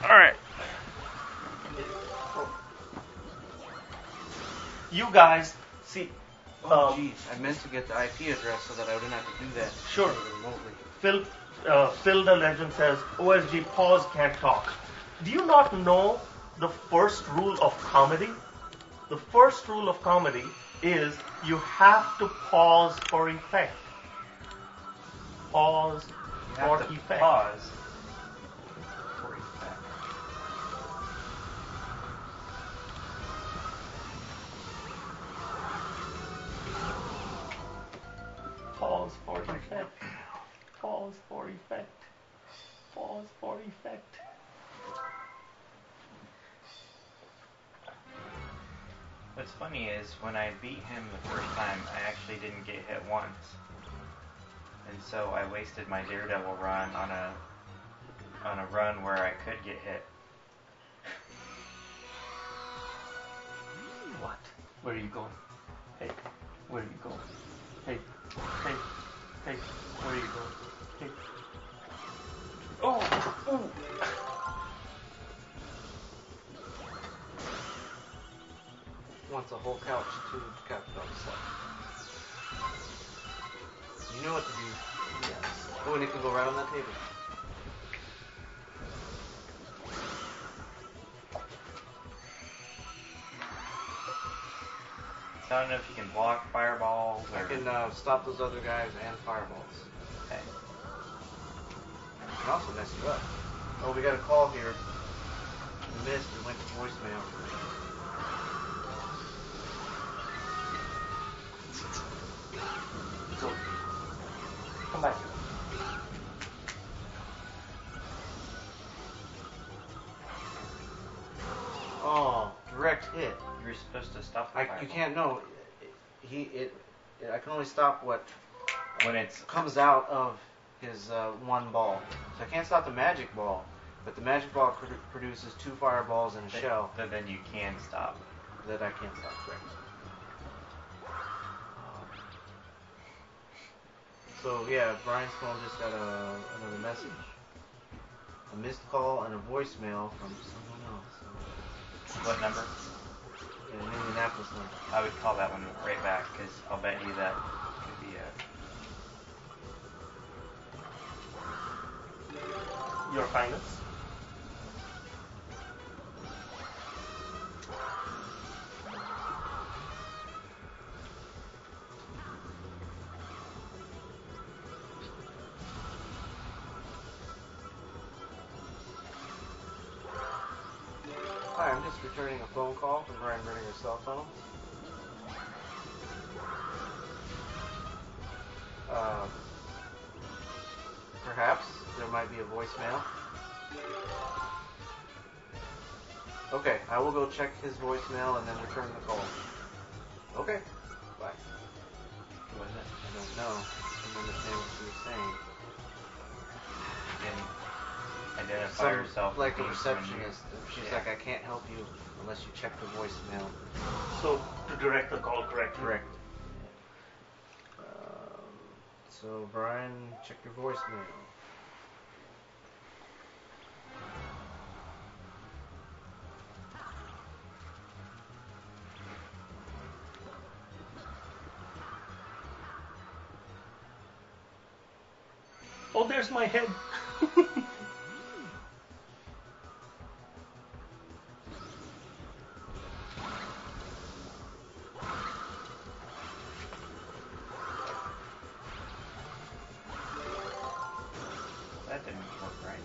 Alright. You guys, see... Oh, jeez. I meant to get the IP address so that I wouldn't have to do that. Sure. Remotely. Phil the Legend says, OSG, pause, can't talk. Do you not know the first rule of comedy? The first rule of comedy is you have to pause for effect. Pause for effect. Pause for effect. Pause for effect. Pause for effect. Pause for effect. What's funny is when I beat him the first time, I actually didn't get hit once. And so I wasted my Daredevil run on a run where I could get hit. What? Where are you going? Hey, where are you going? Hey, hey, hey, where are you going? Hey. Oh, ooh. Wants a whole couch, 2 couch set. You know what to do. Yes. Oh, and it can go right on that table. So I don't know if you can block fireballs or... I can stop those other guys and fireballs. Okay. I can also mess you up. Oh, we got a call here. We missed. It went to voicemail. So, come back. Oh, direct hit. You're supposed to stop the fireball. You can't know. I can only stop what when it's comes out of his one ball. So I can't stop the magic ball, but the magic ball produces 2 fireballs and a shell. That then you can stop. That I can't stop, correct. So yeah, Brian's phone just got another message. A missed call and a voicemail from someone else. What number? An Indianapolis number. I would call that one right back, because I'll bet you that could be a... Your Highness. Hi, I'm just returning a phone call from Brian Brenninger's cell phone. Perhaps there might be a voicemail. Okay, I will go check his voicemail and then return the call. Okay, bye. Who was it? I don't know. I didn't understand what she was saying. Didn't identify herself like a as receptionist. She's like, I can't help you unless you check the voicemail. So, to direct the call correctly. Correct. So, Brian, check your voicemail. Oh, there's my head. That didn't work right.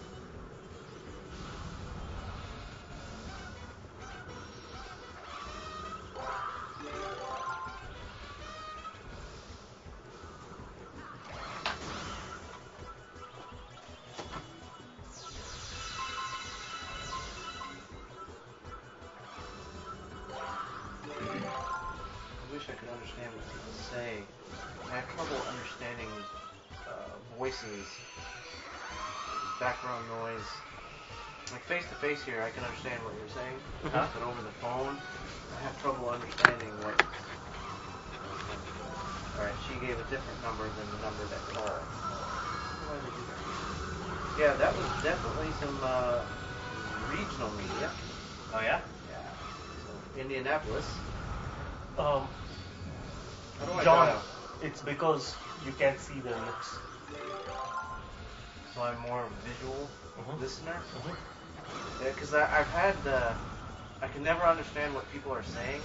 I wish I could understand what people say. I have trouble understanding voices, background noise. Like face to face here, I can understand what you're saying, but over the phone, I have trouble understanding what. All right, she gave a different number than the number that called. Why did they do that? Yeah, that was definitely some regional media. Oh yeah? Yeah. So, Indianapolis. Um, How do I John, dial? it's because you can't see their lips. So I'm more of a visual Mhm. listener. Mhm. Yeah, because I've had I can never understand what people are saying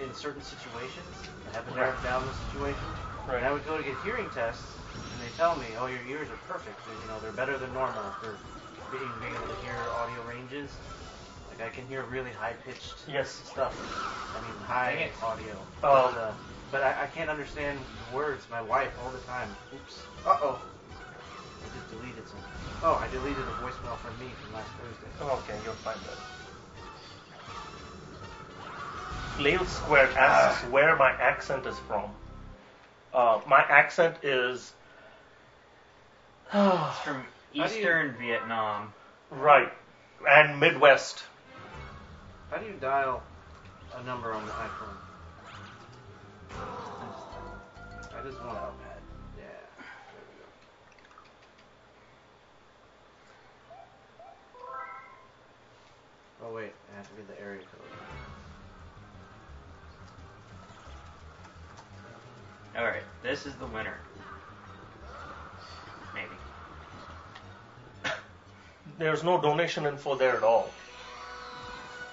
in certain situations. I haven't narrowed down the situation. Right. And I would go to get hearing tests, and they tell me, "Oh, your ears are perfect. They're better than normal for being able to hear audio ranges." Like I can hear really high pitched Yes. stuff. I mean high audio. Oh. But I can't understand the words. My wife all the time. Oops. Uh-oh. I just deleted something. Oh, I deleted a voicemail from me from last Thursday. Okay, you'll find that. Flail Squared asks where my accent is from. My accent is It's from Eastern Vietnam. right, and Midwest. How do you dial a number on the iPhone? I just want to pad. Yeah. There we go. Oh wait, I have to read the area code. Alright, this is the winner. Maybe. There's no donation info there at all.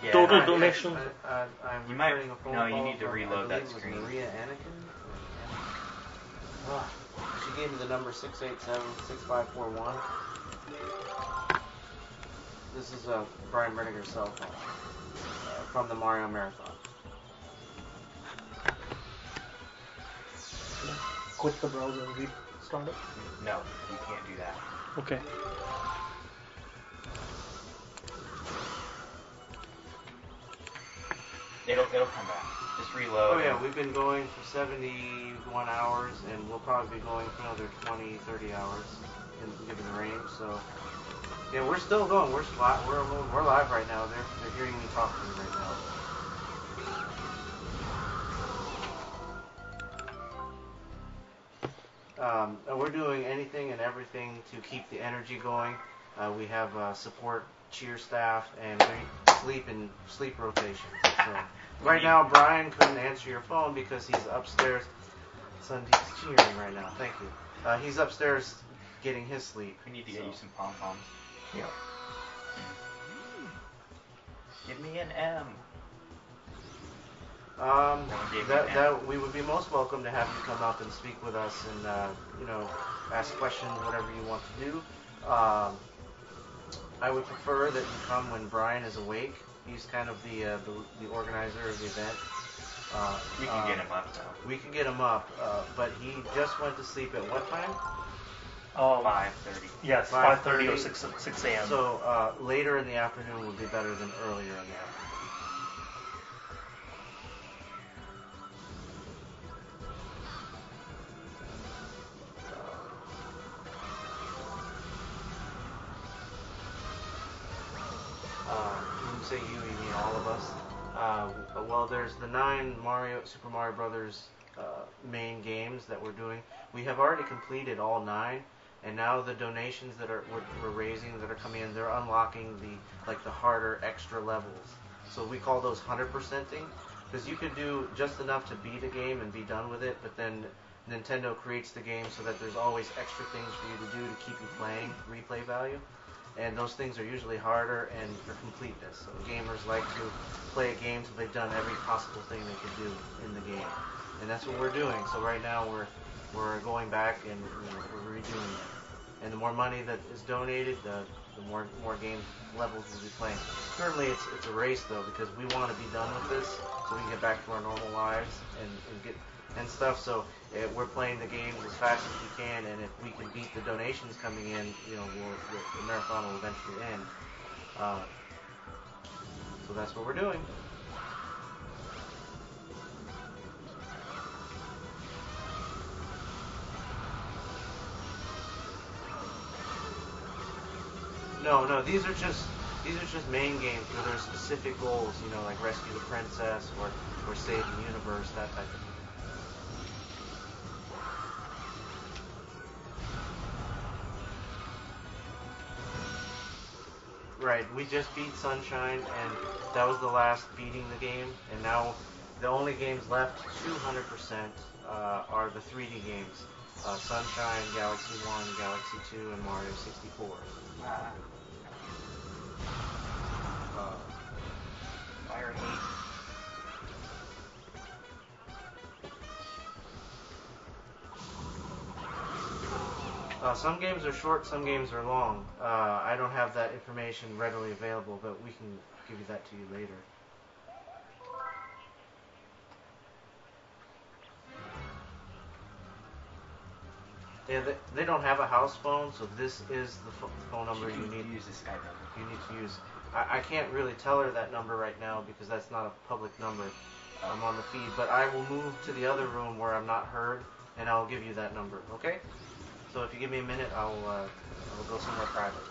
Yeah, Total no, donation. I'm You might- returning a phone no, you call need to from, reload I that believe it was screen. Maria Anakin? She gave me the number 687-6541. This is Brian Berniger's cell phone from the Mario Marathon. Quit the browser and restart it. No, you can't do that. Okay. It'll come back. Just reload. Oh yeah, we've been going for 71 hours, and we'll probably be going for another 20, 30 hours, given the range. So yeah, we're still going. We're live right now. They're hearing me talk to you right now. And we're doing anything and everything to keep the energy going. We have support cheer staff, and we sleep rotation. So right now, Brian couldn't answer your phone because he's upstairs. Sandeep's cheering right now. Thank you. He's upstairs getting his sleep. We need to get you some pom-poms. Yeah. Mm-hmm. Give me an M. That we would be most welcome to have you come up and speak with us and ask questions, whatever you want to do. I would prefer that you come when Brian is awake. He's kind of the organizer of the event. We can get him up though. We can get him up, but he just went to sleep at what time? 5:30. Yes, 5:30 or 6 a.m. So later in the afternoon would be better than earlier in the afternoon. When you say you mean all of us? Well, there's the 9 Super Mario Brothers main games that we're doing. We have already completed all 9, and now the donations that we're raising that are coming in, they're unlocking the harder extra levels. So we call those 100%ing, because you could do just enough to beat a game and be done with it, but then Nintendo creates the game so that there's always extra things for you to do to keep you playing, replay value. And those things are usually harder and for completeness. So gamers like to play a game so they've done every possible thing they could do in the game. And that's what we're doing. So right now we're going back and we're redoing it. And the more money that is donated, the more game levels we'll be playing. Currently it's a race though, because we want to be done with this so we can get back to our normal lives and get and stuff. So we're playing the games as fast as we can, and if we can beat the donations coming in, the marathon will eventually end. So that's what we're doing. No, these are just main games where there's specific goals, like rescue the princess or save the universe, that type of thing. Right. We just beat Sunshine, and that was the last beating the game. And now the only games left 200% are the 3D games. Sunshine, Galaxy 1, Galaxy 2, and Mario 64. Fire and heat. Some games are short, some games are long. I don't have that information readily available, but we can give you that to you later. Yeah, they don't have a house phone, so this is the phone number you need. Use the Skype number. You need to use. I can't really tell her that number right now because that's not a public number. I'm on the feed, but I will move to the other room where I'm not heard, and I'll give you that number. Okay? So if you give me a minute, I'll go somewhere private.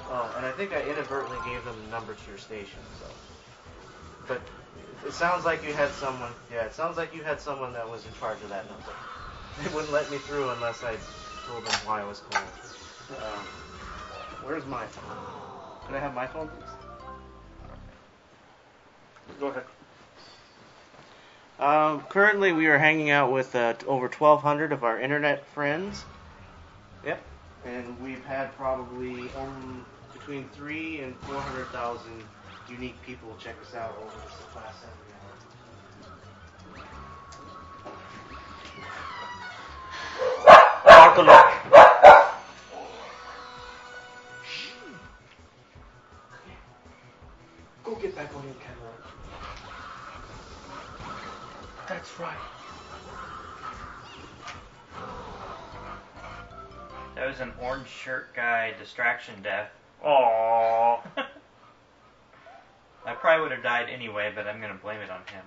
Oh, and I think I inadvertently gave them the number to your station. So, but it sounds like you had someone. Yeah, it sounds like you had someone that was in charge of that number. They wouldn't let me through unless I told them why I was calling. Where's my phone? Can I have my phone, please? Go ahead. Currently, we are hanging out with over 1,200 of our internet friends. Yep. And we've had probably between 300,000 and 400,000 unique people check us out over this last 7 hours. Marco, Go get back on your camera. that's right. That was an orange shirt guy distraction death. Aww. I probably would have died anyway, but I'm going to blame it on him.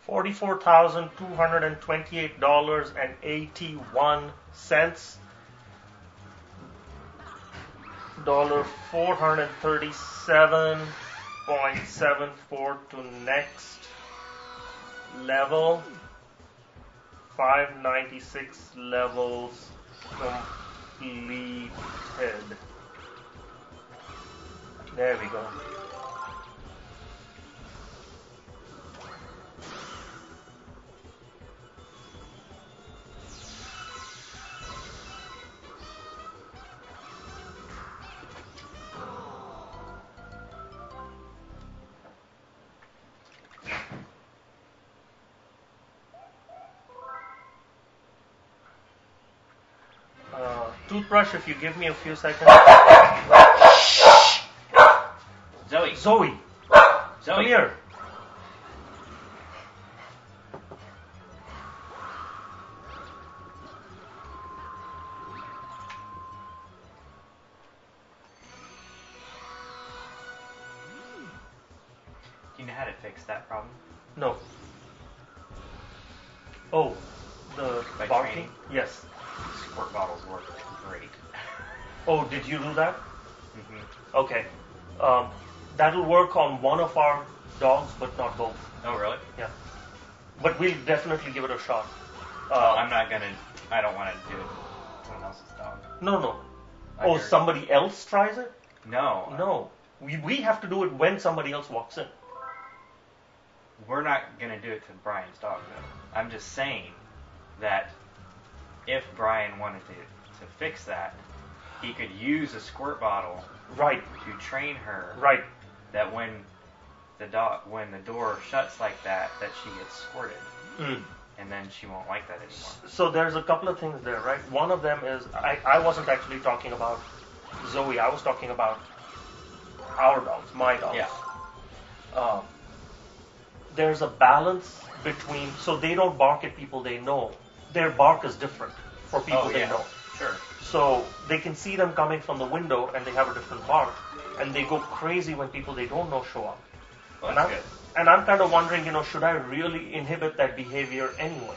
$44,228.81. $437.74 to next level. 596 levels completed. There we go. Toothbrush, if you give me a few seconds. Zoe. Zoe, come here. Do you know how to fix that problem? No. Oh, the By barking? training? Yes. Squirt bottles work great. Oh, did you do that? Mm-hmm. Okay. That'll work on one of our dogs, but not both. Oh, really? Yeah. But we'll definitely give it a shot. I don't want to do it with someone else's dog. No. I Oh, heard- somebody else tries it? No. No. We have to do it when somebody else walks in. We're not gonna do it to Brian's dog though. I'm just saying that if Brian wanted to fix that, he could use a squirt bottle Right. to train her. Right. That when the door shuts like that she gets squirted. Mm. And then she won't like that anymore. So there's a couple of things there, right? One of them is I wasn't actually talking about Zoe. I was talking about our dogs, my dogs. Yeah. There's a balance between, so they don't bark at people they know. Their bark is different for people they know. Sure. So they can see them coming from the window and they have a different bark. And they go crazy when people they don't know show up. Well, that's good. And I'm kind of wondering, should I really inhibit that behavior anyway?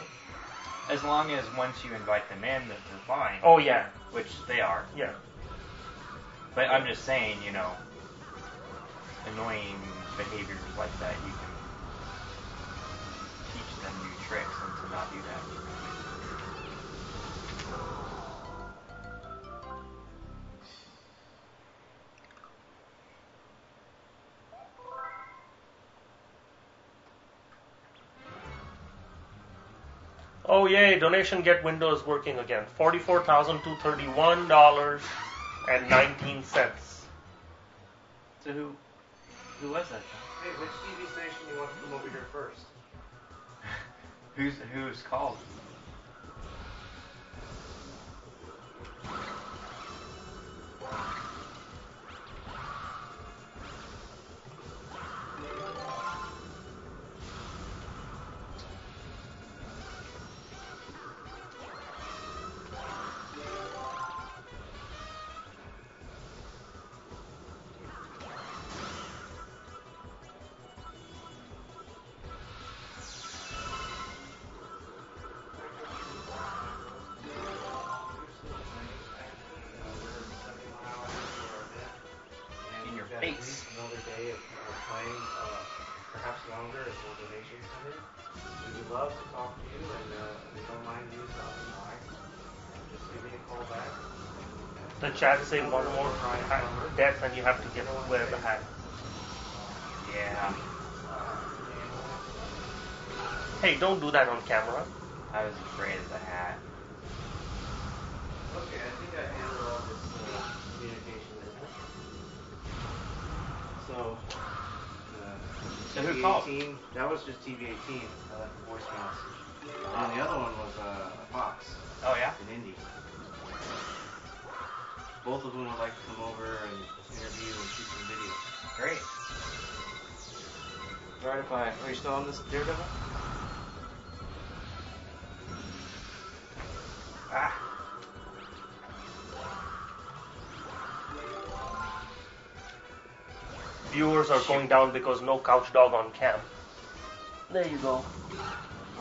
As long as once you invite them in, that they're fine. Oh, yeah. Which they are. Yeah. But I'm just saying, annoying behaviors like that, you can teach them new tricks and to not do that. Oh, yay, donation get Windows working again. $44,231.19. So who was that? Hey, which TV station you want to come over here first? Who's called? Face. Another day of playing, perhaps longer if more donations come in. We would love to talk to you, and we don't mind you stopping by. Just give me a call back. The chat say one more death and you have to wear the hat. Yeah. Hey, don't do that on camera. I was afraid of the hat. Okay, I think I handled all this communication business. So who TV called? 18, that was just TV 18. I left the voicemails. And the other one was a Fox. Oh yeah. In Indy. Both of them would like to come over and interview and shoot some video. Great. Alright, if are you still on this Daredevil? Ah. Viewers are going down because no couch dog on cam. There you go.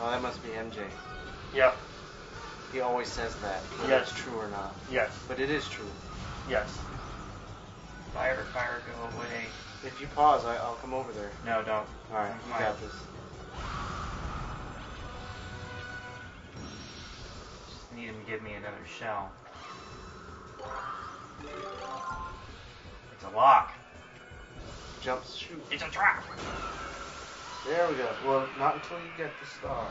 Oh, that must be MJ. Yeah. He always says that, whether Yes. it's true or not. Yes. But it is true. Yes. Fire, go away. If you pause, I'll come over there. No, don't. Alright, you got this. Just need him to give me another shell. It's a lock. Jump, shoot. It's a trap. There we go. Well, not until you get the star.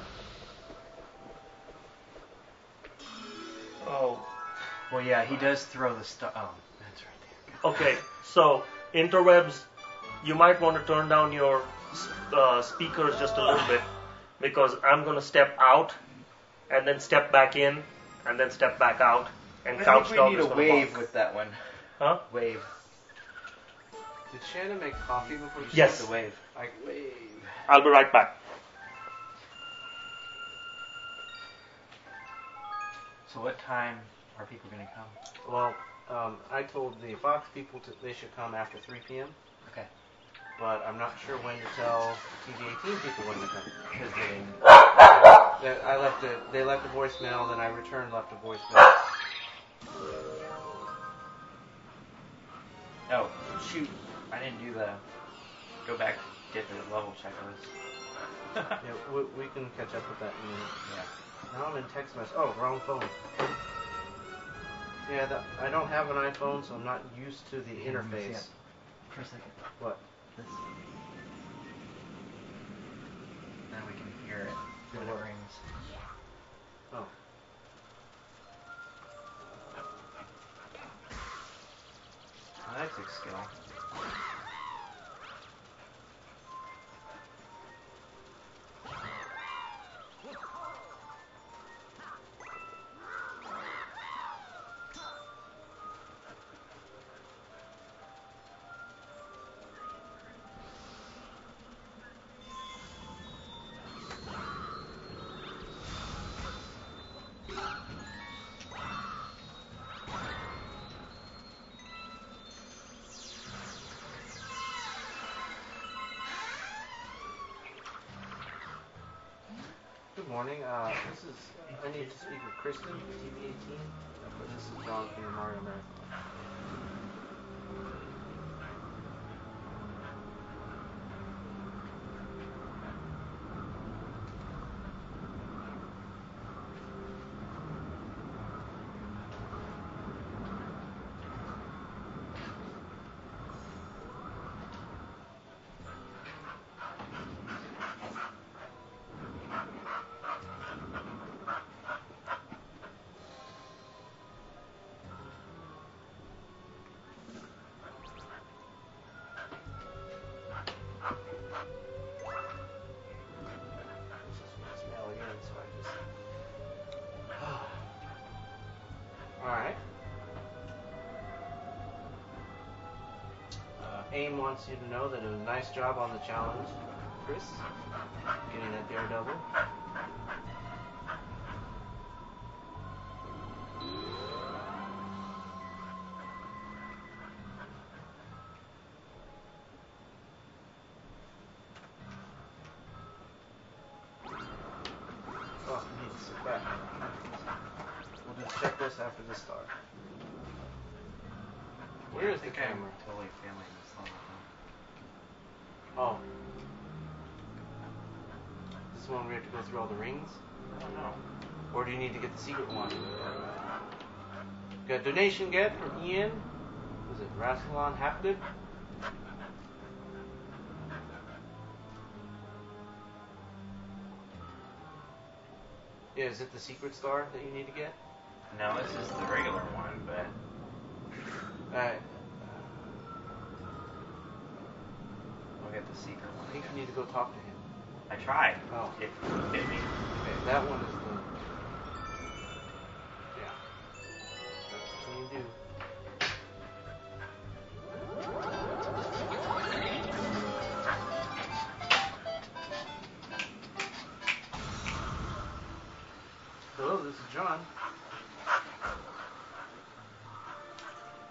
Oh. Well, yeah, he does throw the stuff. Oh, that's right there. Okay, so interwebs, you might want to turn down your speakers just a little bit because I'm going to step out and then step back in and then step back out and couch we dog need is a gonna wave bark. with that one. Huh? Wave. Did Shannon make coffee before she Yes. The wave. Like, wave. I'll be right back. So what time are people going to come? Well, I told the Fox people they should come after 3 p.m. Okay. But I'm not sure when to tell TV18 people when to come. Because they... They left a voicemail, then I returned, left a voicemail. Oh, shoot. I didn't do the... Go back, get the level checklist. Yeah, we can catch up with that in a minute. Yeah. Now I'm in text message. Oh, wrong phone. Yeah, I don't have an iPhone, so I'm not used to the interface. for a second. What? This. Now we can hear it when it rings. Oh. Oh, that took skill. Good morning. This is. I need to speak with Kristen, TV18. This is John from the Mario Marathon. Alright. AIM wants you to know that it was a nice job on the challenge, Chris. Getting that daredevil. Oh, you need to sit back. We'll just check this after this start. Where is the camera? I'm totally failing this level. Oh. Is this one we have to go through all the rings? I don't know. Or do you need to get the secret one? Got a donation get from Ian. Was it Rassilon Hapgood? Yeah, is it the secret star that you need to get? No, this is the regular one, but Alright. we'll get the secret I one. think you need to go talk to him. I tried. Oh. It hit me. Okay, that one is the... Yeah. That's what you need to do. Hello, this is John.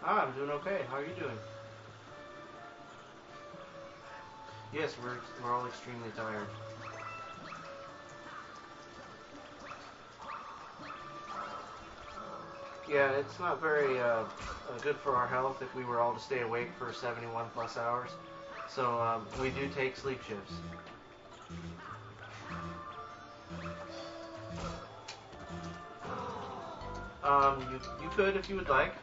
I'm doing okay. How are you doing? Yes, we're all extremely tired. Yeah, it's not very good for our health if we were all to stay awake for 71 plus hours. So we do take sleep shifts. You could if you would like.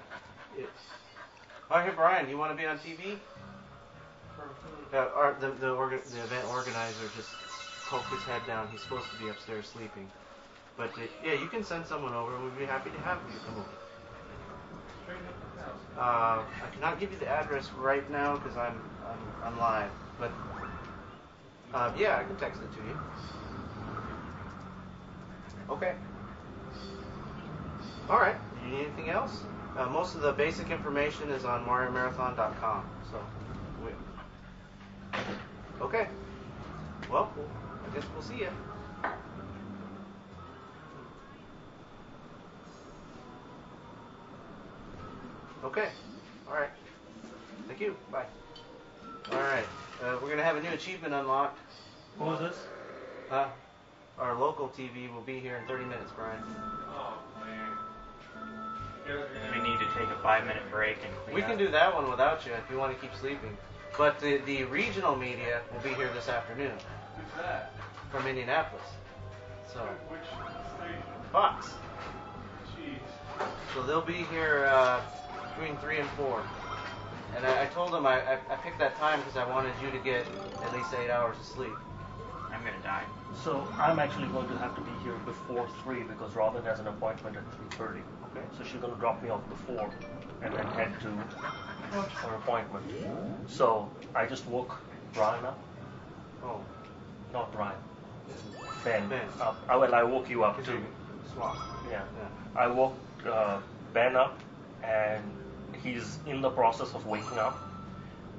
Oh, hey Brian, you want to be on TV? The event organizer just poked his head down. He's supposed to be upstairs sleeping. But yeah, you can send someone over. We'd be happy to have you come over. I cannot give you the address right now because I'm live. But yeah, I can text it to you. Okay. All right. Do you need anything else? Most of the basic information is on MarioMarathon.com. So, okay. Well, I guess we'll see you. Okay. All right. Thank you. Bye. All right. We're going to have a new achievement unlocked. Who is this? Our local TV will be here in 30 minutes, Brian. Oh, man. We need to take a 5-minute break and clean We up. can do that one without you if you want to keep sleeping. But the regional media will be here this afternoon. Who's that? From Indianapolis. So, Which station? Fox. Jeez. So they'll be here between 3 and 4. And I told him I picked that time because I wanted you to get at least 8 hours of sleep. I'm gonna die. So I'm actually going to have to be here before 3 because Robin has an appointment at 3:30. Okay. So she's going to drop me off before and then head to her appointment. So I just woke Brian up. Oh. Not Brian. Ben. Ben. Up. Well, I woke you up too. Swap. Yeah. I woke Ben up, and he's in the process of waking up.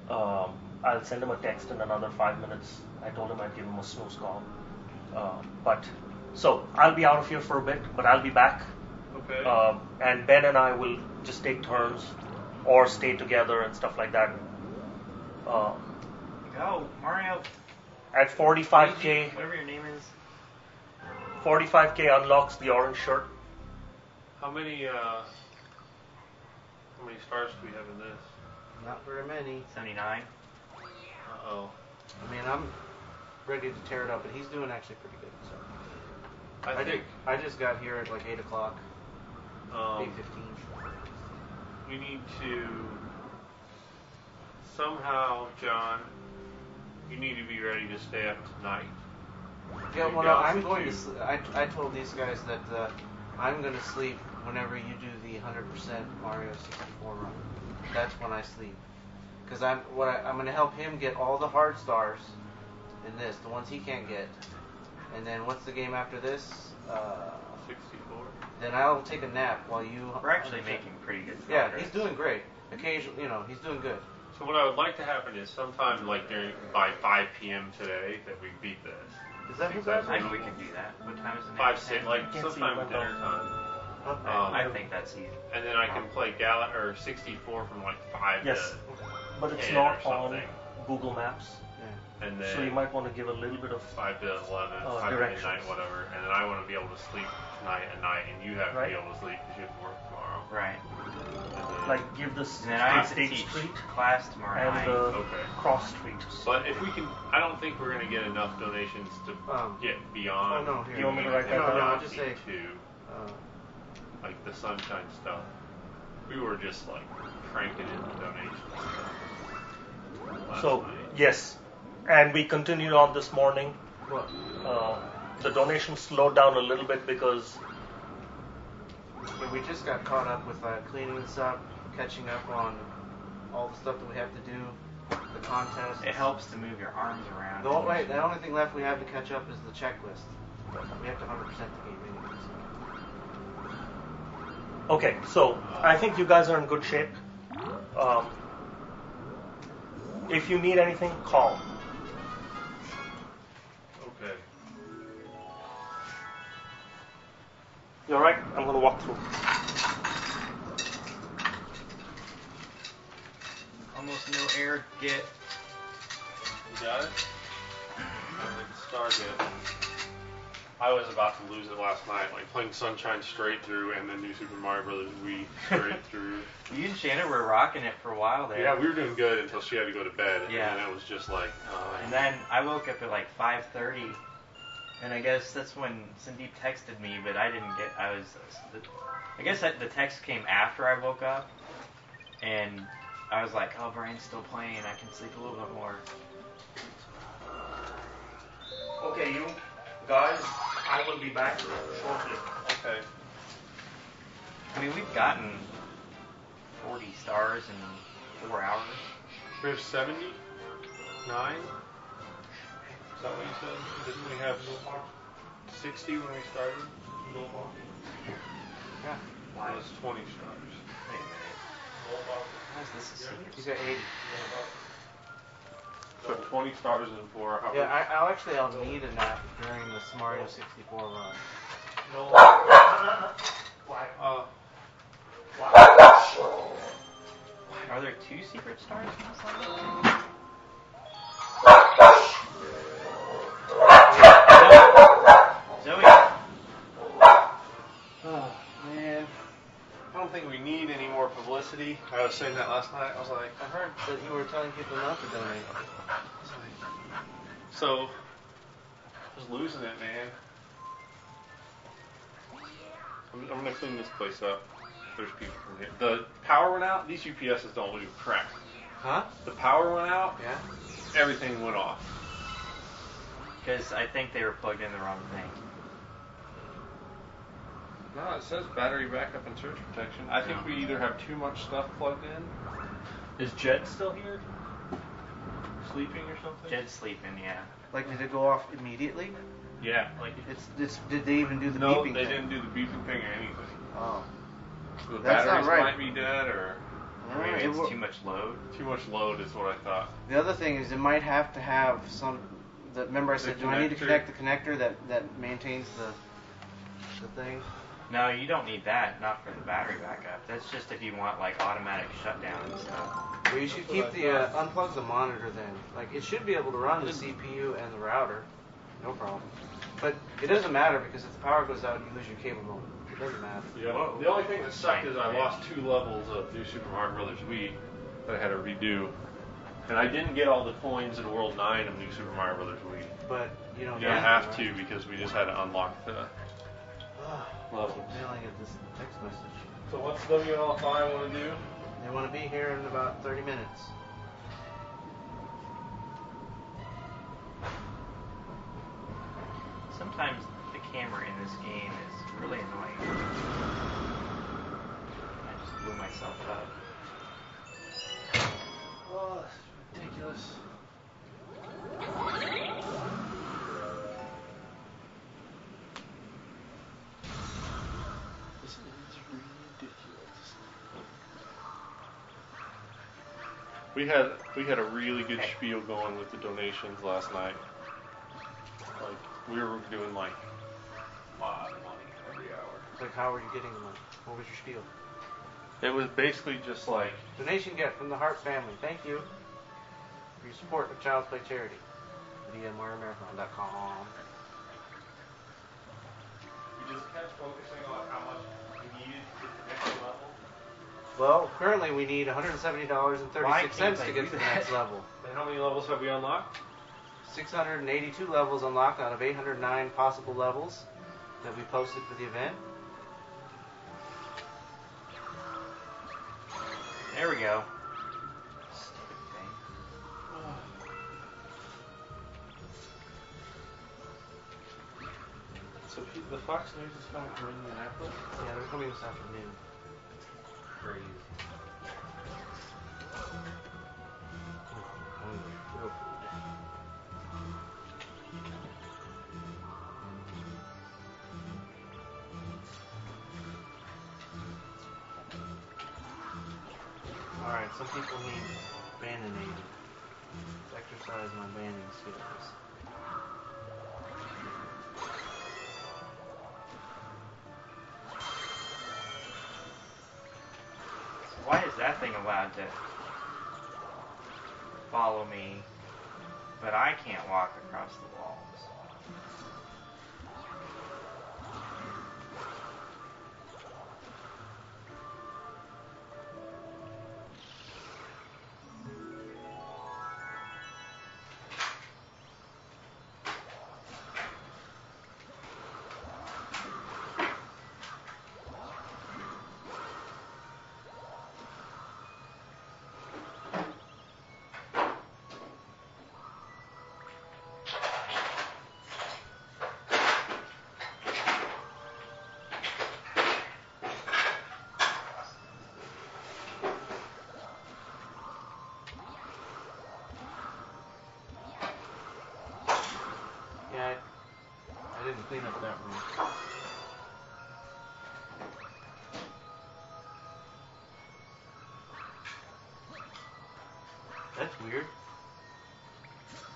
I'll send him a text in another 5 minutes. I told him I'd give him a snooze call. So I'll be out of here for a bit, but I'll be back. Okay. And Ben and I will just take turns or stay together and stuff like that. Go, Mario. At 45K, Whatever your name is. 45K unlocks the orange shirt. How many stars do we have in this? Not very many. 79. Uh-oh. I mean, I'm ready to tear it up, but he's doing actually pretty good. So I just got here at like 8 o'clock. 8:15. We need to somehow, John. You need to be ready to stay up tonight. Yeah, well, no, I'm going to. I told these guys that I'm going to sleep whenever you do the 100% Mario 64 run. That's when I sleep, because I'm going to help him get all the hard stars in this, the ones he can't get, and then what's the game after this? 64. Then I'll take a nap while you. We're actually making pretty good Yeah, progress. he's doing great. Occasionally, he's doing good. So what I would like to happen is sometime like by 5 p.m. today that we beat this. Is that who's I that? think we can do that. What time is it? 5, 6, like Can't see sometime what dinner time. Okay. I think that's easy. And then I can play 64 from like 5 Yes. to But it's 10 not or on something. Google Maps. And then So you might want to give a little bit of 5 to 11, 5 to directions. midnight, whatever. And then I want to be able to sleep tonight at night, and you have to be able to sleep because you have to work tomorrow. Right. And then, like give this And then I have to State teach Street class tomorrow and night. the Okay. Cross Street. But if we can, I don't think we're going to get enough donations to get beyond. Oh, no, here. Do you want me to write that No, down? no, I'll just say. Like the sunshine stuff. We were just like cranking in the donations. So night. yes, and we continued on this morning. What? The donations slowed down a little bit because Yeah, we just got caught up with cleaning this up, catching up on all the stuff that we have to do, the contest. It helps to move your arms around. The only thing left we have to catch up is the checklist. We have to 100% the game anyway. okay, so I think you guys are in good shape. If you need anything, call. Okay. You alright? I'm gonna walk through. Almost no air get. You got it? I don't think the star did. I was about to lose it last night, like playing Sunshine straight through and then New Super Mario Brothers Wii straight through. You and Shannon were rocking it for a while there. Yeah, we were doing good until she had to go to bed. Yeah. And then it was just like, And then I woke up at like 5:30, and I guess that's when Sandeep texted me, but I didn't get. I guess the text came after I woke up, and I was like, oh, Brian's still playing. I can sleep a little bit more. Okay, you guys, I will be back shortly. okay. I mean, we've gotten 40 stars in 4 hours. We have 79? Is that what you said? Didn't we have 60 when we started? Yeah. That was 20 stars. Wait a minute. How is this a secret? He's got 80. So 20 stars in 4 hours. Yeah, I'll need a nap during this Mario 64 run. Are there 2 secret stars in this level? Zoe. Oh, man. I don't think we need any more publicity. I was saying that last night. I was like, I heard that you were telling people not to donate. so, just losing it, man. I'm going to clean this place up. There's people from here. The power went out. These UPSs don't lose crap. Huh? The power went out. Yeah. Everything went off. Because I think they were plugged in the wrong thing. No, it says battery backup and surge protection. I think we either have too much stuff plugged in. Is Jed still here? Sleeping or something? Jed's sleeping, yeah. Like, did it go off immediately? Yeah. Like It's did they even do the no, beeping they thing? didn't do the beeping thing or anything. Oh. So the That's not batteries right. might be dead, or Or maybe it's too much load. too much load is what I thought. The other thing is it might have to have some. Remember I said, do I need to connect the connector that maintains the thing? No, you don't need that. Not for the battery backup. That's just if you want like automatic shutdown and stuff. Well, you should keep the unplug the monitor then. Like it should be able to run the CPU and the router, no problem. But it doesn't matter because if the power goes out, you lose your cable mode. It doesn't matter. Yeah. Whoa. The only thing that sucked is I lost 2 levels of New Super Mario Brothers Wii that I had to redo, and I didn't get all the coins in World 9 of New Super Mario Brothers Wii. But you don't. You don't have to because we just had to unlock the levels. Mailing at this text message. So what's WL5 want to do? They want to be here in about 30 minutes. Sometimes the camera in this game is really annoying. I just blew myself up. Oh, that's ridiculous. This is ridiculous. We had a really good spiel going with the donations last night. Like we were doing like a lot of money every hour. Like how were you getting the money? What was your spiel? It was basically just like Donation gift from the Hart family. Thank you for your support of Child's Play Charity via MarioMarathon.com. we just kept focusing on how much we needed to get to the next level. Well, currently we need $170.36 Why can't to they get do to the that? next level. And how many levels have we unlocked? 682 levels unlocked out of 809 possible levels that we posted for the event. There we go. Stupid thing. So the Fox News is coming from Indianapolis? Yeah, they're coming this afternoon. Crazy. Real food. Alright, some people need bandinated. Exercise my banding skills. Why is that thing allowed to follow me, but I can't walk across the walls? Yeah, I didn't clean up that room. That's weird.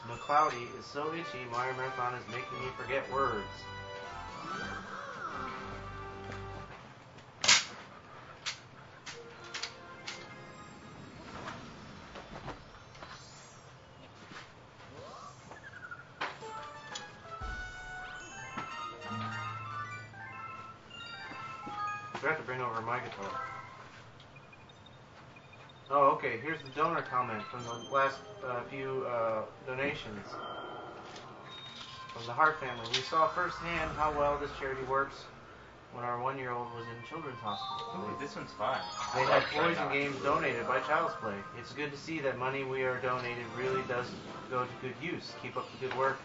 McCloudy is so itchy, Mario Marathon is making me forget words. I forgot to bring over my guitar. Oh, okay. Here's the donor comment from the last few donations from the Hart family. We saw firsthand how well this charity works when our 1-year-old was in children's hospital. Ooh, this one's fun. They I had like toys and Shine On. games donated by Child's Play. It's good to see that money we are donated really does go to good use. Keep up the good work.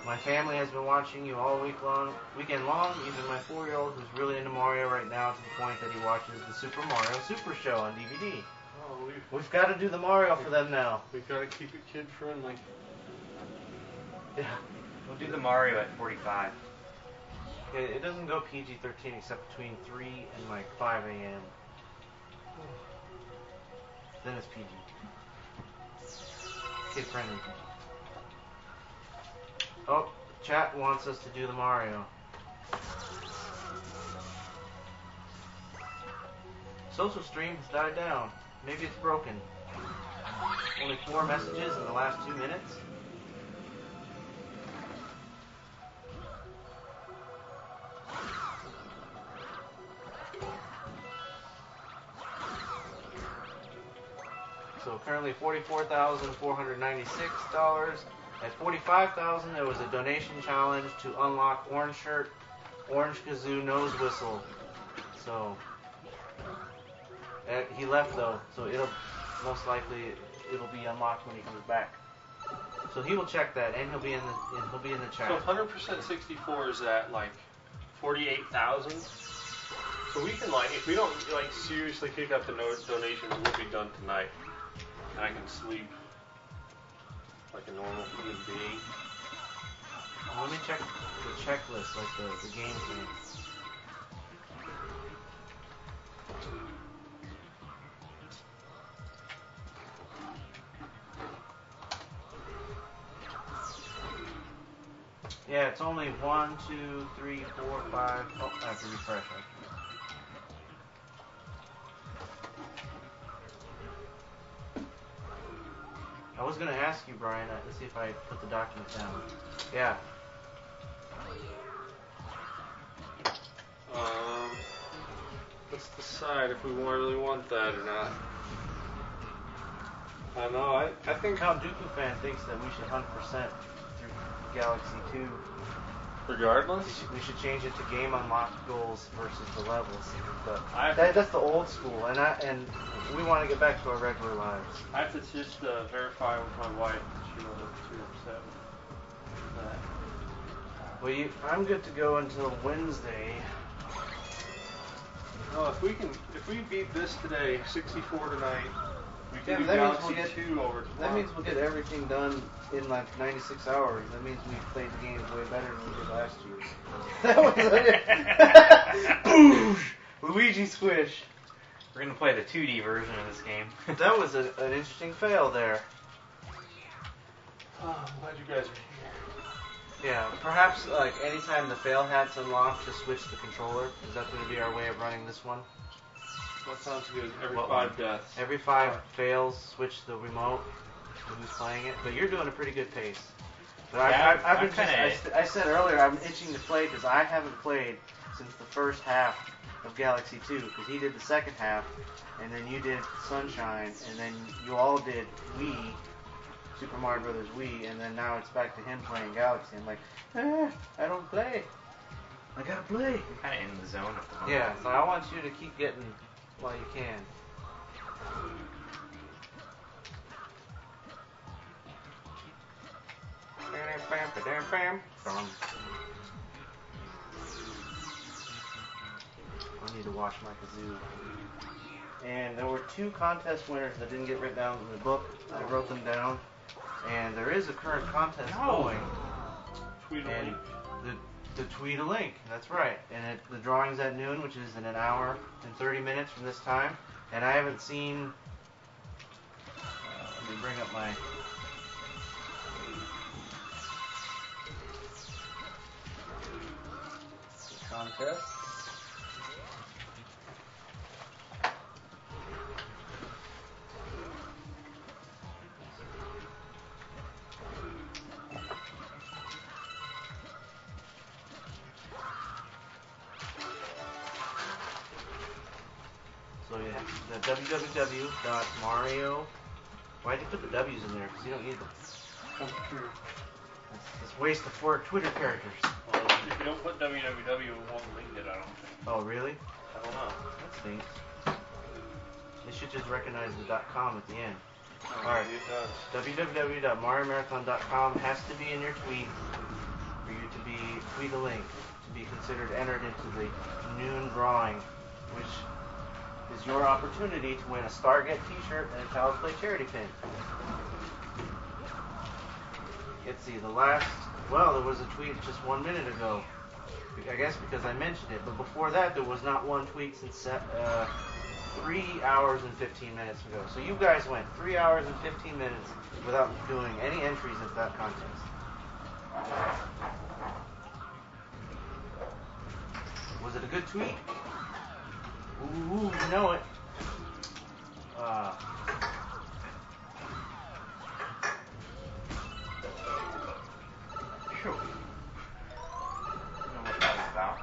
My family has been watching you all weekend long. Even my 4-year-old, who's really into Mario right now, to the point that he watches the Super Mario Super Show on DVD. Oh, We've got to do the Mario for them now. we've got to keep it kid friendly. Yeah. We'll do the Mario at 45. It doesn't go PG-13 except between 3 and like 5 a.m. Then it's PG. Kid friendly PG. Oh, chat wants us to do the Mario. Social stream has died down. Maybe it's broken. Only 4 messages in the last 2 minutes. So currently $44,496. At $45,000, there was a donation challenge to unlock Orange Shirt, Orange Kazoo Nose Whistle. So he left though, so it'll most likely it'll be unlocked when he comes back. So he will check that, and he'll be in the chat. So 100% 64 is at like 48,000. So we can like, if we don't like seriously kick up the donations, we'll be done tonight, and I can sleep like a normal human being. Let me check the checklist, like the game thing. Yeah, it's only 1, 2, 3, 4, 5. Oh, I have to refresh. I was gonna ask you, Brian. Let's see if I put the document down. Yeah. Let's decide if we really want that or not. I know. I think Count Dooku fan thinks that we should 100% through Galaxy 2. regardless. We should change it to game unlock goals versus the levels. But I- that's the old school, and we want to get back to our regular lives. I have to just verify with my wife that she wasn't too upset with that. Well, I'm good to go until Wednesday. Well, if we beat this today, 64 tonight, we Yeah, can do that means Galaxy we'll get- 2 over tomorrow. That means we'll get everything done in like 96 hours. That means we played the games way better than we did last year. That was Boosh! Luigi squish. We're gonna play the 2D version of this game. That was an interesting fail there. Oh, I'm glad you guys are here. Yeah, perhaps like anytime the fail hat's unlocked, just switch the controller. Is that going to be our way of running this one? That sounds good. Every What 5 deaths. Every 5 fails, switch the remote to who's playing it. But you're doing a pretty good pace. But Yeah, I've I'm been kinda- I said earlier I'm itching to play because I haven't played since the first half of Galaxy 2 because he did the second half, and then you did Sunshine, and then you all did Wii, Super Mario Brothers Wii, and then now it's back to him playing Galaxy. I'm like, I don't play. I gotta play. I'm kind of in the zone at the moment. Yeah, so I want you to keep getting while you can. I need to wash my kazoo. And there were 2 contest winners that didn't get written down in the book. I wrote them down. And there is a current contest going. Tweet a And link. the tweet a link, that's right. And the drawing's at noon, which is in an hour and 30 minutes from this time. And I haven't seen. Let me bring up my. Contest. So yeah, the www.mario. Why'd you put the W's in there? Because you don't need them. Come through. It's waste of 4 Twitter characters. Well, if you don't put www, it won't link it, I don't think. Oh, really? I don't know. That stinks. It should just recognize the .com at the end. Oh, Alright. maybe it does. www.mariomarathon.com has to be in your tweet for you to be tweet a link to be considered entered into the noon drawing, which is your opportunity to win a Starget t-shirt and a Child's Play charity pin. Let's see, there was a tweet just 1 minute ago. I guess because I mentioned it, but before that there was not one tweet since 3 hours and 15 minutes ago. So you guys went 3 hours and 15 minutes without doing any entries into that contest. Was it a good tweet? Ooh, you know it. Phew. I don't know what that was about.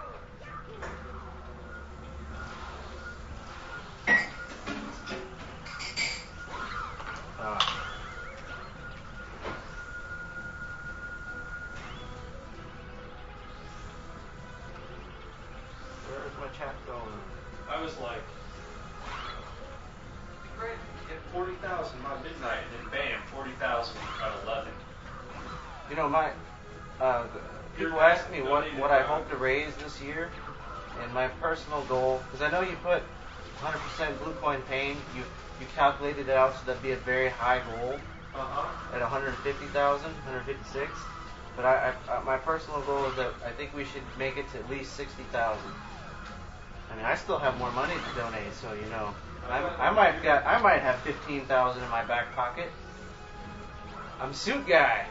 Where's my chat going? I was like, great, hit 40,000 by midnight, and then bam, 40,000 at 11. You know, people ask me what I hope to raise this year, and my personal goal, because I know you put 100% Blue Coin Pain, you calculated it out so that'd be a very high goal at 150,000, 156. But my personal goal is that I think we should make it to at least 60,000. I mean, I still have more money to donate, so you know, I might have 15,000 in my back pocket. I'm suit guy.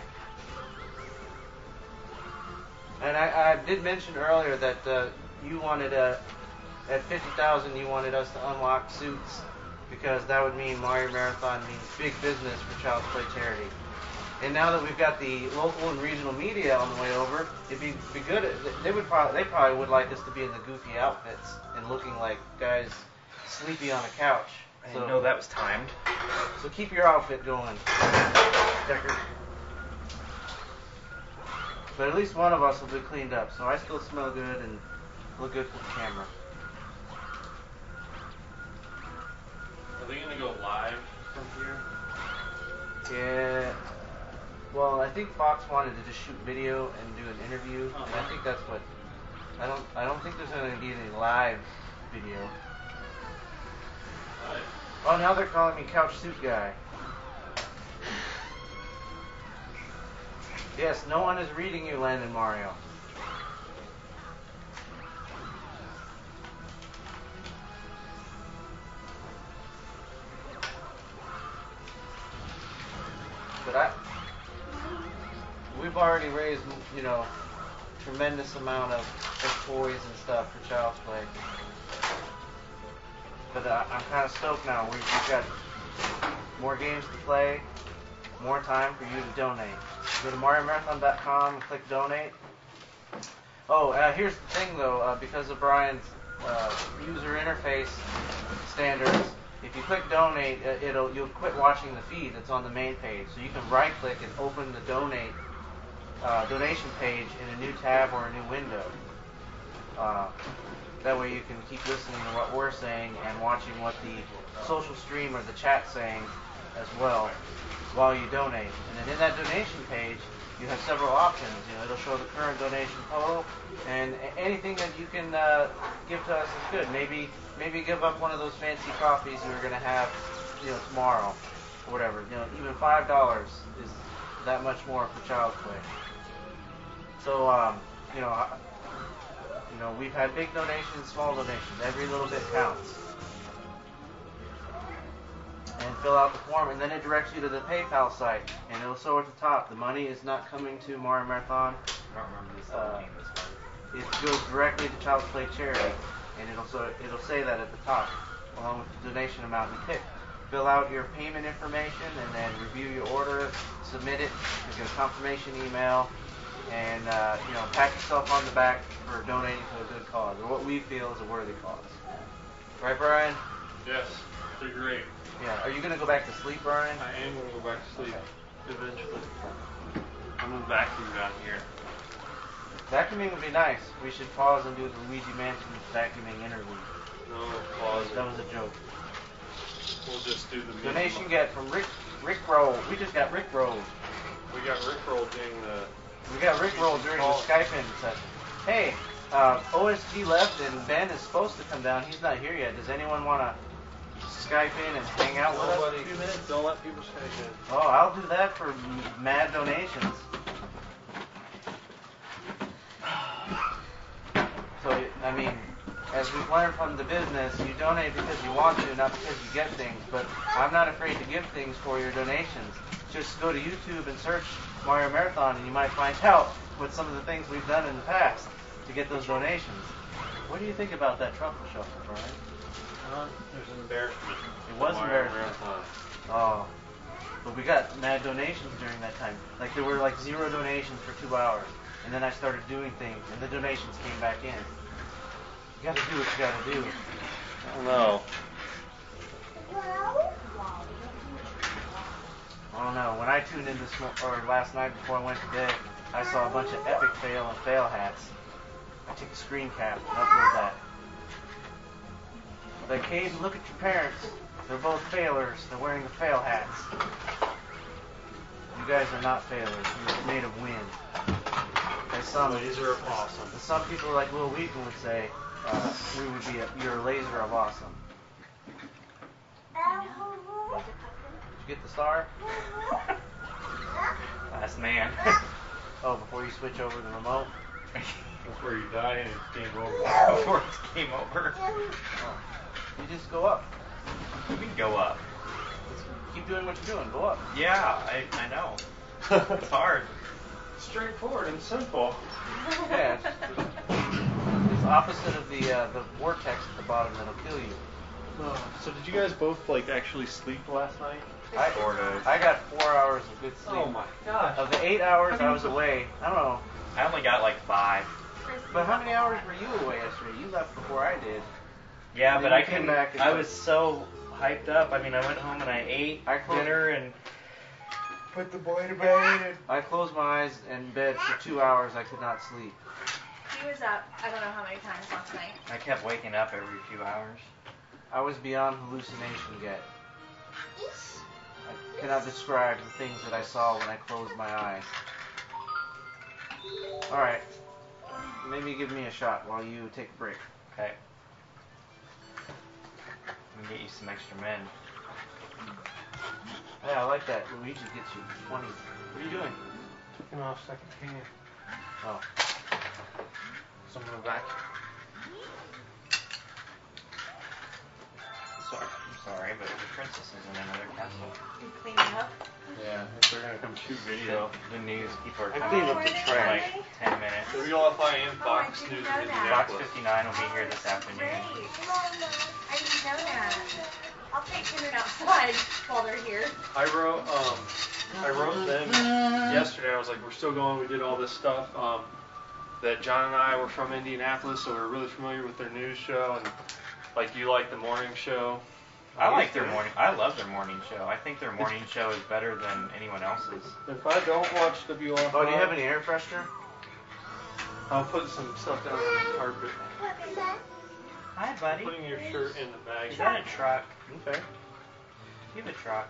And I did mention earlier that you wanted at 50,000 you wanted us to unlock suits because that would mean Mario Marathon means big business for Child's Play charity. And now that we've got the local and regional media on the way over, it'd be good. They probably would like us to be in the goofy outfits and looking like guys sleepy on a couch. I didn't know that was timed. So keep your outfit going, Decker. But at least one of us will be cleaned up, so I still smell good and look good for the camera. Are they going to go live from here? Yeah. Well, I think Fox wanted to just shoot video and do an interview, and I think that's what. I don't think there's going to be any live video. Right. Oh, now they're calling me Couch Suit Guy. Yes, no one is reading you, Landon Mario. But we've already raised, you know, tremendous amount of toys and stuff for Child's Play. But I'm kind of stoked now. We've got more games to play, more time for you to donate. Go to MarioMarathon.com and click donate. Oh, here's the thing though, because of Brian's user interface standards, if you click donate, you'll quit watching the feed that's on the main page. So you can right click and open the donation page in a new tab or a new window. That way you can keep listening to what we're saying and watching what the social stream or the chat's saying as well while you donate. And then in that donation page, you have several options. You know, it'll show the current donation total, and anything that you can give to us is good. Maybe give up one of those fancy coffees you were going to have, you know, tomorrow, or whatever. You know, even $5 is that much more for Child's Play. So, you know, we've had big donations, small donations. Every little bit counts. And fill out the form, and then it directs you to the PayPal site, and it'll show at the top, the money is not coming to Mario Marathon. I don't remember this game this way. It goes directly to Child's Play charity, and it'll say that at the top, along with the donation amount you pick. Fill out your payment information, and then review your order, submit it, you get a confirmation email, and you know, pat yourself on the back for donating to a good cause, or what we feel is a worthy cause. Right, Brian? Yes, they're great. Yeah. Are you going to go back to sleep, Brian? I am going to go back to sleep. Okay. eventually. I'm gonna vacuum down here. Vacuuming would be nice. We should pause and do the Luigi Mansion vacuuming interlude. No, pause That it. was a joke. We'll just do the Donation minimum. get from Rick Roll. We just got Rick Rolled. We got Rickroll doing the. We got Rick Rolled during the Skype in session. Hey, OSG left and Ben is supposed to come down. He's not here yet. Does anyone want to Skype in and hang out with us for a few minutes? Don't let people Skype in. Oh, I'll do that for mad donations. So, I mean, as we've learned from the business, you donate because you want to, not because you get things. But I'm not afraid to give things for your donations. Just go to YouTube and search Mario Marathon, and you might find out what some of the things we've done in the past to get those donations. What do you think about that truffle shuffle, Brian? There's an embarrassment. It was Mario embarrassment. Marathon. Oh. But we got mad donations during that time. Like, there were like 0 donations for 2 hours. And then I started doing things, and the donations came back in. You gotta do what you gotta do. I don't know. I don't know. When I tuned in last night before I went to bed, I saw a bunch of epic fail and fail hats. I took a screen cap and uploaded that. Like, Caden, look at your parents. They're both failers. They're wearing the fail hats. You guys are not failures. You're made of wind. Laser of awesome. As some people like Will Wheaton would say, you're a laser of awesome. Did you get the star? Last man. Oh, before you switch over the remote? Before you die and it's game over. Before it's game over. Oh. You just go up. We can go up. Keep doing what you're doing. Go up. Yeah, I know. It's hard. Straightforward and simple. Yeah. It's opposite of the vortex at the bottom that'll kill you. So did you guys both like actually sleep last night? I got 4 hours of good sleep. Oh my gosh. Of the 8 hours I was away, I don't know. I only got like 5. But how many hours were you away yesterday? You left before I did. Yeah, And but then I you came came back and- I was so hyped up. I mean, I went home and I ate dinner and put the boy to bed. I closed my eyes in bed for 2 hours. I could not sleep. He was up, I don't know how many times last night. I kept waking up every few hours. I was beyond hallucination yet. I cannot describe the things that I saw when I closed my eyes. Alright. Maybe give me a shot while you take a break. Okay. I'm gonna get you some extra men. Yeah, I like that. Luigi gets you 20. What are you doing? Taking off second hand. Oh. So I'm gonna vacuum. I'm sorry, but the princess is in another castle. You cleaning up? Yeah, if they're gonna come shoot video. The news people are I coming cleaned up where the are they trash. going? like 10 minutes. WLFI and Oh, I Fox didn't News know in that. Fox Indianapolis. 59 will be here this afternoon. Great. I didn't know that. I'll take dinner outside while they're here. I wrote them yesterday. I was like, we're still going. We did all this stuff. That John and I were from Indianapolis, so we're really familiar with their news show. And like, you like the morning show. I like their morning. I love their morning show. I think their morning show is better than anyone else's. If I don't watch WLFI, Oh, do you have any air freshener? I'll put some stuff down on the carpet. Hi, buddy. Putting your shirt in the bag. Is that a truck? Okay. You have a truck.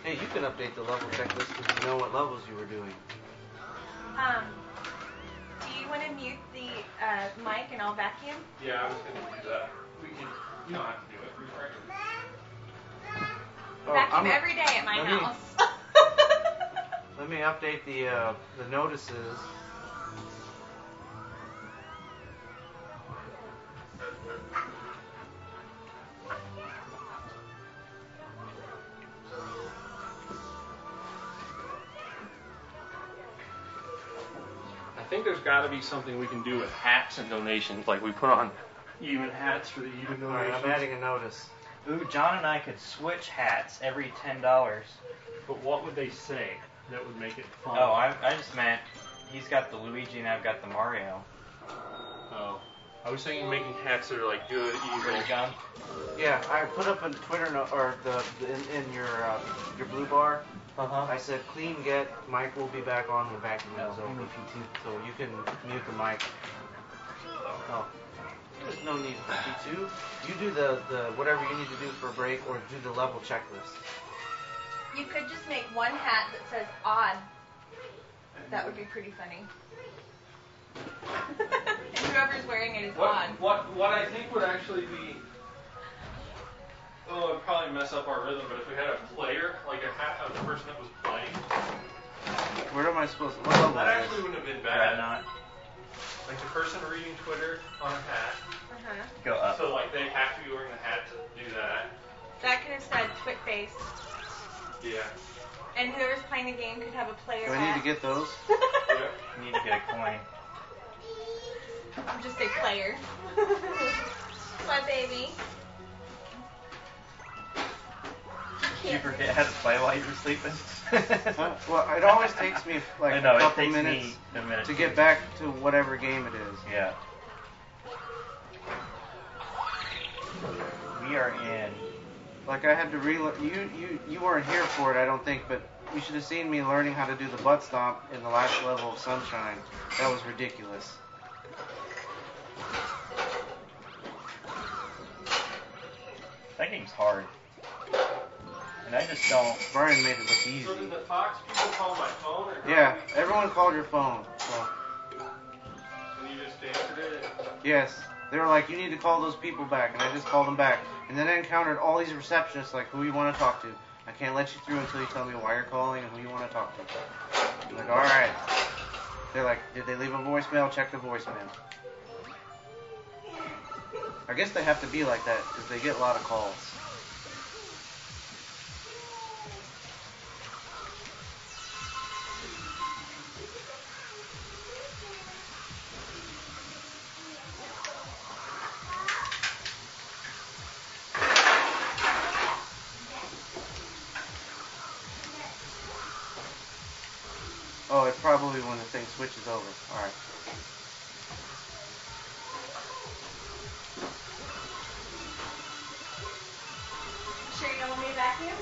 Hey, you can update the level checklist because you know what levels you were doing. Do you want to mute the mic and I'll vacuum? Yeah, I was gonna do that. We can. You don't have to do it. Oh, Vacuum every day at my let me- house. Let me update the notices. I think there's got to be something we can do with hats and donations. Like we put on even hats for the even All right, donations. I'm adding a notice. Ooh, John and I could switch hats every $10. But what would they say that would make it fun? Oh, I just meant he's got the Luigi and I've got the Mario. Oh. I was thinking making hats that are like good, evil. Ready, John? Yeah, I put up a Twitter note, or in your blue bar. I said, clean get, Mike will be back on when vacuuming is over. So you can mute the mic. Oh, there's no need for P2. You do the whatever you need to do for a break, or do the level checklist. You could just make one hat that says odd. That would be pretty funny. And whoever's wearing it is odd. What I think would actually be, oh, it'd probably mess up our rhythm, but if we had a player, like a hat of the person that was playing, Where am I supposed to? What level that is actually wouldn't have been Grab bad. knot. Like the person reading Twitter on a hat, Go up. so like they have to be wearing the hat to do that. That could have said twit face. Yeah. And whoever's playing the game could have a player Do I hat. need to get those? Yeah. You need to get a coin. Just say player. My baby. Did you forget how to play while you were sleeping? Well, it always takes me like I know, a it couple takes minutes me a minute to get back to whatever game it is. Yeah. We are in. Like I had to you weren't here for it, I don't think, but you should have seen me learning how to do the butt stomp in the last level of Sunshine. That was ridiculous. That game's hard. And I just don't. Brian made it look easy. So did the Fox people call my phone? Or Yeah, everyone called your phone. So, And you just answered it? yes. They were like, you need to call those people back, and I just called them back. And then I encountered all these receptionists, like, who you want to talk to. I can't let you through until you tell me why you're calling and who you want to talk to. I'm like, all right. They're like, did they leave a voicemail? Check the voicemail. I guess they have to be like that because they get a lot of calls. Oh, it's probably when the thing switches over. All right. Sure you don't want me to vacuum?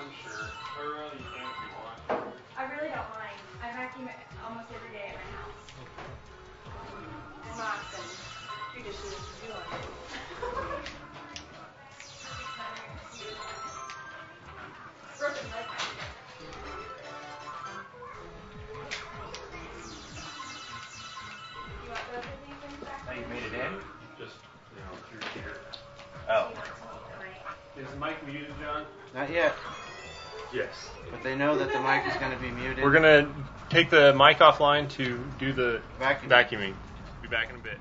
I'm sure. Or you can if you want. I really don't mind. I vacuum almost every day at my house. And Mom said, you just should do it. Broken leg. You want both of these in back? Oh, you made it in? Just, through here. Oh. You want to tonight? Is the mic muted, John? Not yet. Yes. But they know that the mic is going to be muted. We're going to take the mic offline to do the vacuuming. Be back in a bit.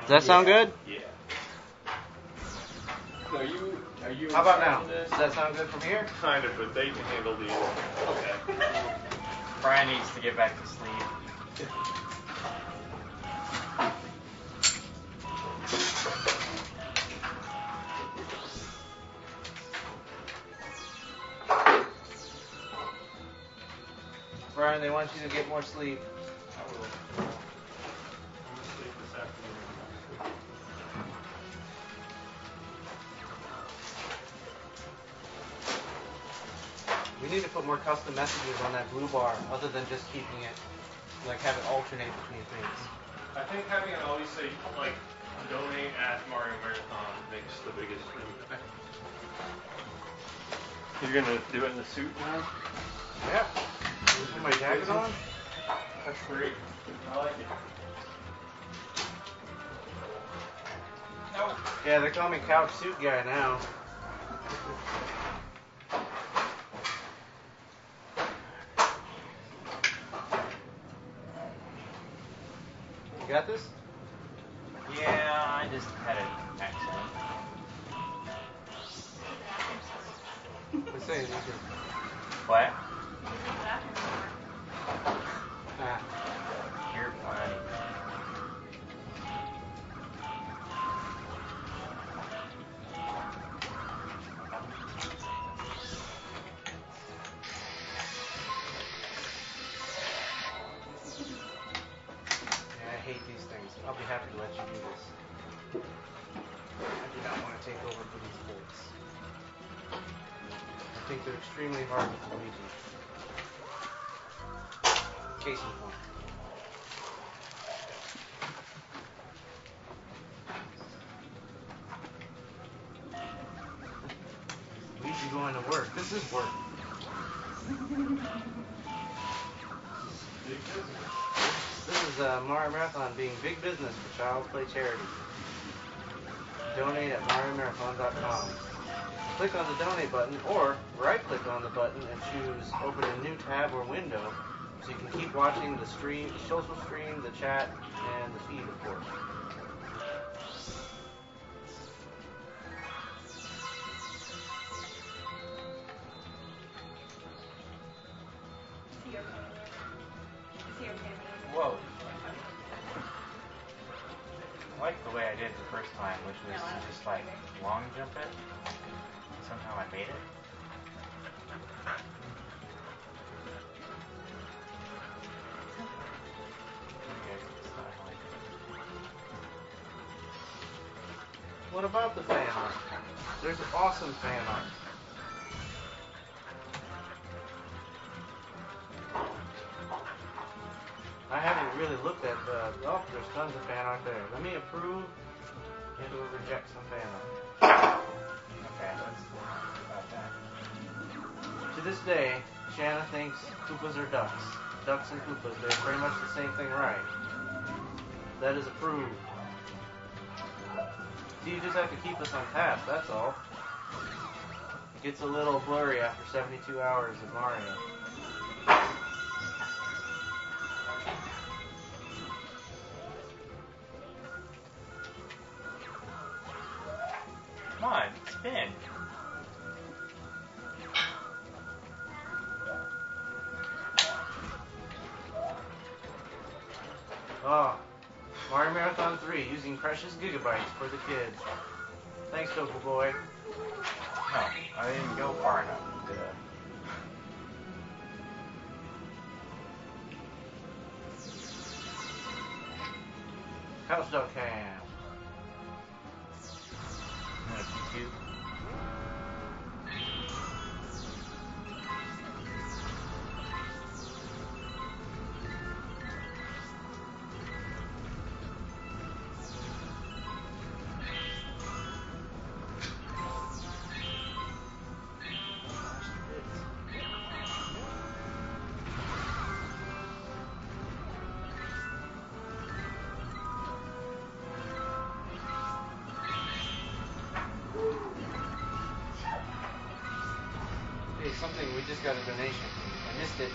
Does that sound good? Yeah. So are you How about now? in this? Does that sound good from here? Kind of, but they can handle the. Okay. Brian needs to get back to sleep. Brian, they want you to get more sleep. I will. I'm gonna sleep this afternoon. We need to put more custom messages on that blue bar, other than just keeping it, like have it alternate between things. I think having it always say like donate at Mario Marathon makes the biggest impact. You're gonna do it in the suit now? Yeah. Put my jacket on. That's great. I like it. No. Yeah, they call me couch suit guy now. You got this? Yeah, I just had an accident. Let's say it. What? Ah. You're funny. Yeah, I hate these things. I'll be happy to let you do this. I do not want to take over for these bolts. I think they're extremely hard with Luigi. Case in point. Luigi going to work. This is work. This is Mario Marathon being big business for Child's Play charity. Donate at MarioMarathon.com. Click on the donate button or right click on the button and choose open a new tab or window so you can keep watching the stream, the social stream, the chat, and the feed, of course. Whoa. I like the way I did the first time, which was to just like long jump it. Somehow I made it. Okay, it's not how I did it. What about the fan art? There's awesome fan art. I haven't really looked at the... Oh, there's tons of fan art there. Let me approve and or reject some fan art. Okay, let's about that. To this day, Shanna thinks Koopas are ducks. Ducks and Koopas, they're pretty much the same thing, right? That is approved. So you just have to keep us on task, that's all. It gets a little blurry after 72 hours of Mario. Come on, spin. Oh, Mario Marathon 3 using precious gigabytes for the kids. Thanks, Tofu Boy. No, I didn't go far enough. Couch Dog Cam. YouTube. Hey, something, we just got a donation. I missed it.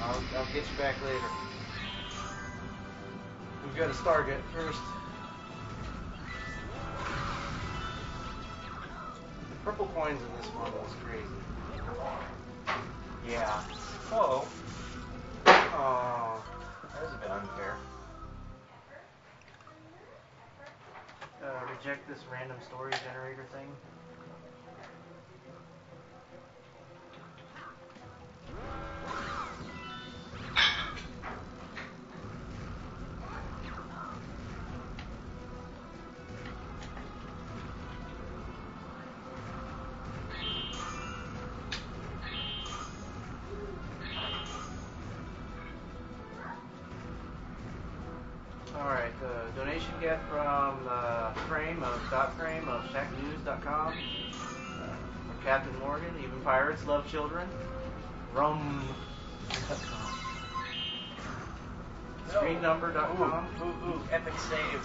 I'll get you back later. We've got to Stargate first. Purple coins in this one was crazy. Yeah. Whoa. Oh. That was a bit unfair. Reject this random story generator thing. Alright, donation get from Frame of ShackNews.com. From Captain Morgan, Even Pirates Love Children. Rum.com. ScreenNumber.com. Ooh, epic save.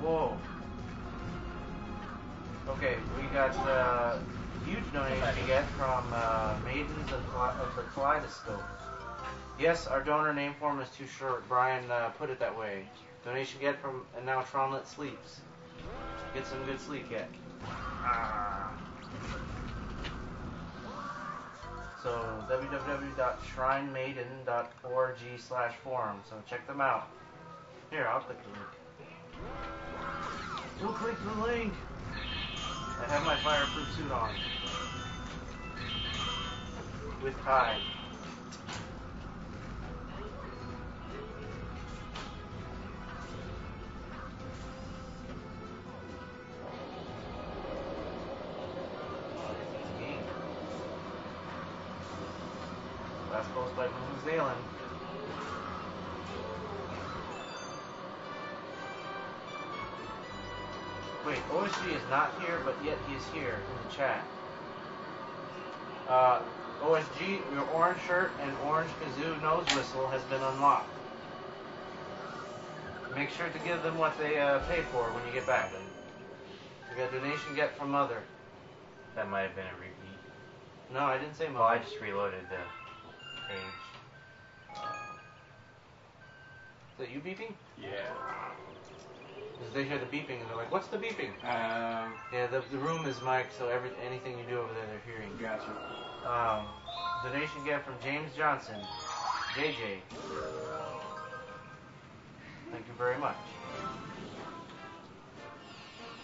Whoa. Okay, we got huge donation to get from Maidens of the Kaleidoscope. Yes, our donor name form is too short. Brian put it that way. Donation get from, and now Tronlet sleeps. Get some good sleep yet. So www.shrinemaiden.org/forum. So check them out. Here, I'll click the link. Who clicked the link? I have my fireproof suit on. With tie. Last post by New Zealand. Wait, OSG is not here, but yet he is here in the chat. OSG, your orange shirt and orange kazoo nose whistle has been unlocked. Make sure to give them what they paid for when you get back. We got donation get from Mother. That might have been a repeat. No, I didn't say Mother. Well, I just reloaded the page. Is that you beeping? Yeah. Because they hear the beeping and they're like, what's the beeping? Yeah, the room is mic'd, so anything you do over there, they're hearing. Gotcha. Donation get from James Johnson. JJ. Thank you very much.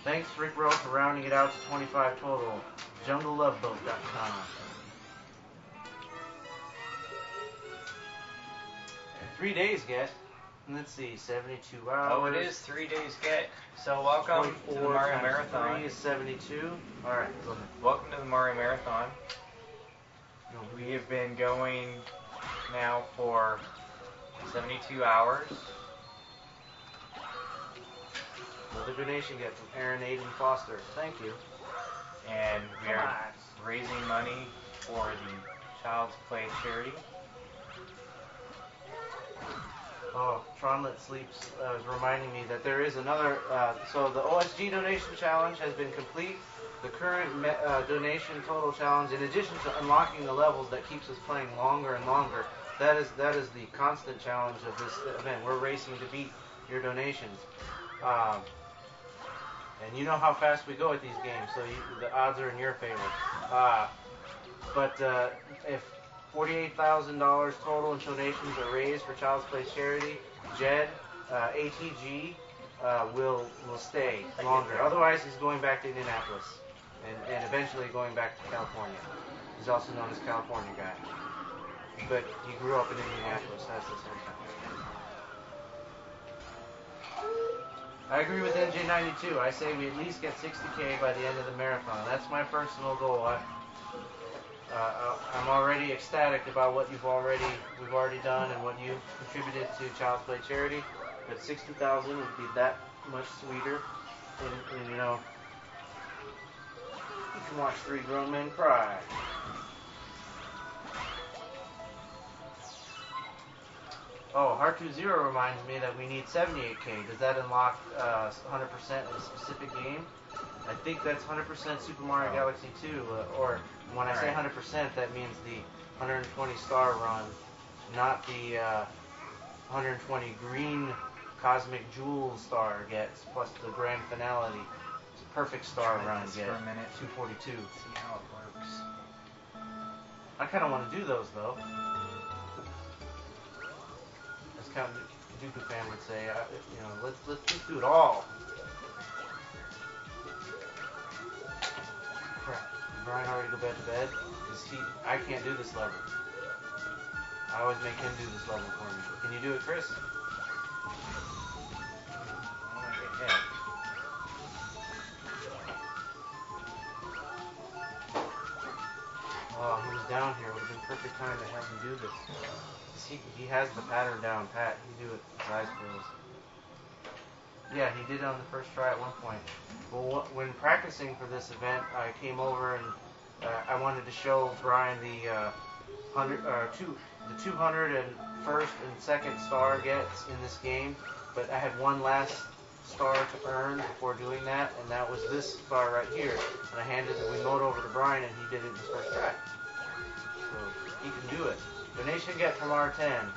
Thanks, Rick Rowe, for rounding it out to 25 total. JungleLoveBoat.com. 3 days, get. Let's see, 72 hours. Oh, it is 3 days get. So welcome to the Mario Marathon. 3 is 72. Alright, go ahead. Welcome to the Mario Marathon. We have been going now for 72 hours. Another donation get from Aaron Aiden Foster. Thank you. And we are raising money for the Child's Play charity. Oh, Tronlet Sleeps is reminding me that there is another, so the OSG donation challenge has been complete. The current donation total challenge, in addition to unlocking the levels that keeps us playing longer and longer, that is the constant challenge of this event. We're racing to beat your donations. And you know how fast we go at these games, so the odds are in your favor. But if $48,000 total in donations are raised for Child's Play charity, Jed, ATG, will stay longer. Otherwise, he's going back to Indianapolis and eventually going back to California. He's also known as California Guy. But he grew up in Indianapolis. That's the same time. I agree with NJ92. I say we at least get 60K by the end of the marathon. That's my personal goal. I'm already ecstatic about what we've already done and what you've contributed to Child's Play charity. But 60,000 would be that much sweeter. And you know, you can watch 3 grown men cry. Oh, Heart20 reminds me that we need 78K. Does that unlock 100% in a specific game? I think that's 100% Super Mario Galaxy 2. Or when I say 100%, that means the 120 star run, not the 120 green Cosmic Jewel star gets, plus the grand finale, perfect star Try run this get for a minute. 242. See how it works. I kind of want to do those though. As Count Dooku fan would say, let's just do it all. Crap. Did Brian already go back to bed? Cause I can't do this level. I always make him do this level for me. Can you do it, Chris? I want to get hit. Oh, he was down here. It would have been perfect time to have him do this. 'Cause he has the pattern down pat. He do it with his eyes closed. Yeah, he did it on the first try at one point. Well, when practicing for this event, I came over and I wanted to show Brian the 201st and second star gets in this game, but I had one last star to earn before doing that, and that was this star right here. And I handed the remote over to Brian, and he did it in his first try. So he can do it. Donation get from R10.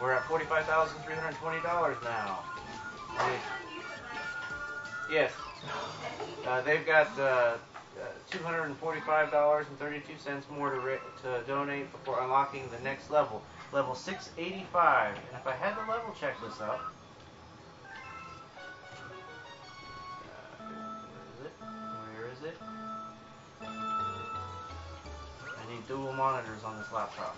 We're at $45,320 now. Yes. They've got $245.32 more to donate before unlocking the next level. Level 685. And if I had the level checklist up, where is it? I need dual monitors on this laptop.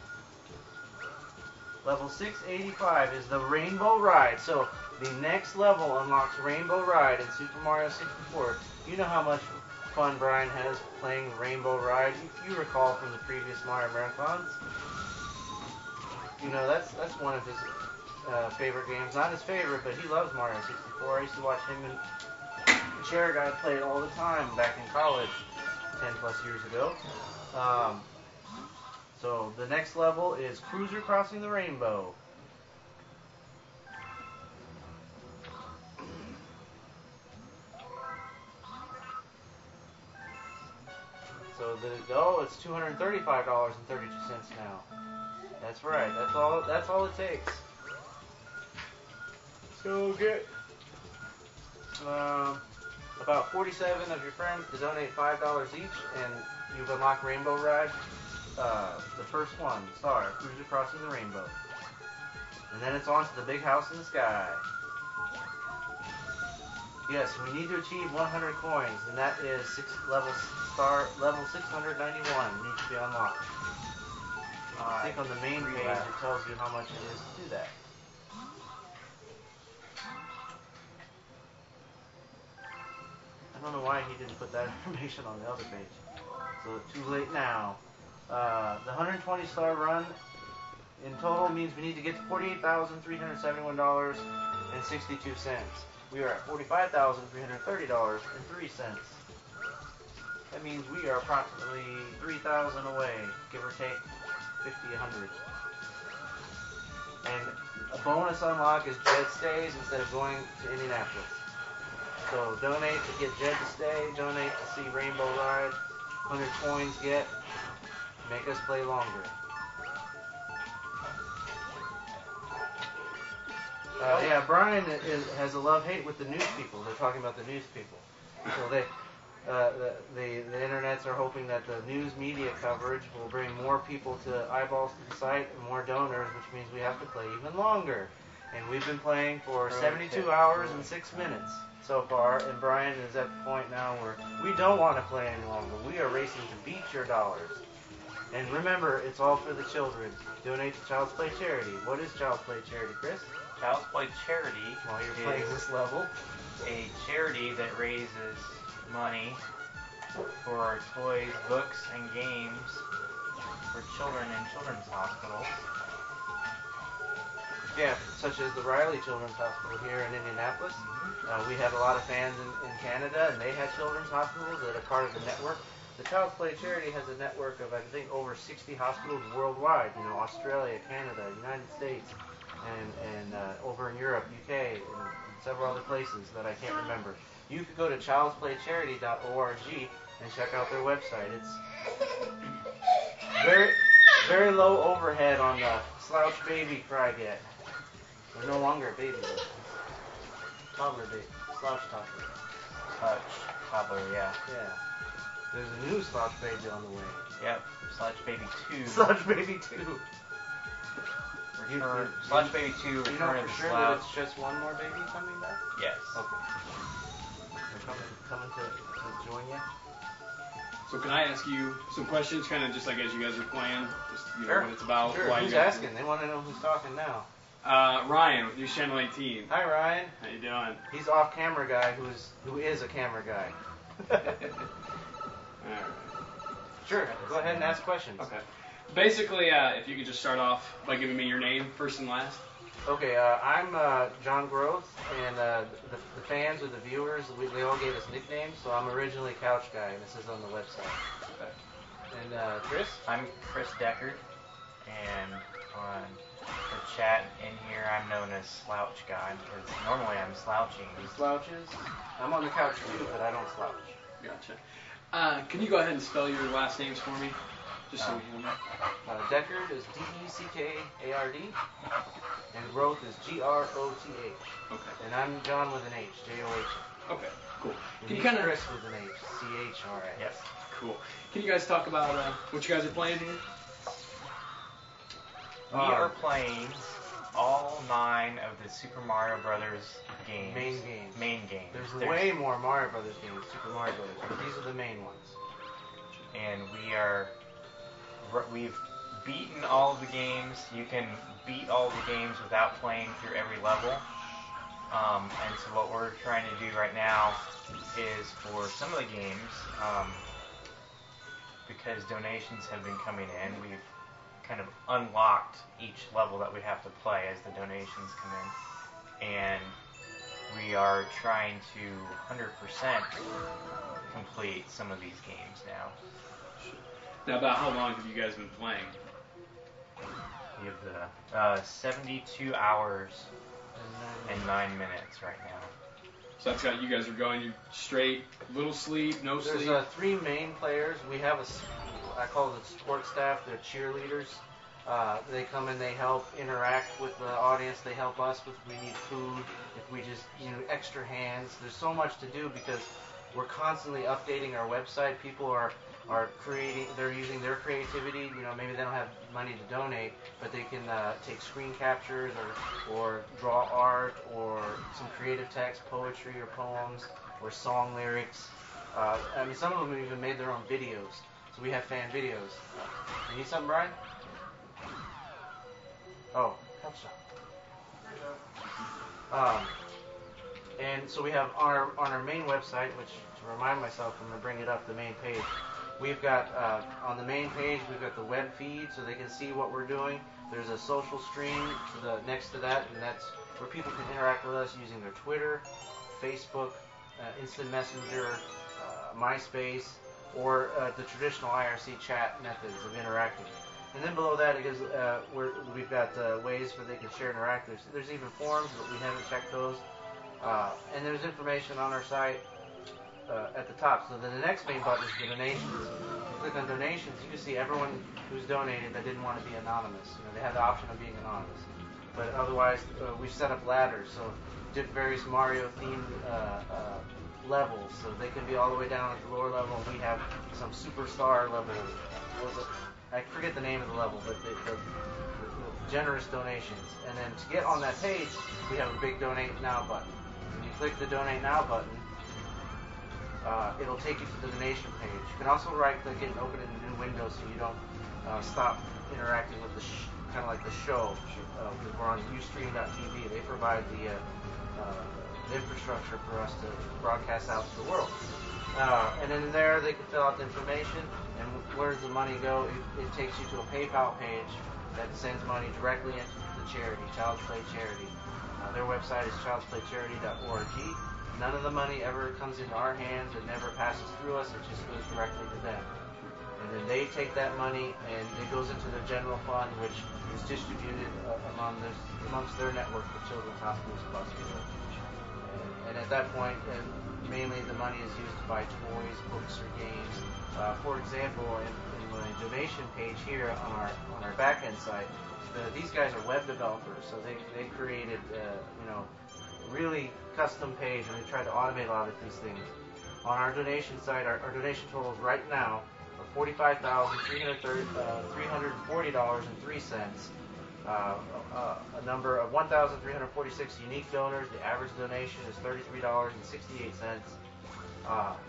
Level 685 is the Rainbow Ride. So the next level unlocks Rainbow Ride in Super Mario 64. You know how much fun Brian has playing Rainbow Ride. You recall from the previous Mario Marathons. You know, that's one of his favorite games. Not his favorite, but he loves Mario 64. I used to watch him and Chair Guy play it all the time back in college 10 plus years ago. So the next level is Cruiser Crossing the Rainbow. So it's $235.32 now. That's right. That's all it takes. So get about 47 of your friends to donate $5 each, and you've unlocked Rainbow Ride. The first one, star, Cruiser Crossing the Rainbow. And then it's on to the big house in the sky. Yes, we need to achieve 100 coins, and that is level 691 needs to be unlocked. I think on the main page it tells you how much it is to do that. I don't know why he didn't put that information on the other page. So too late now. The 120 star run in total means we need to get to $48,371.62. We are at $45,330.03. That means we are approximately 3,000 away, give or take 50, 100. And a bonus unlock is Jed stays instead of going to Indianapolis. So donate to get Jed to stay, donate to see Rainbow Ride, 100 coins get, make us play longer. Yeah, Brian has a love-hate with the news people. They're talking about the news people. So the internets are hoping that the news media coverage will bring more people to eyeballs to the site and more donors, which means we have to play even longer. And we've been playing for 72 hours and 6 minutes so far, and Brian is at the point now where we don't want to play any longer. We are racing to beat your dollars. And remember, it's all for the children. Donate to Child's Play Charity. What is Child's Play Charity, Chris? Child's Play Charity While you're playing this level, a charity that raises money for toys, books, and games for children in children's hospitals. Yeah, such as the Riley Children's Hospital here in Indianapolis. We have a lot of fans in Canada, and they have children's hospitals that are part of the network. The Child's Play Charity has a network of, I think, over 60 hospitals worldwide. You know, Australia, Canada, United States, and over in Europe, UK, and several other places that I can't remember. you could go to childsplaycharity.org and check out their website. It's very low overhead on the Slouch Baby fry get. They're no longer a baby. Toddler baby. Slouch toddler. Slouch toddler, yeah. Yeah. There's a new Slouch Baby on the way. Yep. Slouch Baby 2. Slouch Baby 2. Slouch Baby 2, You know Return of for the sure Slouch. that it's just one more baby coming back? Yes. Okay. They're coming to join you? So can I ask you some questions, kind of just like as you guys are playing, just Sure. what it's about, Sure, why who's you guys asking? They want to know who's talking now. Ryan with News Channel 18. Hi, Ryan. How you doing? He's off-camera guy who is a camera guy. All right. Sure, go ahead and ask questions. Okay. Basically, if you could just start off by giving me your name, first and last. Okay, I'm John Groth, and the fans or the viewers, they all gave us nicknames, so I'm originally Couch Guy, and this is on the website. And Chris? I'm Chris Deckard, and on the chat in here, I'm known as Slouch Guy, because normally I'm slouching. Slouches? I'm on the couch too, but I don't slouch. Gotcha. Can you go ahead and spell your last names for me? Just so we know. Deckard is Deckard, and Groth is Groth. Okay. And I'm John with an H, Joh. Okay, cool. And Can you he's kind of... Chris with an H, Chra. Yes. Cool. Can you guys talk about what you guys are playing here? We are playing all 9 of the Super Mario Brothers games. Main games. There's way more Mario Brothers games, Super Mario Brothers, but these are the main ones. And we've beaten all of the games. You can beat all of the games without playing through every level. And so what we're trying to do right now is for some of the games, because donations have been coming in, we've kind of unlocked each level that we have to play as the donations come in. And we are trying to 100% complete some of these games now. Now, about how long have you guys been playing? We have the 72 hours and 9 minutes right now. So that's got you guys are going straight, little sleep, no sleep. There's 3 main players. We have I call it the support staff. They're cheerleaders. They come and they help interact with the audience. They help us if we need food, if we just extra hands. There's so much to do because we're constantly updating our website. People are creating. They're using their creativity. Maybe they don't have money to donate, but they can take screen captures or draw art or some creative text, poetry or poems or song lyrics. Some of them even made their own videos. So we have fan videos. You need something, Brian? Oh, help shot. And so we have on our main website, which to remind myself, I'm going to bring it up, the main page. We've got on the main page, we've got the web feed, so they can see what we're doing. There's a social stream next to that, and that's where people can interact with us using their Twitter, Facebook, Instant Messenger, MySpace, or the traditional IRC chat methods of interacting. And then below that, it goes, we've got ways where they can share and interact. There's even forums, but we haven't checked those. And there's information on our site at the top. So then the next main button is the donations. If you click on donations, you can see everyone who's donated that didn't want to be anonymous. They have the option of being anonymous. But otherwise, we've set up ladders. So did various Mario-themed levels. So they can be all the way down at the lower level. And we have some superstar level. I forget the name of the level, but the generous donations. And then to get on that page, we have a big Donate Now button. When you click the Donate Now button, it'll take you to the donation page. You can also right-click it and open it in a new window so you don't stop interacting with kind of like the show. Because we're on Ustream.tv. They provide the infrastructure for us to broadcast out to the world. And then in there, they can fill out the information. And where does the money go? It takes you to a PayPal page that sends money directly into the charity, Child's Play Charity. Their website is childsplaycharity.org. None of the money ever comes into our hands. It never passes through us. It just goes directly to them. And then they take that money and it goes into their general fund, which is distributed amongst their network of children's hospitals across the world. And at that point, mainly the money is used to buy toys, books, or games. For example, in my donation page here on our back-end site, these guys are web developers, so they created really custom page, and they tried to automate a lot of these things. On our donation site, our donation totals right now are $45,340.03. A number of 1,346 unique donors. The average donation is $33.68.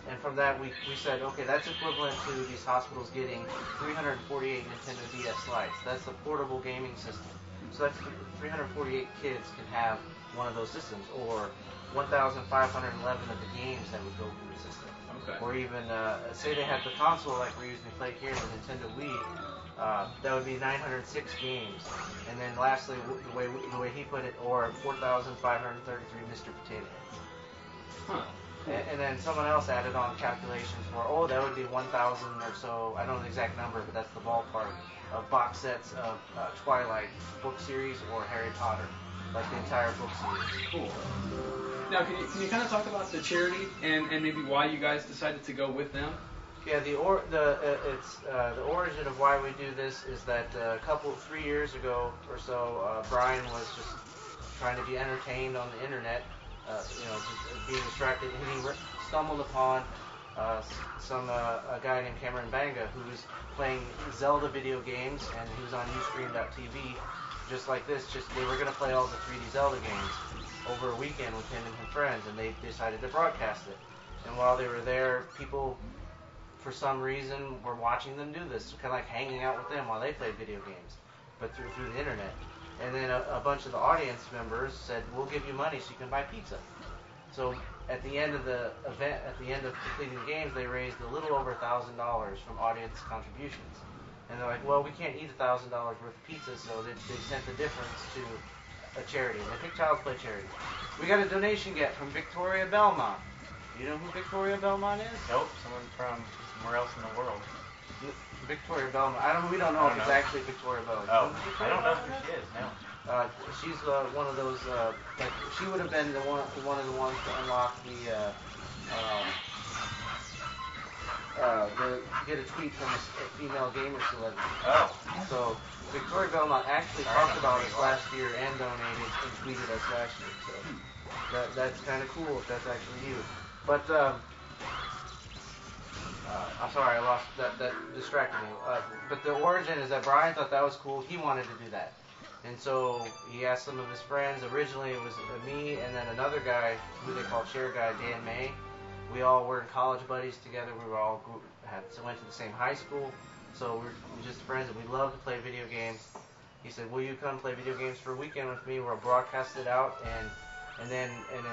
And from that, we said, okay, that's equivalent to these hospitals getting 348 Nintendo DS Lites. That's the portable gaming system. So that's 348 kids can have one of those systems, or 1,511 of the games that would go through the system. Okay. Or even, say they had the console like we're using to play here, the Nintendo Wii, that would be 906 games. And then lastly, the way he put it, or 4,533 Mr. Potato Heads. Huh. And then someone else added on calculations for, that would be 1,000 or so, I don't know the exact number, but that's the ballpark, of box sets of Twilight book series or Harry Potter, like the entire book series. Cool. Now, can you kind of talk about the charity and maybe why you guys decided to go with them? Yeah, the origin of why we do this is that 3 years ago or so, Brian was just trying to be entertained on the internet, just being distracted, and he stumbled upon a guy named Cameron Banga who was playing Zelda video games, and he was on Ustream.tv, just like this. They were going to play all the 3D Zelda games over a weekend with him and his friends, and they decided to broadcast it. And while they were there, people, for some reason, were watching them do this, kind of like hanging out with them while they played video games, but through the internet. And then a bunch of the audience members said, we'll give you money so you can buy pizza. So at the end of the event, at the end of completing the games, they raised a little over $1,000 from audience contributions. And they're like, well, we can't eat $1,000 worth of pizza, so they sent the difference to a charity. And they picked Child's Play Charity. We got a donation get from Victoria Belmont. You know who Victoria Belmont is? Nope, someone from somewhere else in the world. Victoria Belmont. We don't know if it's actually Victoria Belmont. Oh, I don't know who she is. No. She's one of those. She would have been one of the ones to unlock get a tweet from a female gamer celebrity. Oh. So Victoria Belmont actually talked about us last year and donated and tweeted us last year. So that's kind of cool if that's actually you. But I'm sorry, I lost that distracted me. But the origin is that Brian thought that was cool. He wanted to do that. And so he asked some of his friends. Originally it was me and then another guy who they call chair guy, Dan May. We all were in college buddies together. We were all went to the same high school. So we're just friends and we love to play video games. He said, will you come play video games for a weekend with me? We'll broadcast it out. And then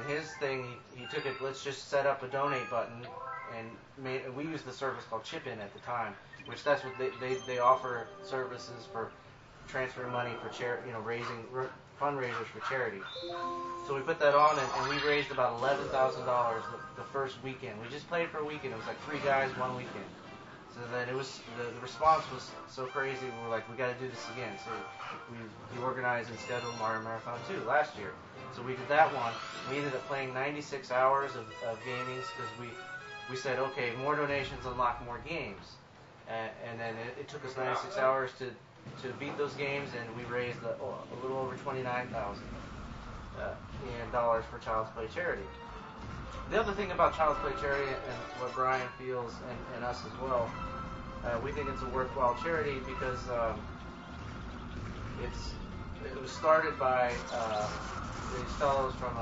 his thing, he took it, let's just set up a donate button. And we used the service called Chip In at the time, which that's what they offer services for transferring money for raising fundraisers for charity. So we put that on, and we raised about $11,000 the first weekend. We just played for a weekend. It was like 3 guys, 1 weekend. So then it was the response was so crazy. We were like, we got to do this again. So we organized and scheduled Mario Marathon 2 last year. So we did that one. We ended up playing 96 hours of gaming because we said, okay, more donations unlock more games. And then it took us 96 hours to beat those games, and we raised a little over $29,000 for Child's Play Charity. The other thing about Child's Play Charity and what Brian feels and us as well, we think it's a worthwhile charity because it was started by these fellows from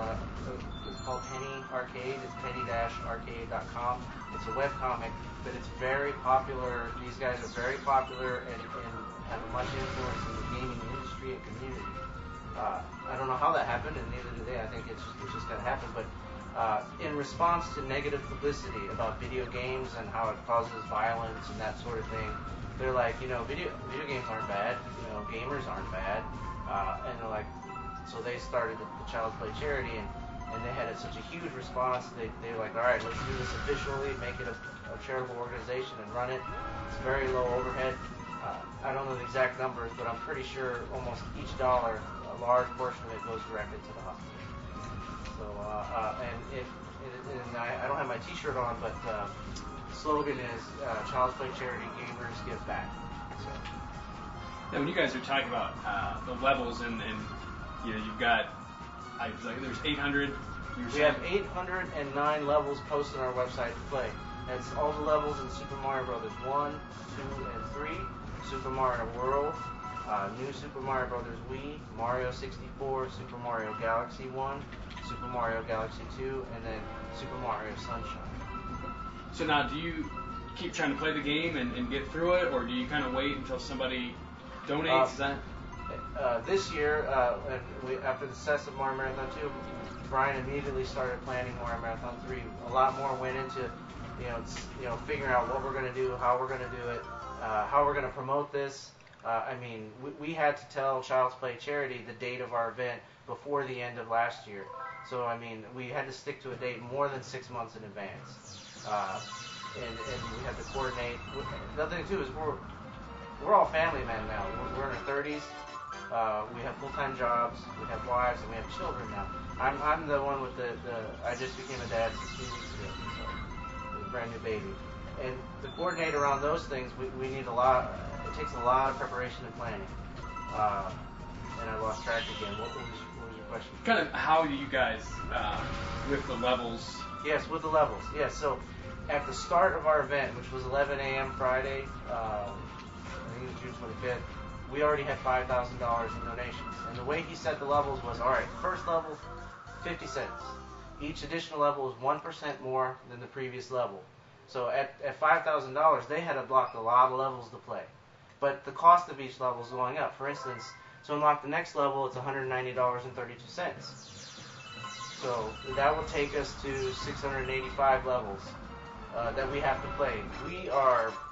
it's called Penny Arcade. It's penny-arcade.com. It's a webcomic, but it's very popular. These guys are very popular and have much influence in the gaming industry and community. I don't know how that happened, and neither do they. I think it's just got to happen. But in response to negative publicity about video games and how it causes violence and that sort of thing, they're like, video games aren't bad. Gamers aren't bad. And they're like, so they started the Child's Play Charity, and they had such a huge response. They were like, all right, let's do this officially, make it a charitable organization and run it. It's very low overhead. I don't know the exact numbers, but I'm pretty sure almost each dollar, a large portion of it goes directly to the hospital. So, and and I don't have my T-shirt on, but the slogan is Child's Play Charity, Gamers Give Back. So. Now, when you guys are talking about the levels and you know, you've got, there's 800. We have 809 levels posted on our website to play. That's all the levels in Super Mario Brothers 1, 2, and 3, Super Mario World, New Super Mario Brothers Wii, Mario 64, Super Mario Galaxy 1, Super Mario Galaxy 2, and then Super Mario Sunshine. So now, do you keep trying to play the game and get through it, or do you kind of wait until somebody donates? This year, after the success of Mario Marathon 2, Brian immediately started planning Mario Marathon 3. A lot more went into, figuring out what we're going to do, how we're going to do it, how we're going to promote this. We had to tell Child's Play Charity the date of our event before the end of last year. So, we had to stick to a date more than 6 months in advance. And we had to coordinate. The other thing, too, is we're all family men now. We're in our 30s. We have full-time jobs. We have wives, and we have children now. I'm the one with I just became a dad 16 weeks ago, so with a brand new baby. And to coordinate around those things, we need a lot. It takes a lot of preparation and planning. And I lost track again. What was your question? Kind of how do you guys with the levels? Yes, with the levels. Yes, so at the start of our event, which was 11 a.m. Friday, I think it was June 25th, we already had $5,000 in donations. And the way he set the levels was, all right, first level, 50 cents. Each additional level is 1% more than the previous level. So at $5,000, they had unlocked a lot of levels to play. But the cost of each level is going up. For instance, to unlock the next level, it's $190.32. So that will take us to 685 levels that we have to play. We are 50.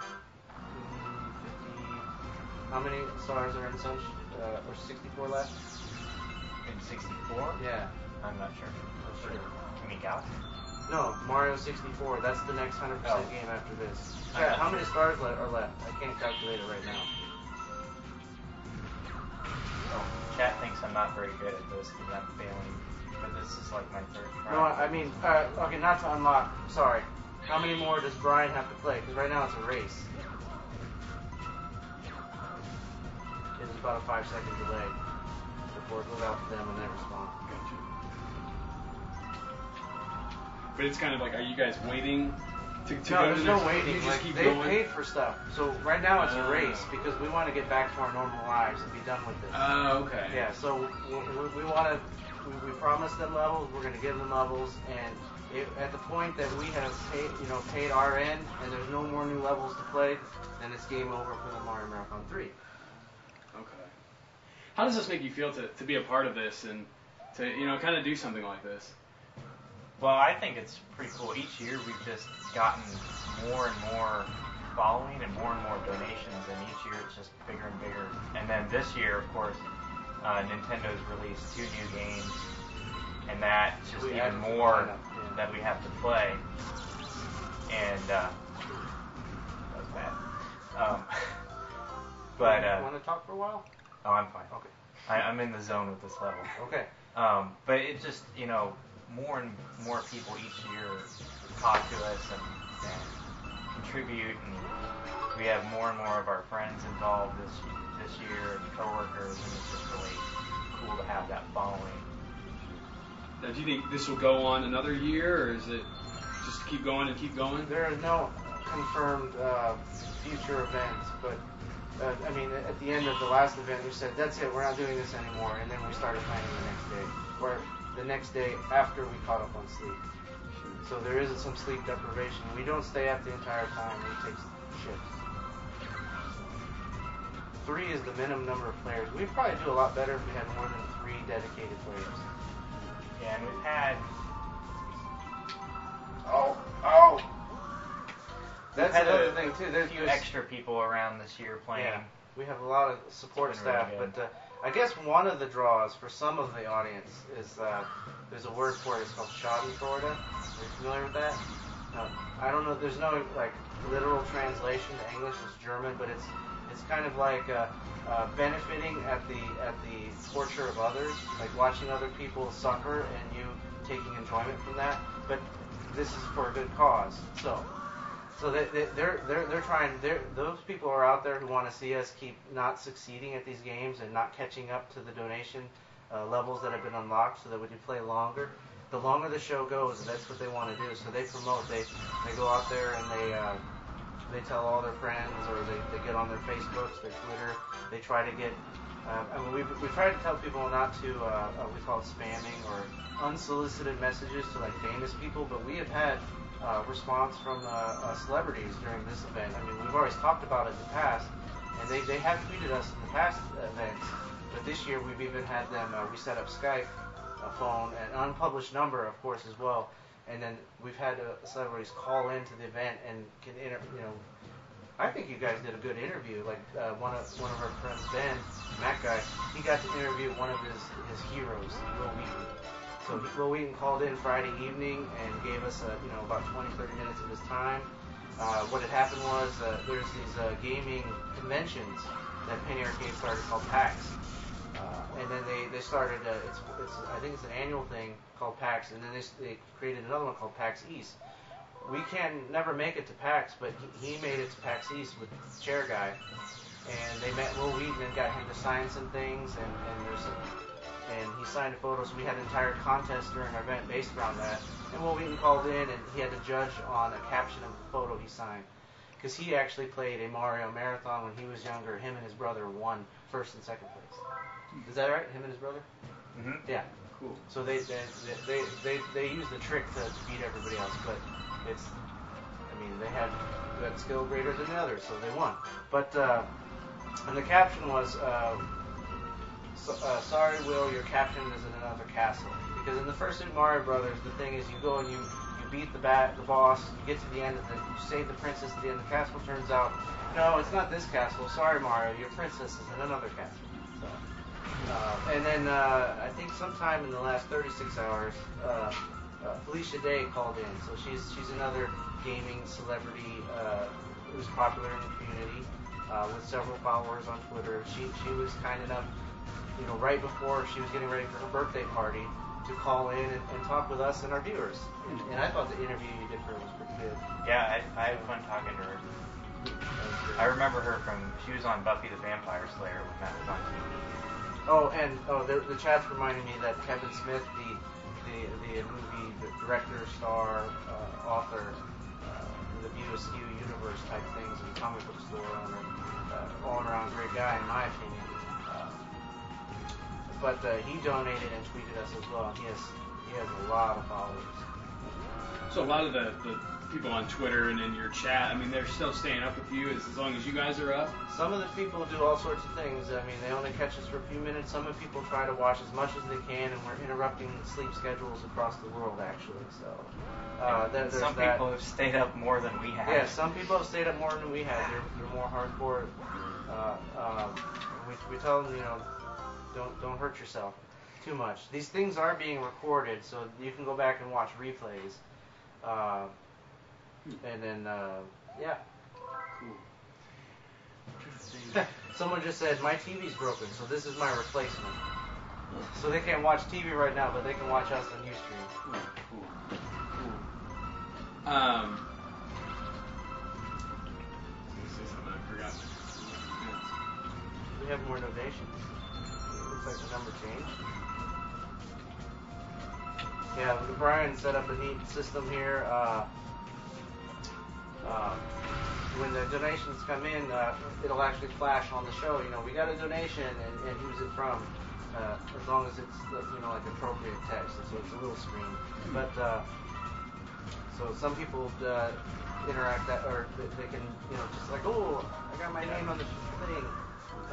How many stars are in Sunshine? Or 64 left? In 64? Yeah. I'm not sure. Sure. You mean Galaxy? No, Mario 64. That's the next 100% game after this. I'm Chat, not how sure. many stars are left? I can't calculate it right now. Oh, chat thinks I'm not very good at this because I'm failing. But this is like my third try. No, okay, not to unlock. Sorry. How many more does Brian have to play? Because right now it's a race. It is about a 5-second delay before it goes out to them and they respond. Gotcha. But it's kind of like, are you guys waiting to No, go to there's the no next? waiting. You just Like, keep they going. paid for stuff. So right now it's a race because we want to get back to our normal lives and be done with this. Okay. Yeah, so we want to, we promised them levels, we're going to give them levels, and at the point that we have paid our end, and there's no more new levels to play, then it's game over for the Mario Marathon 3. Okay. How does this make you feel to be a part of this and to kind of do something like this? Well, I think it's pretty cool. Each year we've just gotten more and more following and more donations, and each year it's just bigger and bigger. And then this year, of course, Nintendo's released 2 new games, and that's just even more that we have to play. And that was bad. But You want to talk for a while? oh, I'm fine. Okay. I'm in the zone with this level. Okay. But it just, more and more people each year talk to us and contribute, and we have more and more of our friends involved this year and coworkers, and it's just really cool to have that following. Now, do you think this will go on another year, or is it just keep going and keep going? There are no confirmed future events, but at the end of the last event, we said, that's it, we're not doing this anymore, and then we started planning the next day, or the next day after we caught up on sleep. So there is some sleep deprivation. We don't stay up the entire time, we take shifts. 3 is the minimum number of players. We'd probably do a lot better if we had more than 3 dedicated players. Yeah, and we've had... Oh! That's had another thing, too. There's a few extra people around this year playing. Yeah, we have a lot of support It's been staff, really good. but I guess one of the draws for some of the audience is there's a word for it. It's called Schadenfreude. Are you familiar with that? I don't know. There's no literal translation to English. It's German, but it's kind of like benefiting at the torture of others, like watching other people suffer and you taking enjoyment from that. But this is for a good cause. So they're trying. Those people are out there who want to see us keep not succeeding at these games and not catching up to the donation levels that have been unlocked, so that we can play longer. The longer the show goes, that's what they want to do. So they promote. They go out there and they tell all their friends, or they get on their Facebooks, their Twitter. They try to get. I mean, we try to tell people not to. We call it spamming or unsolicited messages to like famous people, but we have had response from celebrities during this event. I mean, we've always talked about it in the past, and they have tweeted us in the past events. But this year we've even had them. We set up Skype, a phone, an unpublished number, of course, as well. And then we've had celebrities call into the event and can I think you guys did a good interview. Like one of our friends, Ben, Mac guy, he got to interview one of his heroes, Will Wheaton. So Will Wheaton called in Friday evening and gave us about 20-30 minutes of his time. What had happened was there's these gaming conventions that Penny Arcade started called PAX. And then they started, I think it's an annual thing called PAX, and then they created another one called PAX East. We never make it to PAX, but he made it to PAX East with the chair guy, and they met Will Wheaton and got him to sign some things, and he signed a photo, so we had an entire contest during our event based around that. And Will Wheaton called in, and he had to judge on a caption of the photo he signed, because he actually played a Mario marathon when he was younger. Him and his brother won first and second place. Is that right? Him and his brother? Mm-hmm. Yeah. Cool. So they use the trick to beat everybody else, but they had skill greater than the others, so they won. But and the caption was, "Sorry, Will, your captain is in another castle." Because in the first Super Mario Brothers, the thing is, you go and you beat the boss, you get to the end, and you save the princess at the end of the castle. Turns out, no, it's not this castle. Sorry, Mario, your princess is in another castle. So. And then I think sometime in the last 36 hours, Felicia Day called in. So she's another gaming celebrity who's popular in the community with several followers on Twitter. She was kind enough, right before she was getting ready for her birthday party, to call in and talk with us and our viewers. And I thought the interview you did for her was pretty good. Yeah, I had fun talking to her. I remember her she was on Buffy the Vampire Slayer when that was on TV. Oh, and the chat's reminding me that Kevin Smith, the movie director, star, author, the View Askew universe type things, and comic book store owner, all around great guy in my opinion. But he donated and tweeted us as well. He has a lot of followers. So a lot of the people on Twitter and in your chat, they're still staying up with you as long as you guys are up? Some of the people do all sorts of things. They only catch us for a few minutes. Some of the people try to watch as much as they can, and we're interrupting sleep schedules across the world, actually. So some people have stayed up more than we have. Yeah, some people have stayed up more than we have. They're more hardcore. We tell them, don't hurt yourself too much. These things are being recorded, so you can go back and watch replays. And then, yeah. Cool. Someone just said, my TV's broken, so this is my replacement. So they can't watch TV right now, but they can watch us on Ustream. Cool. Say something I forgot. We have more donations. Looks like the number changed. Yeah, Brian set up a neat system here. When the donations come in, it'll actually flash on the show. We got a donation, and who's it from? As long as it's like appropriate text, so it's a little screen. But so some people interact that, or they can just like, oh, I got my name on the thing.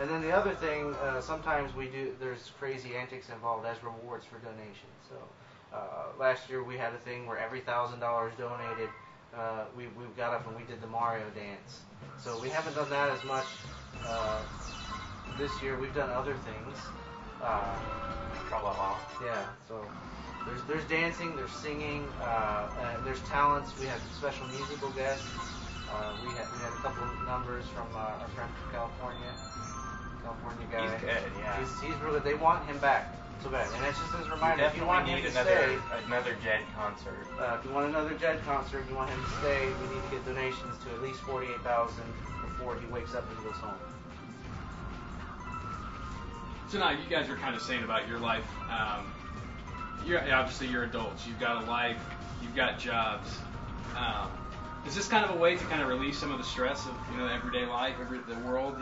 And then the other thing, sometimes there's crazy antics involved as rewards for donations. So last year we had a thing where every $1,000 donated, we got up and we did the Mario dance. So we haven't done that as much this year. We've done other things. Tra-la-la. Yeah. So there's dancing, there's singing, there's talents. We have special musical guests. We had a couple of numbers from our friend from California guy. He's good, yeah. He's really. They want him back so bad. And it's just as a You reminder, if you want definitely him need to stay, another Jed concert. if you want another Jed concert, you want him to stay, we need to get donations to at least 48,000 before he wakes up and goes home. So now you guys are kind of saying about your life. Obviously you're adults. You've got a life. You've got jobs. Is this kind of a way to kind of release some of the stress of everyday life, the world?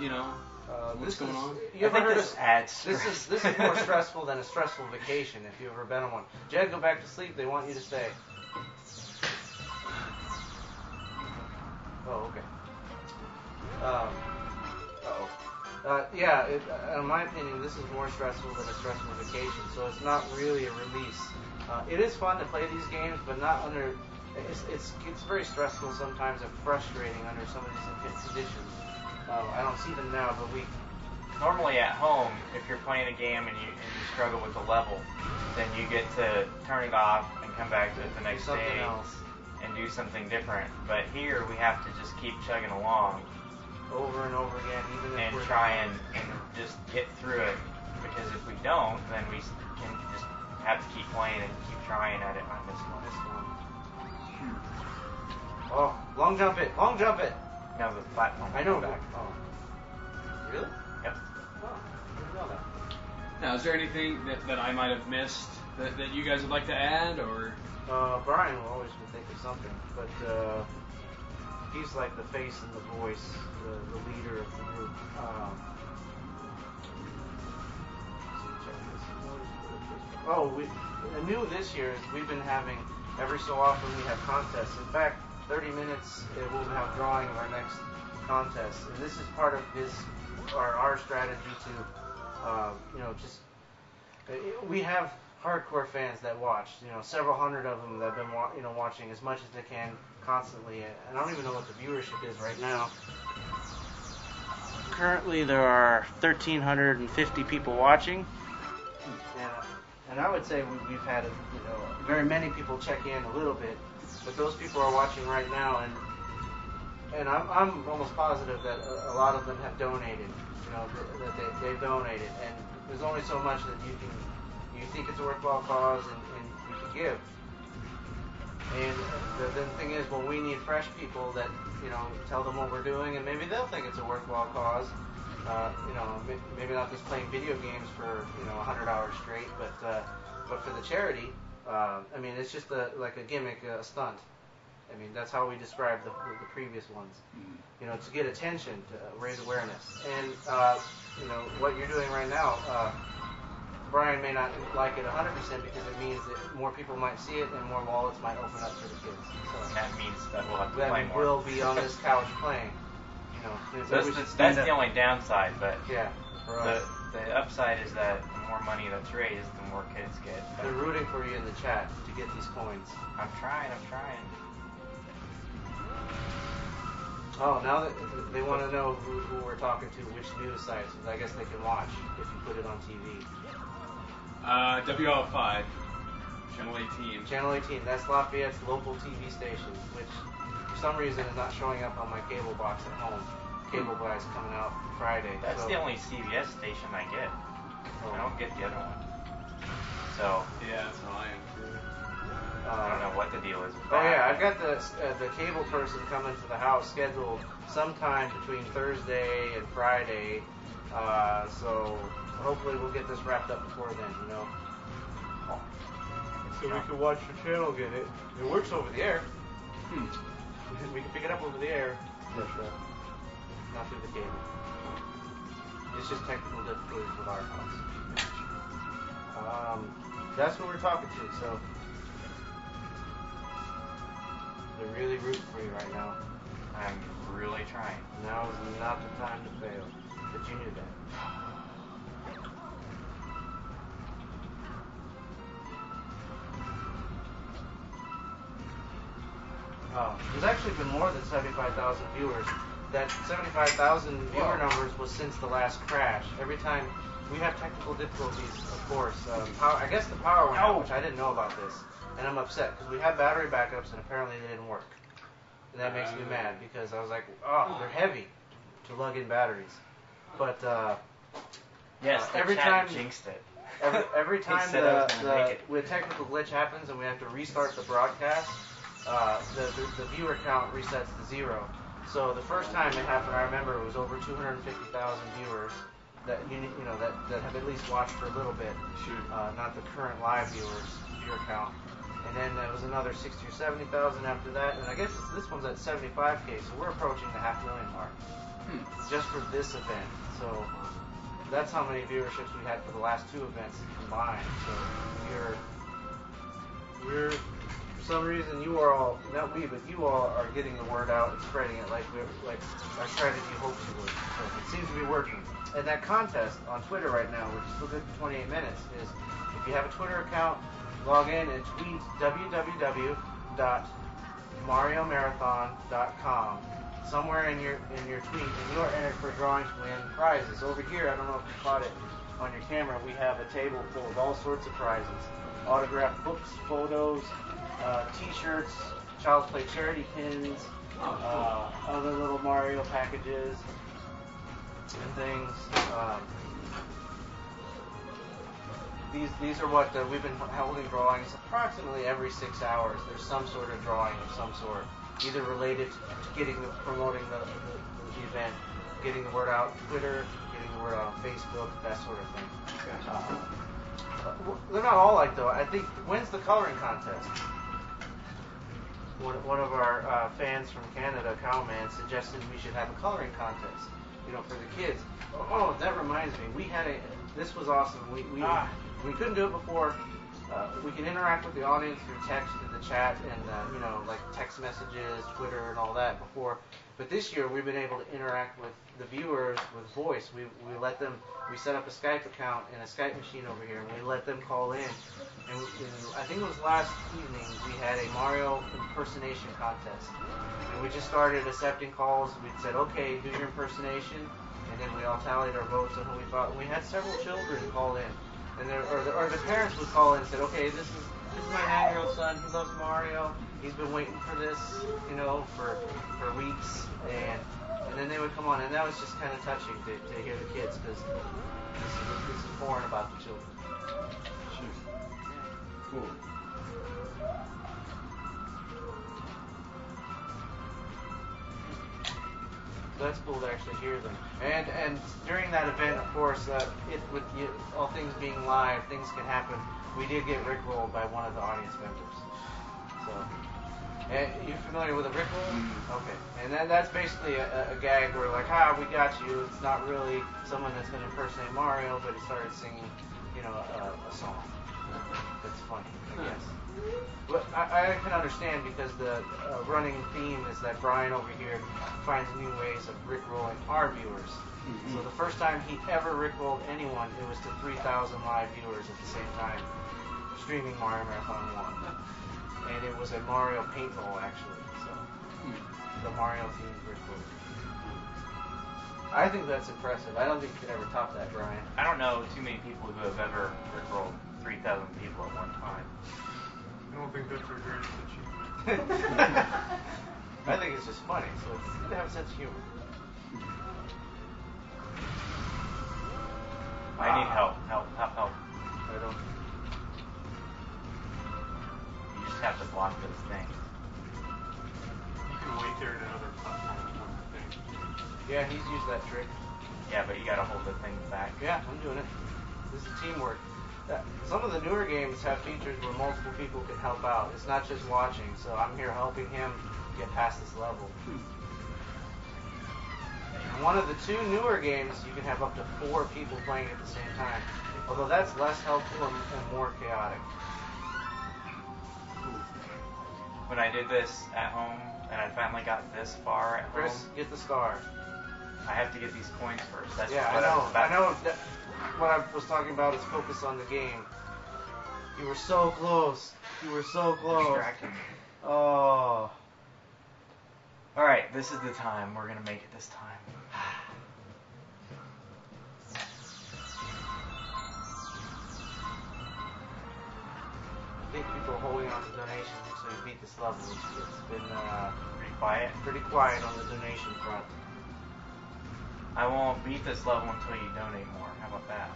What's going on? You ever heard this of adds this is more stressful than a stressful vacation if you've ever been on one. Jed, go back to sleep. They want you to stay. Oh, okay. In my opinion, this is more stressful than a stressful vacation. So it's not really a release. It is fun to play these games, but not under. It's very stressful sometimes and frustrating under some of these conditions. I don't see them now, but normally at home, if you're playing a game and you struggle with the level, then you get to turn it off and come back to it the next day and do something different. But here we have to just keep chugging along over and over again, even if we're try and just get through it. Because if we don't, then we can just have to keep playing and keep trying at it on this one. Oh, long jump it! Long jump it! No, the platform. I know. Back. Oh. Really? Yep. Oh, I didn't know that. Now, is there anything that I might have missed that you guys would like to add, or? Brian will always think of something, but he's like the face and the voice, the leader of the group. New this year is we've been having, every so often we have contests. In fact, 30 minutes we'll have drawing of our next contest, and this is part of our strategy to we have hardcore fans that watch, several hundred of them that have been watching as much as they can constantly, and I don't even know what the viewership is right now. Currently there are 1,350 people watching, and I would say we've had very many people check in a little bit, but those people are watching right now, and I'm almost positive that a lot of them have donated, that they've donated, and there's only so much that you think it's a worthwhile cause and you can give. And the thing is, well, we need fresh people that tell them what we're doing, and maybe they'll think it's a worthwhile cause. Maybe not just playing video games for 100 hours straight, but for the charity. It's just like a gimmick, a stunt. That's how we describe the previous ones. To get attention, to raise awareness, and what you're doing right now. Brian may not like it 100% because it means that more people might see it and more wallets might open up for the kids. So that means that we'll have to that play more. We'll be on this couch playing. That's the only downside, but yeah, for us. The upside is that the more money that's raised, the more kids get. They're rooting for you in the chat to get these coins. I'm trying. Oh, now that they want to know who we're talking to, which news sites, I guess they can watch if you put it on TV. WL5, Channel 18. Channel 18, that's Lafayette's local TV station, which for some reason is not showing up on my cable box at home. Cable box coming out Friday. That's the only CBS station I get. I don't get the other one. So yeah, that's how I am too. I don't know what the deal is with that. Oh yeah, I've got the cable person coming to the house scheduled sometime between Thursday and Friday. So hopefully we'll get this wrapped up before then, So we can watch the channel again. It works over the air. We can pick it up over the air, but not through the cable. It's just technical difficulties with our house. That's what we're talking to, so they're really rooting for you right now. I'm really trying. Now is not the time to fail. But you knew that. There's actually been more than 75,000 viewers. That 75,000 viewer numbers was since the last crash. Every time we have technical difficulties, of course. I guess the power went out, which I didn't know about this. And I'm upset because we had battery backups and apparently they didn't work. And that makes me mad because I was like, they're heavy to lug in batteries. But yes, every time jinxed it. every He time said I was gonna make it. the technical glitch happens and we have to restart the broadcast, the viewer count resets to 0. So the first time it happened, I remember it was over 250,000 viewers that that have at least watched for a little bit. Sure. Not the current live viewer count. And then there was another 60 or 70,000 after that, and I guess this one's at 75K, so we're approaching the 500,000 mark just for this event. So that's how many viewerships we had for the last 2 events combined. So we're for some reason you are all, not we, but you all are getting the word out and spreading it like our strategy hopes you would. So it seems to be working. And that contest on Twitter right now, which is still good for 28 minutes, is if you have a Twitter account, log in and tweet www.mariomarathon.com somewhere in your tweet, and you are entered for a drawing to win prizes. Over here, I don't know if you caught it on your camera, we have a table full of all sorts of prizes. Autographed books, photos, t-shirts, Child's Play charity pins, other little Mario packages and things. These are what we've been holding drawings approximately every 6 hours. There's some sort of drawing of some sort, either related to promoting the event, getting the word out on Twitter, getting the word out on Facebook, that sort of thing. They're not all like though. I think when's the coloring contest? One of our fans from Canada, Cowman, suggested we should have a coloring contest, for the kids. Oh, that reminds me. This was awesome. We couldn't do it before. We can interact with the audience through text, through the chat, and like text messages, Twitter, and all that before. But this year we've been able to interact with the viewers with voice. We let them. We set up a Skype account and a Skype machine over here, and we let them call in. And I think it was last evening we had a Mario impersonation contest. And we just started accepting calls. We said, okay, do your impersonation, and then we all tallied our votes on who we thought. We had several children call in. And the parents would call in and said, okay, this is my 9-year-old son. He loves Mario. He's been waiting for this, for weeks. And then they would come on, and that was just kind of touching to hear the kids, because this is foreign about the children. Sure. Cool. So that's cool to actually hear them. And during that event, of course, all things being live, things can happen. We did get rickrolled by one of the audience members. So, you familiar with a rickroll? Mm-hmm. Okay. And then that's basically a gag where we got you. It's not really someone that's going to impersonate Mario, but he started singing, a song. That's funny, I guess. But I can understand, because the running theme is that Brian over here finds new ways of rickrolling our viewers. Mm-hmm. So the first time he ever rickrolled anyone, it was to 3,000 live viewers at the same time, streaming Mario Marathon 1. And it was a Mario paintball, actually. So the Mario themed rickroll. I think that's impressive. I don't think you could ever top that, Brian. I don't know too many people who have ever rickrolled 3,000 people at one time. I don't think that's our greatest achievement. I think it's just funny, so it's good to have a sense of humor. I need help. Help. I don't. You just have to block those things. You can wait there in another platform is one thing. Yeah, he's used that trick. Yeah, but you gotta hold the things back. Yeah, I'm doing it. This is teamwork. Some of the newer games have features where multiple people can help out. It's not just watching, so I'm here helping him get past this level. In one of the 2 newer games, you can have up to 4 people playing at the same time, although that's less helpful and more chaotic. When I did this at home, and I finally got this far at Chris, home, get the star. I have to get these coins first. That's Yeah, what I was about. know. What I was talking about is focus on the game. You were so close. Distracting me. Oh. Alright, this is the time. We're gonna make it this time. I think people are holding on to donations until you beat this level. It's been Pretty quiet. pretty quiet on the donation front. I won't beat this level until you donate more. How about that?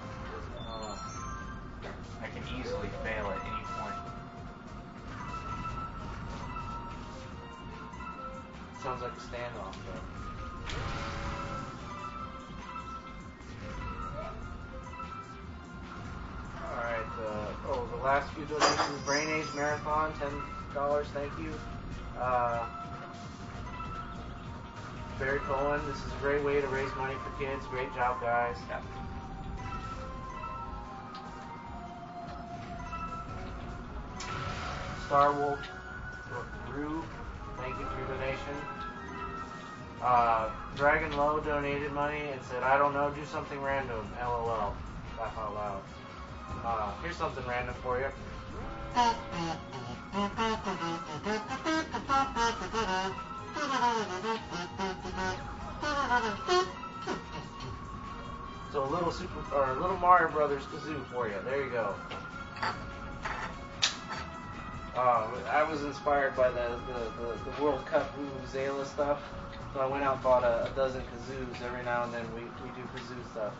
I can easily fail at any point. Sounds like a standoff, though. Alright, the last few donations, Brain Age Marathon, $10, thank you. Barry Cohen, this is a great way to raise money for kids. Great job, guys. Yeah. Star Wolf, Rue, thank you for your donation. Dragon Low donated money and said, I don't know, do something random, LOL. Laugh out loud. Here's something random for you. So a little Mario Brothers kazoo for you. There you go. I was inspired by the World Cup Vuvuzela stuff, so I went out and bought a dozen kazoos. Every now and then we do kazoo stuff.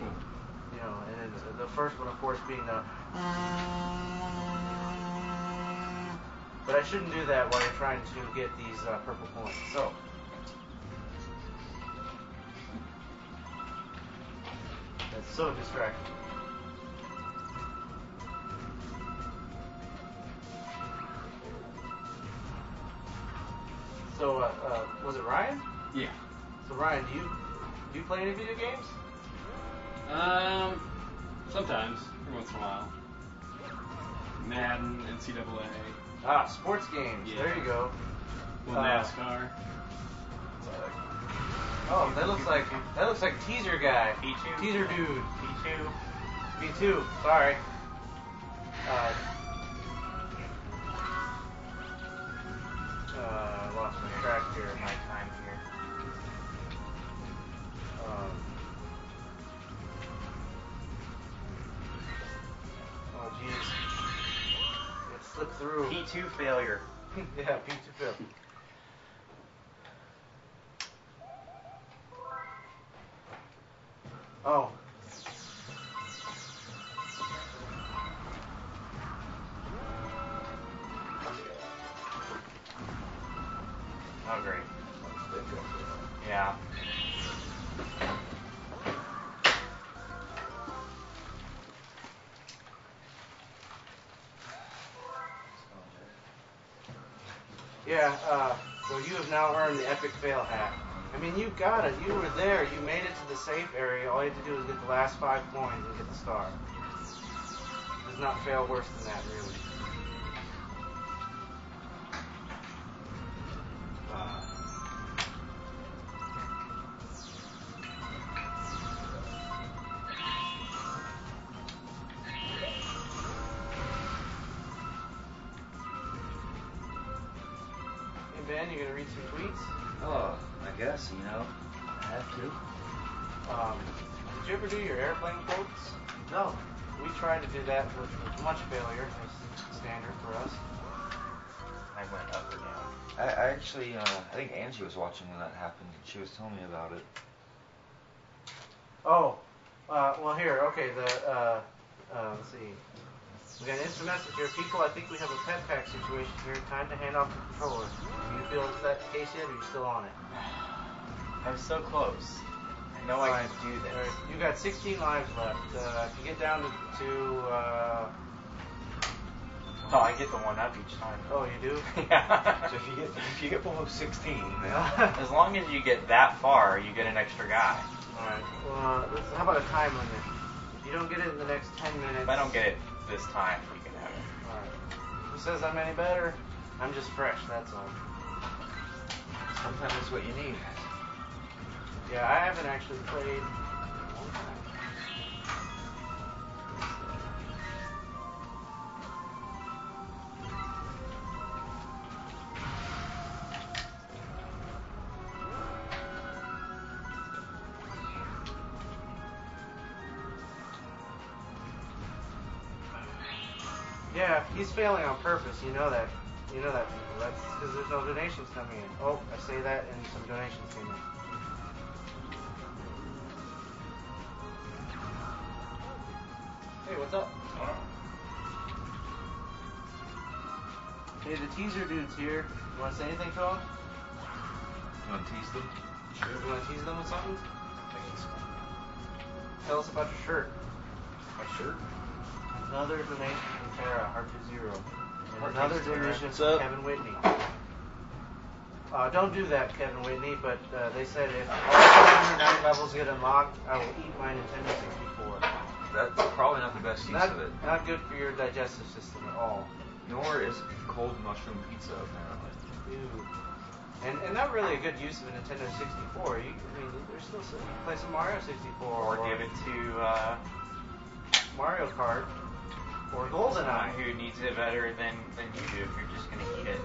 You know, and then the first one, of course, being the. But I shouldn't do that while you're trying to get these purple points. So. That's so distracting. So, was it Ryan? Yeah. So Ryan, do you play any video games? Sometimes, every once in a while. Madden, NCAA. Sports games. Yeah. There you go. NASCAR. Oh, that looks like teaser guy. P2. Teaser dude. P2. B2. Sorry. Lost my track here. My time here. Oh jeez. It slipped through. P2 failure. Yeah, P2 fail. Oh. Oh, great. Yeah. Yeah, so you have now earned the epic fail hat. I mean, you got it. You were there. You made it to the safe area. All you had to do was get the last 5 coins and get the star. Does not fail worse than that, really. Hey Ben, you gonna read some tweets? Oh, I guess, you know, I have to. Did you ever do your airplane quotes? No. We tried to do that with much failure, as standard for us. I went up or down. I actually, I think Angie was watching when that happened, and she was telling me about it. Oh, well here, okay, let's see. We got an instant message here. People, I think we have a pet pack situation here. Time to hand off the controller. Do you feel it's that case yet, or are you still on it? I was so close. I know I can do this. All right, you got 16 lives left. If you get down to Oh, I get the one up each time. oh, you do? Yeah. So if you get below 16, then As long as you get that far, you get an extra guy. All right. Well, how about a time limit? If you don't get it in the next 10 minutes. If I don't get it this time, you can have it. All right. Who says I'm any better? I'm just fresh. That's all. sometimes that's what you need. Yeah, I haven't actually played in a long time. Yeah, he's failing on purpose. You know that. You know that, people. That's because there's no donations coming in. Oh, I say that, and some donations came in. Hey, what's up? All Hey, the teaser dude's here. You want to say anything to him? You want to tease them? Sure. You want to tease them with something? Tell us about your shirt. My shirt? Another donation from Tara, Heart20. And another Tara. donation What's from up? Kevin Whitney. Don't do that, Kevin Whitney, but they said if all 79 levels get unlocked, I will eat my Nintendo 64. That's probably not the best use of it. Not good for your digestive system at all. Nor is cold mushroom pizza, apparently. Ew. And not really a good use of a Nintendo 64. There's still some, you can play some Mario 64 Or give it to Mario Kart or GoldenEye. who needs it better than you do if you're just going to eat it.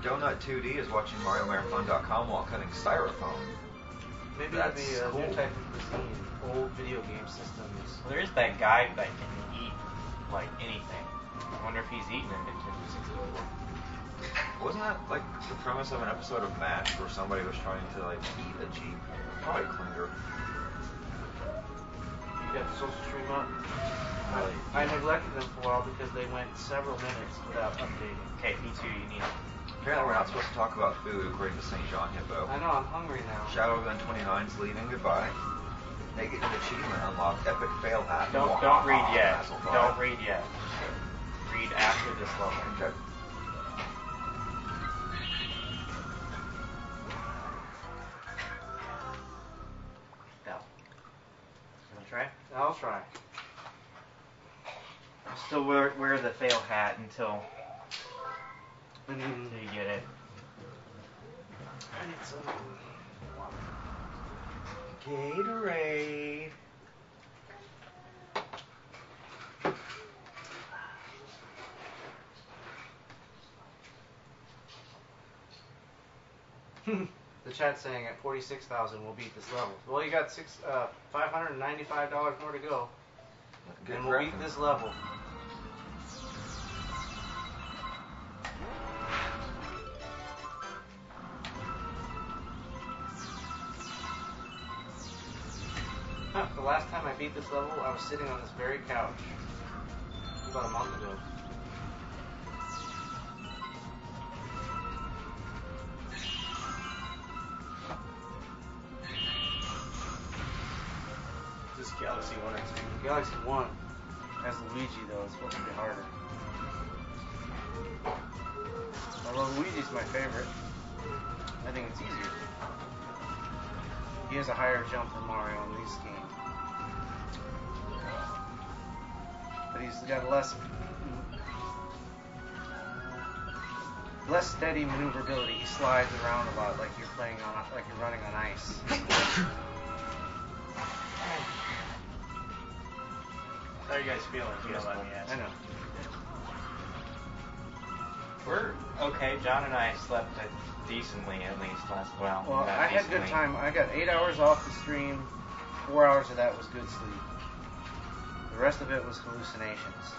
Donut2D is watching MarioMarathon.com while cutting styrofoam. Maybe That's that'd be a cool. new type of cuisine. Old video game systems. Well, there is that guy that can eat like anything. I wonder if he's eaten a Nintendo 64. Wasn't that like the premise of an episode of MASH where somebody was trying to like eat a Jeep? Probably cleaner. You got the social stream up? Really? I neglected them for a while because they went several minutes without updating. Okay, me too. You need it. Apparently we're not supposed to talk about food according to St. John Hippo. I know, I'm hungry now. Shadowgun29's leaving goodbye. Make it an achievement unlocked. Epic fail hat. Don't read yet. Don't read yet. Read after this level. Okay. No. Wanna try? I'll try. Still wear the fail hat until you get it. I need some water. Gatorade. The chat's saying at 46,000 we'll beat this level. Well, you got $595 more to go, Good and we'll beat reference. this level. The last time I beat this level, I was sitting on this very couch. About a month ago. This Galaxy 1 or 2. Galaxy 1 as Luigi, though, it's supposed to be harder. Although Luigi's my favorite, I think it's easier. He has a higher jump than Mario in this game. But he's got less steady maneuverability. He slides around a lot, like you're running on ice. How are you guys feeling? You don't let me ask. I know. We're okay. John and I slept decently, at least last well. Well, not I had good decently. time. I got 8 hours off the stream. 4 hours of that was good sleep. The rest of it was hallucinations.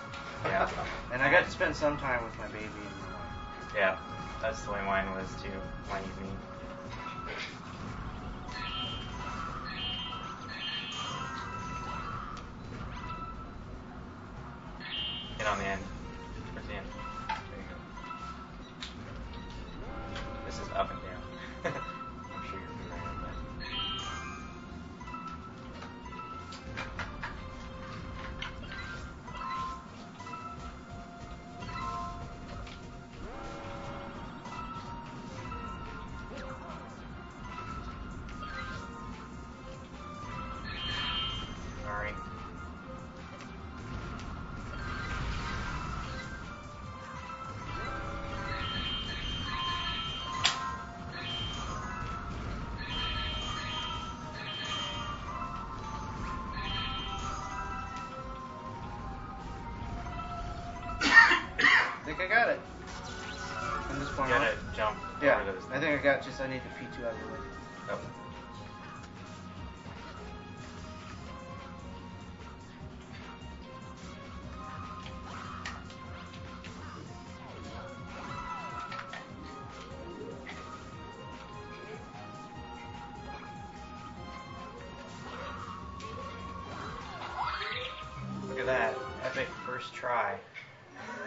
Yeah. And I got to spend some time with my baby and my wife. Yeah, that's the way mine was too. My evening. Get on the end. Towards the end. There you go. This is up and down. I'm sure you're familiar with that. Sorry. I think I got it. From this You point gotta on. jump Yeah, over those. I think I got just, I need the P2 out of the way. Oh. Look at that. Epic first try.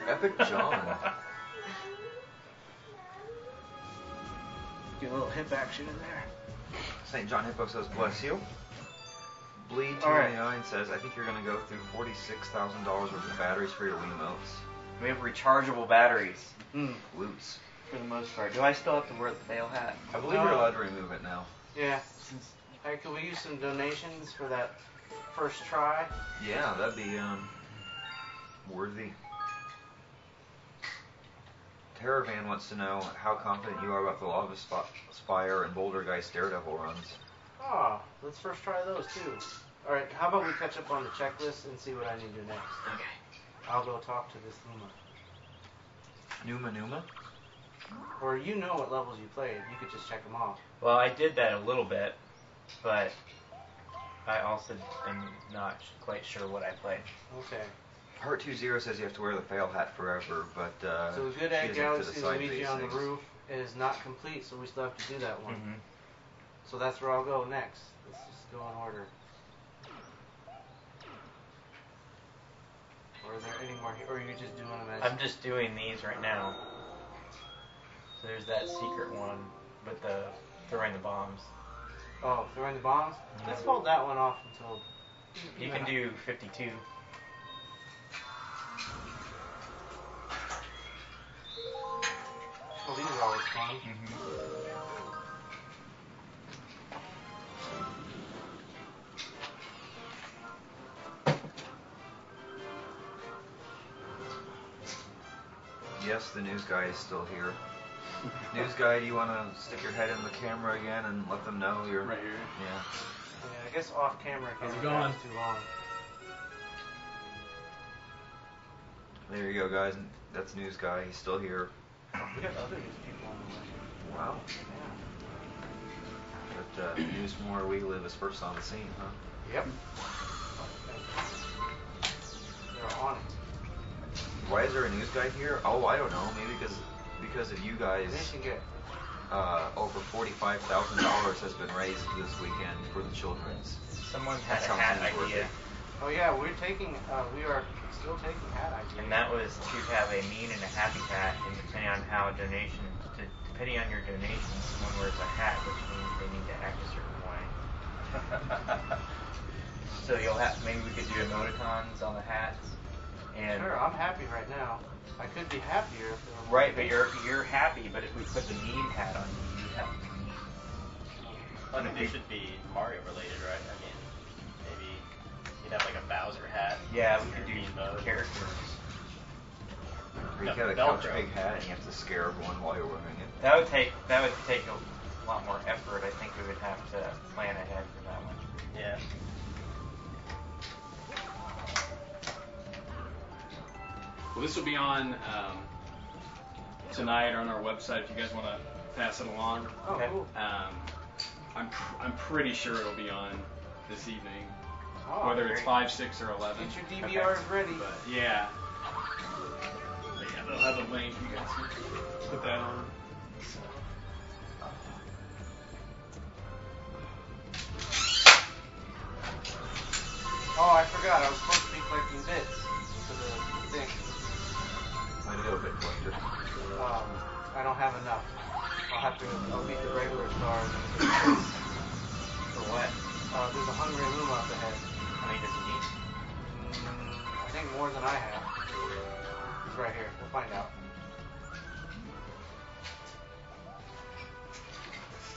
Epic John. Get a little hip action in there. St. John Hippo says, bless you. Bleed All right. 299 says, I think you're going to go through $46,000 worth of batteries for your Wiimotes. We have rechargeable batteries Loots. for the most part. Do I still have to wear the fail hat? I believe you're allowed to remove it now. Yeah. Hey, could we use some donations for that first try? Yeah, that'd be worthy. Terravan wants to know how confident you are about the Lava Spire and Boulder Geist Daredevil runs. Oh, let's first try those too. Alright, how about we catch up on the checklist and see what I need to do next? Okay. I'll go talk to this Numa. Numa? Or you know what levels you played. You could just check them off. Well, I did that a little bit, but I also am not quite sure what I played. Okay. Heart20 says you have to wear the fail hat forever, but So the Good she Egg doesn't have to Galaxy decide Luigi these on the things. roof is not complete, so we still have to do that one. Mm-hmm. So that's where I'll go next. Let's just go in order. Or are there any more here? Or are you just doing them as... I'm just doing these right now. So there's that secret one with the throwing the bombs. Oh, throwing the bombs? Let's hold that one off until... You can do 52. Oh, these are always fun. Yes, the news guy is still here. News guy, do you want to stick your head in the camera again and let them know you're... Right here. Yeah. Yeah, I guess off camera How's it camera going? is too long. There you go, guys. That's news guy. He's still here. We got other news people on the way. Wow. Yeah. But news from where we live is first on the scene, huh? Yep. They're on it. Why is there a news guy here? Oh, I don't know. Maybe because of you guys. They can get... Over $45,000 has been raised this weekend for the children's. Someone had That a sounds hat newsworthy. idea, Oh yeah, we are still taking hat ideas. and that was to have a mean and a happy hat, and depending on depending on your donations, someone wears a hat, which means they need to act a certain way. So maybe we could do emoticons on the hats. And Sure, I'm happy right now. I could be happier if there were more right, but donations. you're happy. But if we put the mean hat on you, you have to be mean. I think they should be Mario related, right? I mean, maybe you'd have like a Bowser hat. Yeah, we could do Mean mode. characters. Or you get a couch pig hat and you have to scare everyone while you're wearing it. That would take a lot more effort. I think we would have to plan ahead for that one. Yeah. Well, this will be on tonight or on our website if you guys want to pass it along. Oh, Okay. cool. I'm pretty sure it'll be on this evening, Oh, whether it's 5, 6, or 11. get your DVRs ready. But yeah. But yeah, they'll have a link. You guys can put that on. So. Oh, I forgot. I was supposed to be collecting bits for the thing. Way to go, bit collector. I don't have enough. I'll beat the regular stars. For what? There's a hungry Luma up ahead. How many does he need? I think more than I have. He's right here. We'll find out.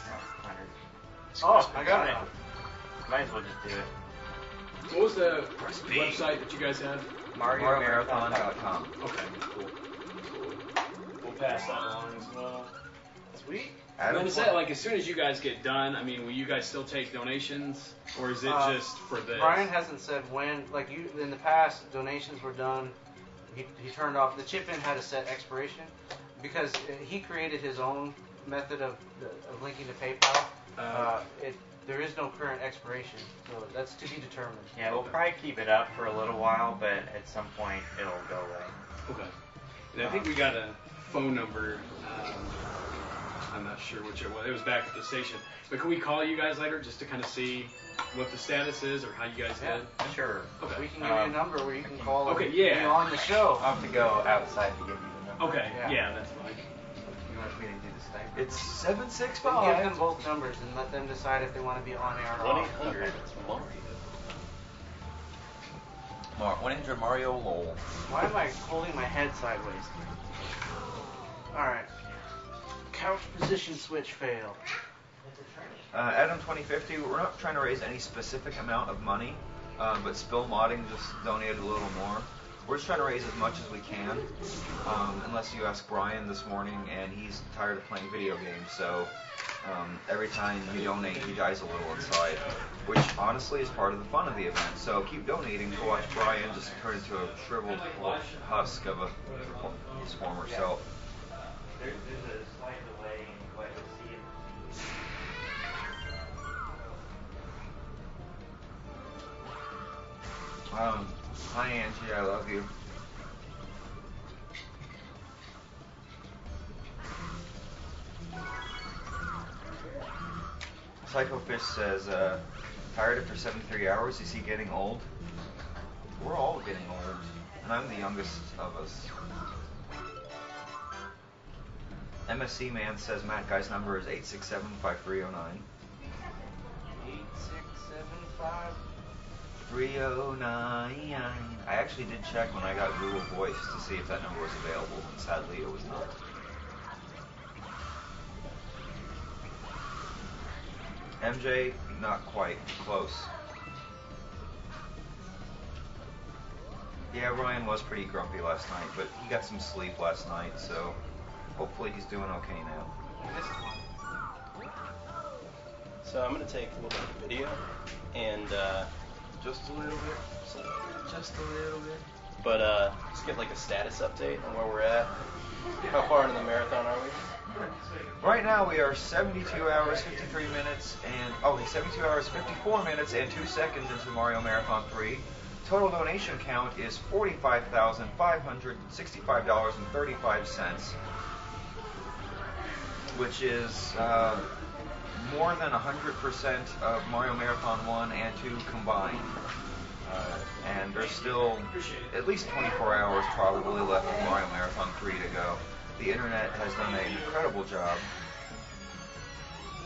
Oh, 100. Oh, I got it. Might as well just do it. What was the Recipe. website that you guys had? MarioMarathon.com. Okay, cool. We'll pass that along as well. Sweet. I'm gonna say, like, as soon as you guys get done, I mean, will you guys still take donations, or is it just for this? Brian hasn't said when. Like in the past, donations were done. He turned off. The chip-in had a set expiration because he created his own method of linking to PayPal. There is no current expiration, so that's to be determined. Yeah, we'll probably keep it up for a little while, but at some point it'll go away. Okay. And I think we got a phone number. I'm not sure which it was. It was back at the station. But can we call you guys later just to kind of see what the status is or how you guys did? Sure. Okay. We can give you a number where you can call Okay, and yeah. be on the show. I'll have to go outside to give you the number. Okay. Yeah. Yeah, that's fine. You want me to do the Skype. It's Give them 765. both numbers and let them decide if they want to be on air or off. 1-800 Mario. 100 Mario LOL. Why am I holding my head sideways? Alright. Couch position switch failed. Adam 2050, we're not trying to raise any specific amount of money, but Spill Modding just donated a little more. We're just trying to raise as much as we can, unless you ask Brian this morning, and he's tired of playing video games, so every time you donate, he dies a little inside, which honestly is part of the fun of the event. So keep donating to watch Brian just turn into a shriveled husk of his former self. There's a slight delay in what you'll see in Hi Angie, I love you. Psychofish says, tired after 73 hours, is he getting old? We're all getting old, and I'm the youngest of us. MSC Man says Matt Guy's number is 867-5309. 8675. 309. I actually did check when I got Google Voice to see if that number was available, and sadly it was not. MJ, not quite. Close. Yeah, Ryan was pretty grumpy last night, but he got some sleep last night, so hopefully he's doing okay now. So I'm going to take a little bit of video and just a little bit. Just a little bit. But just give like a status update on where we're at. How far into the marathon are we? Right now we are 72 hours, 53 minutes, and 72 hours, 54 minutes, and 2 seconds into Mario Marathon 3. Total donation count is $45,565.35, which is more than 100% of Mario Marathon 1 and 2 combined. And there's still at least 24 hours probably left of Mario Marathon 3 to go. The internet has done an incredible job.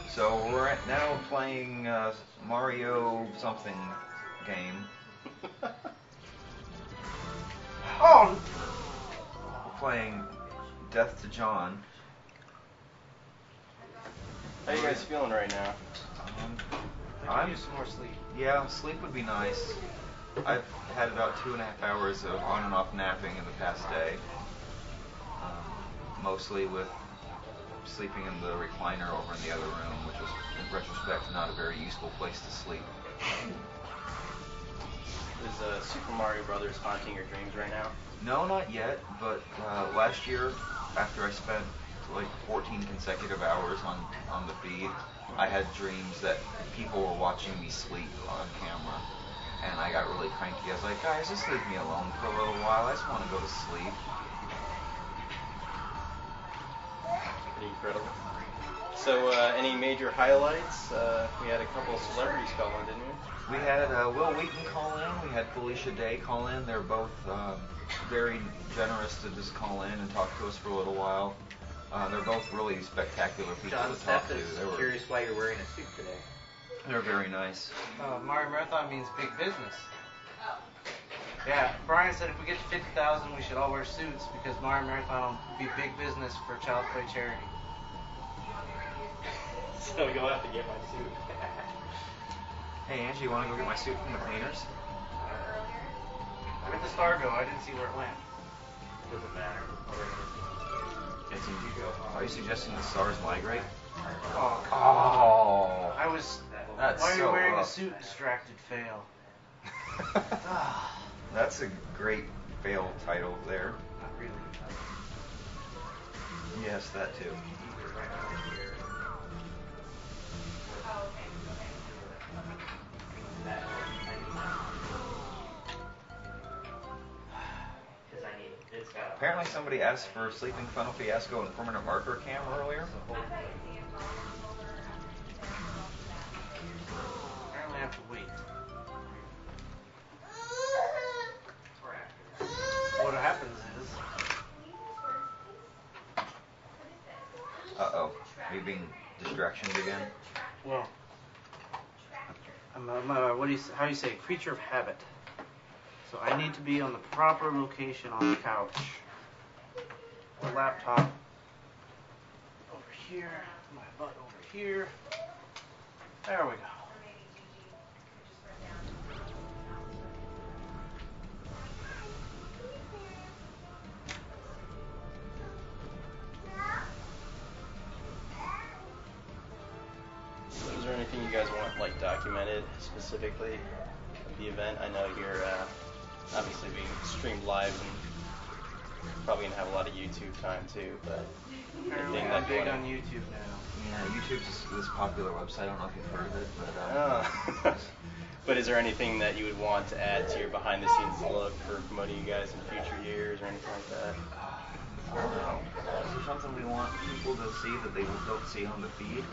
So we're now playing Mario something game. Oh! We're playing Death to John. How you guys feeling right now? I need some more sleep. Yeah, sleep would be nice. I've had about 2.5 hours of on and off napping in the past day. Mostly with sleeping in the recliner over in the other room, which was, in retrospect, not a very useful place to sleep. Is Super Mario Brothers haunting your dreams right now? No, not yet, but last year, after I spent like 14 consecutive hours on the feed, I had dreams that people were watching me sleep on camera, and I got really cranky. I was like, guys, just leave me alone for a little while. I just want to go to sleep. Pretty incredible. So, any major highlights? We had a couple of celebrities call in, didn't we? We had Will Wheaton call in. We had Felicia Day call in. They're both very generous to just call in and talk to us for a little while. They're both really spectacular people John to talk Steph to. is curious why you're wearing a suit today. They're very nice. Mario Marathon means big business. Yeah, Brian said if we get to 50,000, we should all wear suits because Mario Marathon will be big business for Child Play charity. So you'll have to get my suit. Hey Angie, you want to go get my suit from the cleaners? Where'd the star go? I didn't see where it went. Doesn't matter. Are you suggesting the stars migrate? Oh, Oh, I was. that's Why are you so wearing a rough. suit? Distracted fail. That's a great fail title there. Not really. Yes, that too. Apparently somebody asked for Sleeping Funnel Fiasco and Permanent Marker Cam earlier. Apparently I have to wait. What happens is. Uh-oh. being distractions again? Well, I'm how do you say, creature of habit. So I need to be on the proper location on the couch. The laptop over here, my butt over here. There we go. Is there anything you guys want like documented specifically of the event? I know you're obviously being streamed live and probably gonna have a lot of YouTube time too, but Apparently anything I'm that you big wanna- on YouTube now. Yeah, YouTube's this popular website. I don't know if you've heard of it, but Oh. But is there anything that you would want to add to your behind the scenes look for promoting you guys in future years or anything like that? I don't know. Is there something we want people to see that they don't see on the feed?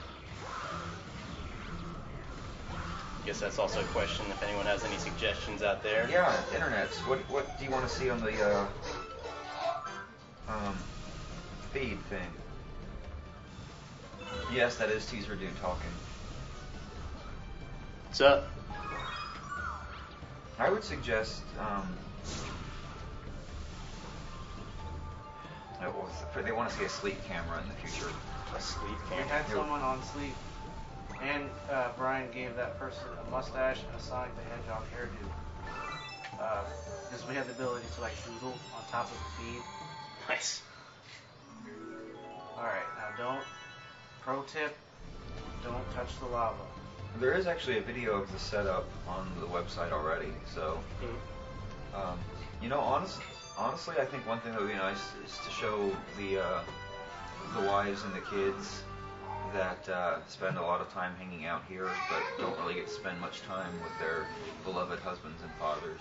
I guess that's also a question if anyone has any suggestions out there. Yeah, internets. What do you want to see on the feed thing? Yes, that is Teaser Dude talking. What's up? I would suggest they want to see a sleep camera in the future. A sleep We camera? had someone on sleep, and Brian gave that person a mustache and a Sonic the Hedgehog hairdo. Because we had the ability to like doodle on top of the feed. Nice. Alright, now pro tip, don't touch the lava. There is actually a video of the setup on the website already, so you know, honestly, I think one thing that would be nice is to show the wives and the kids that spend a lot of time hanging out here, but don't really get to spend much time with their beloved husbands and fathers.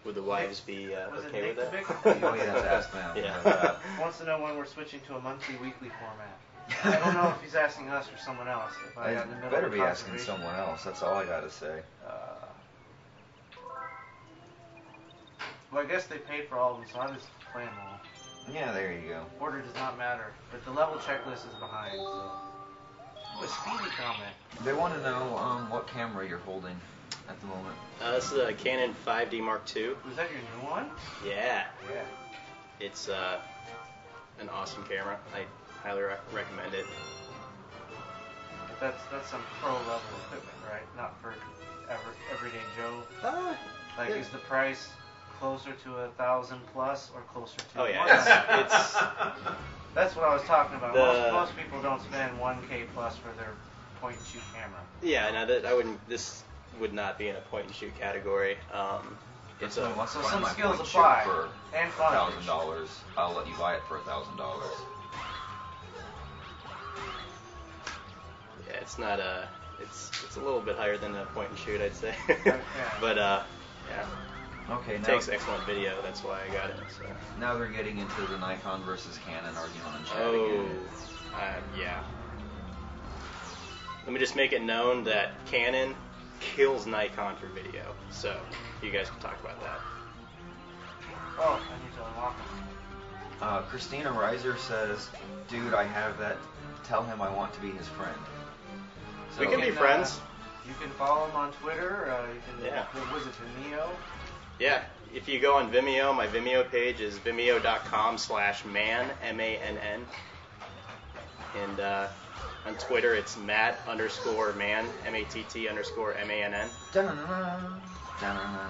Would the wives be Was it okay with Nick that? the Big? Oh, yeah, to ask them. Yeah. But, Wants to know when we're switching to a monthly, weekly format. I don't know if he's asking us or someone else. If I got in the middle better of be asking conservation. someone else. That's all I gotta say. Well, I guess they paid for all of them, so I just play them all. Yeah, there you go. Order does not matter, but the level checklist is behind, so. Ooh, a speedy comment. They want to know what camera you're holding at the moment. This is a Canon 5D Mark II. Was that your new one? Yeah. Yeah. It's an awesome camera. I highly recommend it. But that's some pro level equipment, right? Not for everyday Joe. Like, is the price closer to 1,000 plus or closer to? Oh yeah, 100? it's That's what I was talking about. The- Most people don't spend 1K plus for their point and shoot camera. yeah. No, that I wouldn't. This would not be in a point and shoot category. If It's someone wants to so buy some my skills point and apply. shoot for And fun. $1,000, I'll let you buy it for $1,000. yeah, it's not a. It's a little bit higher than a point and shoot, I'd say. Okay. But yeah, Okay, it now, takes excellent video. That's why I got it. So. now they're getting into the Nikon versus Canon argument in chat Oh, again. yeah. Let me just make it known that Canon kills Nikon for video. So you guys can talk about that. Oh, I need to unlock them. Christina Reiser says, "Dude, I have that. Tell him I want to be his friend." So, We can be friends. You can follow him on Twitter. You can. Yeah. Was it Vimeo? Yeah, if you go on Vimeo, my Vimeo page is vimeo.com/man, M-A-N-N. And on Twitter, it's Matt_man, MATT_MANN.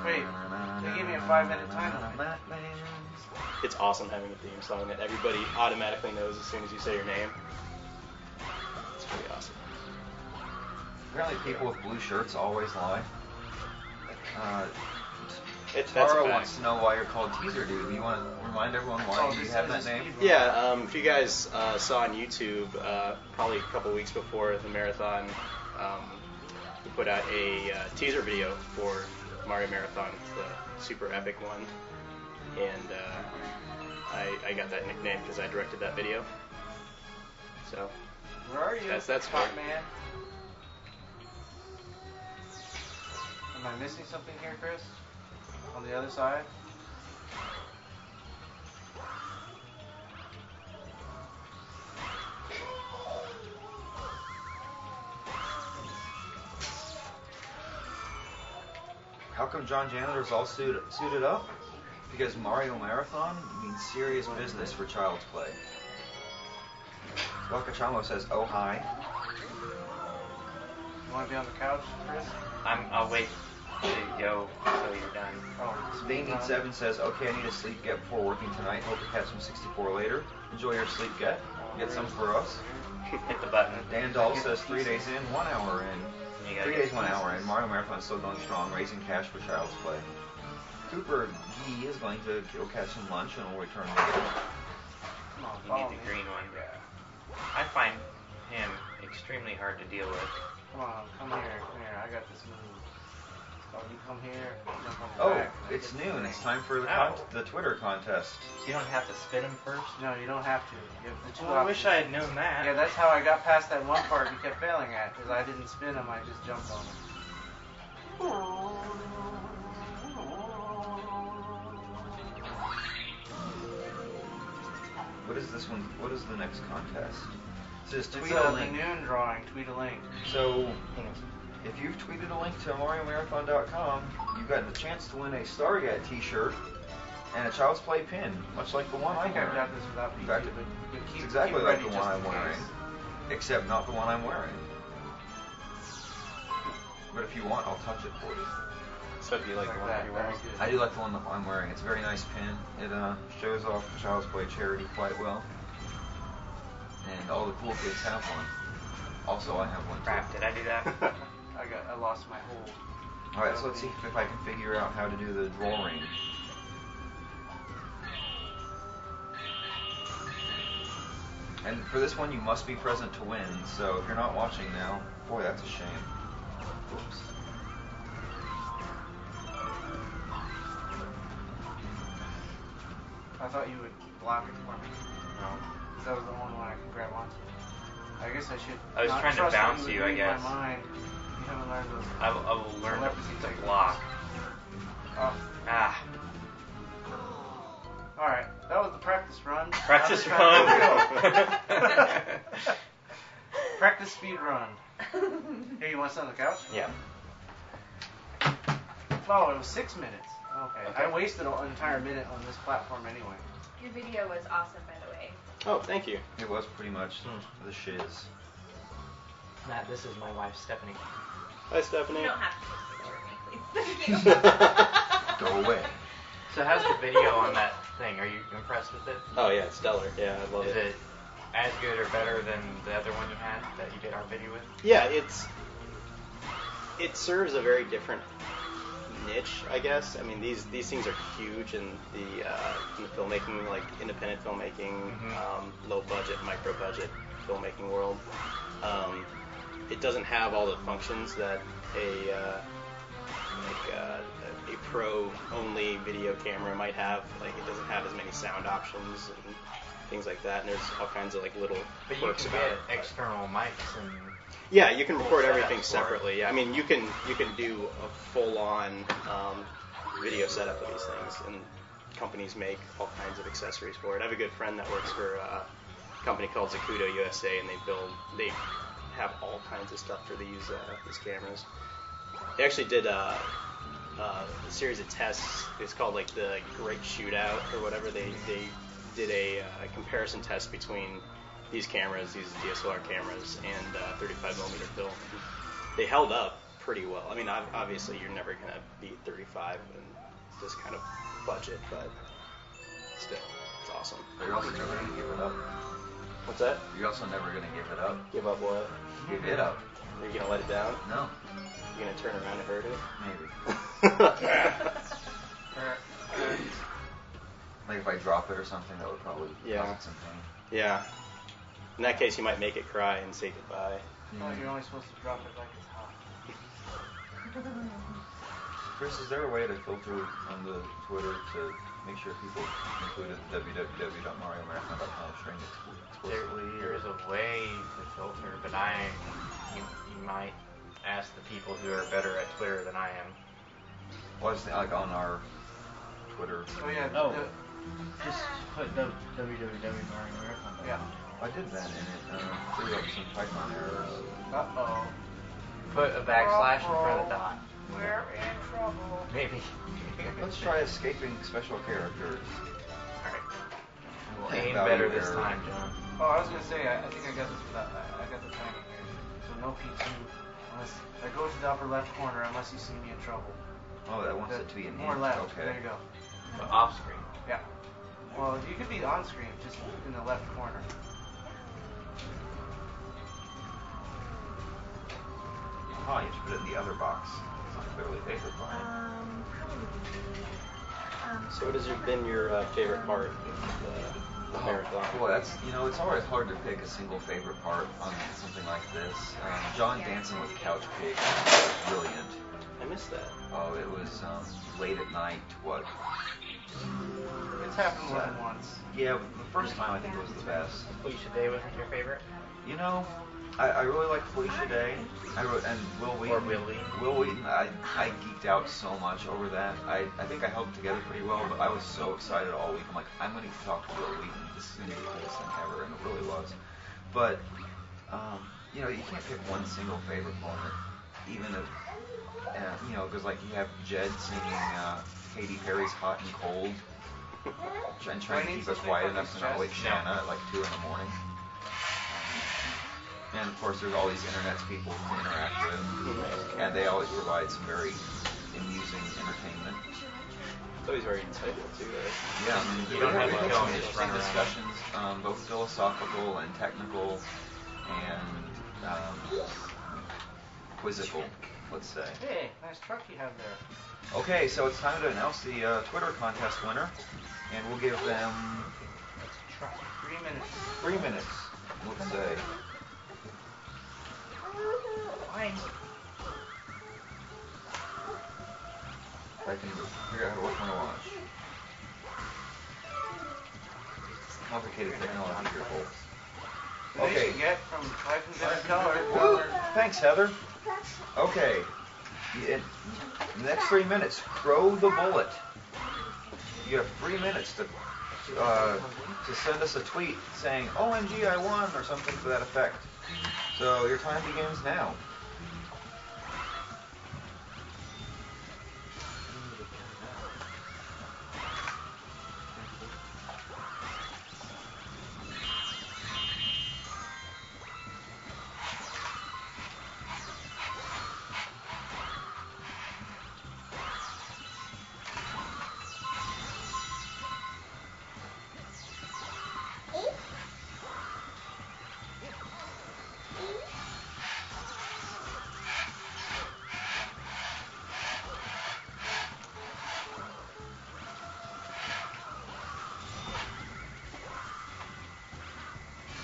Wait, they gave me a 5-minute time limit. It's awesome having a theme song that everybody automatically knows as soon as you say your name. It's pretty awesome. Apparently, people with blue shirts always lie. That's a Tara fact. wants to know why you're called Teaser Dude. You want to remind everyone why you have that name? Yeah, if you guys saw on YouTube, probably a couple weeks before the marathon, we put out a teaser video for Mario Marathon, the super epic one, and I got that nickname because I directed that video. So Where are you? that's hot fine. man. Am I missing something here, Chris? On the other side? How come John Janitor's all suited up? Because Mario Marathon means serious business for Child's Play. Wakachamo says, oh hi. You want to be on the couch, Chris? I'll wait to go until you're done. Oh, Spain7 says, okay, I need a sleep get before working tonight. Hope to catch some 64 later. Enjoy your sleep get. Get some for us. Hit the button. Dan Dahl says 3 days in, 1 hour in. You 3 gotta days, 1 hour in. Mario Marathon is still going strong, raising cash for Child's Play. Cooper Gee is going to go catch some lunch and will return later. Come on, You follow need me. the green one. I find him extremely hard to deal with. Come on, come here. I got this move. So you come here, jump on the Oh, back. it's noon. It's time for the Ow. the Twitter contest. So you don't have to spin him first? No, you don't have to. You have the two Well, I wish options. I had known that. Yeah, that's how I got past that one part you kept failing at, because I didn't spin them, I just jumped on them. What is this one? What is the next contest? It says It's tweet the a link. noon drawing, tweet a link. So, if you've tweeted a link to MarioMarathon.com, you've got the chance to win a Stargat t-shirt and a Child's Play pin, much like the one I I'm think I've wearing. got this without In PT, fact, but keep, It's exactly keep like ready the just one in I'm wearing, case. except not the one I'm wearing. But if you want, I'll touch it for you. So do you like the one that you're wearing? I do like the one that I'm wearing. It's a very nice pin. It shows off the Child's Play charity quite well. And all the cool kids have one. Also, I have one too. Crap, did I do that? I lost my hold. Alright, so let's see if I can figure out how to do the drawing. And for this one, you must be present to win. So if you're not watching now, boy, that's a shame. Oops. I thought you would block it for me. No. That was the only one I can grab onto. I guess I should. I was not trying to trust that bounce would you, I read guess. My mind. You haven't learned those. I will learn telepathy to techniques. block. Oh. Ah. Alright, that was the practice run. Practice Now we're run. trying to- Practice speed run. Here, you want to sit on the couch? Yeah. Oh, it was 6 minutes. Okay. Okay. I wasted an entire minute on this platform anyway. Your video was awesome, by the way. Oh, thank you. It was pretty much the shiz. Matt, this is my wife, Stephanie. Hi, Stephanie. You don't have to take a picture of me, please. Thank you. Go away. So how's the video on that thing? Are you impressed with it? Oh yeah, it's stellar. Yeah, I love Is it. it as good or better than the other one you had that you did our video with? Yeah, it serves a very different niche, I guess. I mean, these things are huge in the filmmaking, like independent filmmaking, low budget, micro budget filmmaking world. It doesn't have all the functions that a pro only video camera might have. Like, it doesn't have as many sound options and things like that. And there's all kinds of like little But you quirks can about get it. but- external mics and Yeah, you can record setups everything for it. separately. Yeah, I mean, you can do a full-on video setup of these things, and companies make all kinds of accessories for it. I have a good friend that works for a company called Zacuto USA, and they have all kinds of stuff for these cameras. They actually did a series of tests. It's called like the Great Shootout or whatever. They did a comparison test between these cameras, these DSLR cameras, and 35mm film. They held up pretty well. I mean, obviously you're never gonna beat 35 in this kind of budget, but still, it's awesome. But you're also never going to give it up. What's that? You're also never going to give it up. Give up what? Give it up. Are you gonna let it down? No. You gonna turn around and hurt it? Maybe. Like if I drop it or something, that would probably cause some pain. Yeah. In that case, you might make it cry and say goodbye. Oh, you're only supposed to drop it like it's hot. Chris, is there a way to filter on the Twitter to make sure people included www.mariomarathon.com string explicitly? there is a way to filter, but you might ask the people who are better at Twitter than I am. Well, I just think, like on our Twitter. Oh yeah. Oh. Just put www.mariomarathon.com. Yeah. I did that and it threw up some Python errors. Uh-oh. Put a backslash in front of the dot. We're in trouble. Maybe. Let's try escaping special characters. Alright. We'll aim Value better this error. time, John. Oh, I was gonna say, I think I got this. I got the timing here. So no P2 unless I go to the upper left corner unless you see me in trouble. Oh, that wants it to be in More int. left. Okay. There you go. But off screen. Yeah. Well, you could be on screen, just in the left corner. Oh, you have to put it in the other box. It's not clearly favorite part. So what has been your favorite part of the marathon? Well, that's, it's always hard to pick a single favorite part on something like this. John dancing with Couch Pig was brilliant. I missed that. Oh, it was late at night. What? It's happened more than once. Yeah, the first time I think it was the best. Felicia Day wasn't your favorite? I really like Felicia Day. And Will Wheaton. Or Will Wheaton. Will Wheaton, I geeked out so much over that. I think I held it together pretty well, but I was so excited all week. I'm like, I'm going to talk to Will Wheaton. This is going to be the coolest thing ever, and it really was. But, you can't pick one single favorite moment, even if, because like you have Jed singing Katy Perry's Hot and Cold, and trying to keep us quiet enough to not wake Shanna at like 2 in the morning. And of course, there's all these internet people to interact with, and they always provide some very amusing entertainment. It's always very insightful too, right? Yeah, I mean, You don't have to some go and just interesting run around. discussions, both philosophical and technical, and quizzical, let's say. Hey, nice truck you have there. Okay, so it's time to announce the Twitter contest winner, and we'll give them 3 minutes. 3 minutes, let's say. Fine. I can figure out how to work my watch. Complicated technology here, folks. Okay. You get from Life and Death Color. Woo! Thanks, Heather. Okay. In the next 3 minutes, crow the bullet. You have 3 minutes to send us a tweet saying, OMG, I won, or something to that effect. So your time begins now.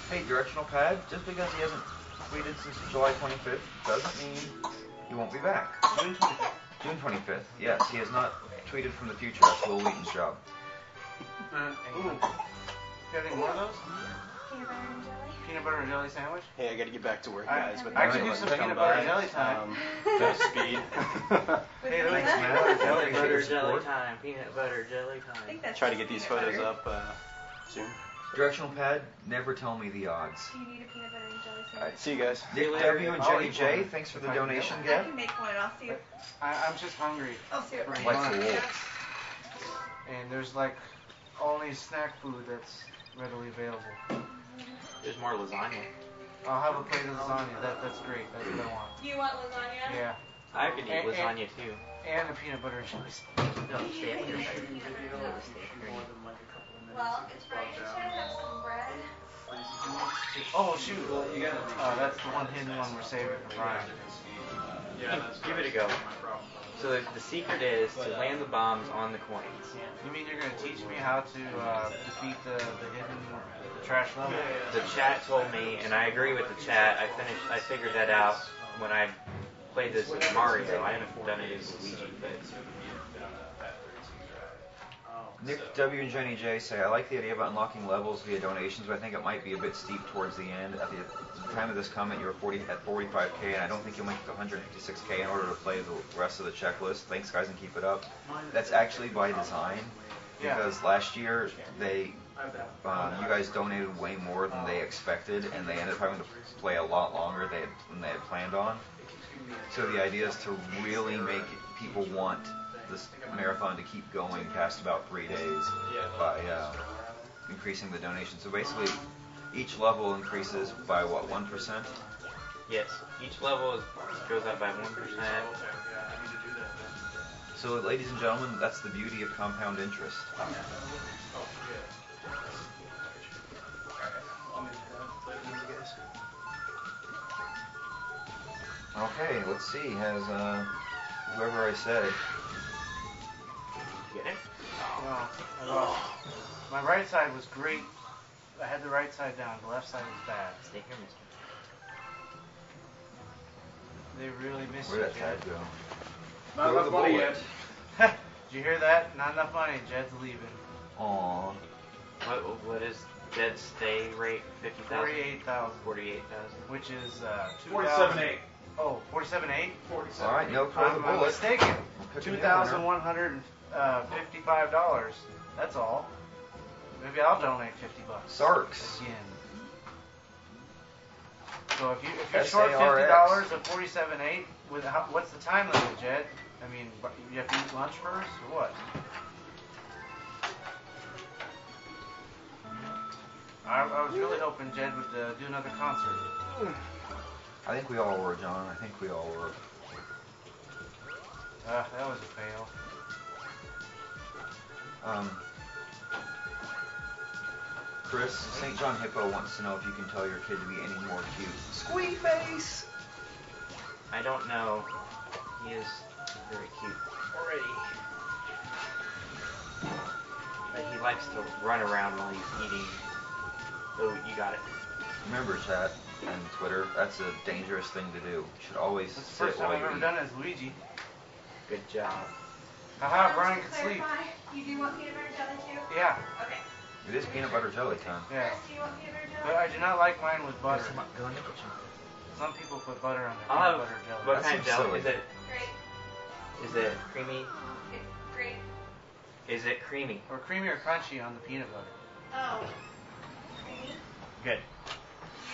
Hey, directional pad, just because he hasn't tweeted since July 25th doesn't mean he won't be back. June 25th. June 25th, yes, he has not tweeted from the future. That's Will Wheaton's job. Ooh. You got any more of those? Peanut butter and jelly. Peanut butter and jelly sandwich? Hey, I got to get back to work, I- guys. But I thanks could for use some letting me peanut come butter by. and jelly time. Full speed. Hey, those Thanks, peanut man. butter and jelly. Peanut butter Thanks, jelly Ford. time. Peanut butter jelly I time. think that's Try to just get these peanut photos butter. up soon. Directional pad, never tell me the odds. Do you need a peanut butter and jelly All sandwich? right, see you guys. Nick later. W. and I'll Jenny eat J, one. thanks for If the I can donation, get I Gab. can make one. I'll see you. I'm just hungry. I'll see it right Like now. the wolf. And there's like only snack food that's readily available. There's more lasagna. I'll have a plate of lasagna. That's great. That's what I want. You want lasagna? Yeah. I could eat And- lasagna too. And a peanut butter and jelly sandwich. No, stay up here. Well, it's Friday. Should I have some bread? Oh shoot. That's the one hidden one we're saving for Brian. Give it a go. So the secret is to land the bombs on the coins. You mean you're gonna teach me how to defeat the hidden trash level? The chat told me, and I agree with the chat. I figured that out when I played this with Mario. I haven't done it in Luigi, but Nick W. and Jenny J say, I like the idea of unlocking levels via donations, but I think it might be a bit steep towards the end. At the time of this comment, you were at 45K, and I don't think you'll make it to 156K in order to play the rest of the checklist. Thanks, guys, and keep it up. That's actually by design, because last year you guys donated way more than they expected, and they ended up having to play a lot longer than they had planned on. So the idea is to really make people want this marathon to keep going past about 3 days by increasing the donation. So basically, each level increases by what, 1%? Yes, each level goes up by 1%. So, ladies and gentlemen, that's the beauty of compound interest. Okay, let's see. Has whoever I said. Get it? No. My right side was great. I had the right side down. The left side was bad. Stay here, mister. They really missed you, Where'd that Jed. tag go? Not Throw enough the money bullet. yet. Did you hear that? Not enough money. Jed's leaving. Aww. What is Jed's stay rate? 50,000? 48,000. 48,000. Which is 47.8. Oh, 47.8? 47. Alright, no, throw the I'm bullet. mistaken. We'll pick a new winner. $2,155. That's all. Maybe I'll donate $50. Sarks. Again. So if you're short $50 of 47.8, what's the time limit, Jed? I mean, you have to eat lunch first, or what? I was really hoping Jed would do another concert. I think we all were, John. I think we all were. That was a fail. Chris, St. John Hippo wants to know if you can tell your kid to be any more cute. Squee face! I don't know. He is very cute already. But he likes to run around while he's eating. Oh, you got it. Remember, chat and Twitter, that's a dangerous thing to do. You should always That's the sit first time while I've you ever eat. done it as Luigi. Good job. Haha, Brian can sleep. Clarify, you do want peanut butter jelly too? Yeah, Okay. It is peanut butter jelly time. yeah. Chris, do you want peanut butter jelly? But I do not like mine with butter. Go in the kitchen. Some people put butter on their I'll peanut have butter jelly. what That kind of seems jelly? silly. Great. Is it creamy? It's great. Is it creamy? Or creamy or crunchy on the peanut butter. Oh. Creamy? Good.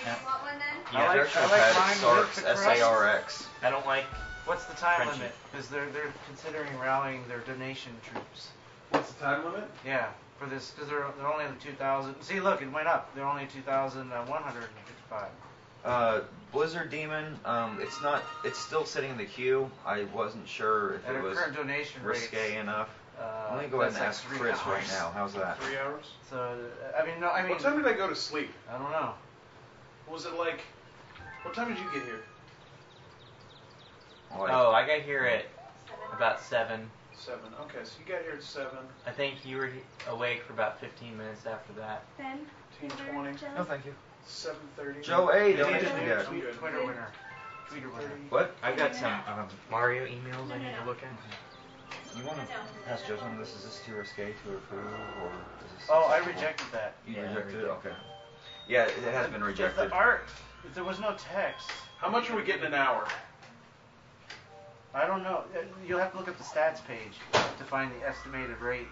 Do you want one then? Yeah. I like Directional mine pad with Sarks, the crust. S-A-R-X. I don't like. What's the time Crunchy. limit? Because they're considering rallying their donation troops. What's the time limit? Yeah, for this, because they're only at 2,000. See, look, it went up. They're only 2,155. Blizzard Demon, it's still sitting in the queue. I wasn't sure if At it our was current donation risque rates, enough. Let me go ahead and that's ask like Chris 3 right hours. now. How's that? 3 hours? So, I mean, What time did I go to sleep? I don't know. Was it like... What time did you get here? Like, Oh, I got here at about 7. 7. Okay, so you got here at 7. I think you were awake for about 15 minutes after that. Ben, peanut butter 20. jelly? no, thank you. 7:30. Joe A, Did donation you again. tweet Twitter winner? Tweeter winner. What? I've got some Mario emails I need to look at. You want to ask Joe something? Is this too risque to approve, or is this... Oh, I acceptable? rejected that. You Yeah, I rejected it? rejected Okay. Yeah, it has been It's rejected. the art. If there was no text. How much are we getting an hour? I don't know. You'll have to look at the stats page to find the estimated rate.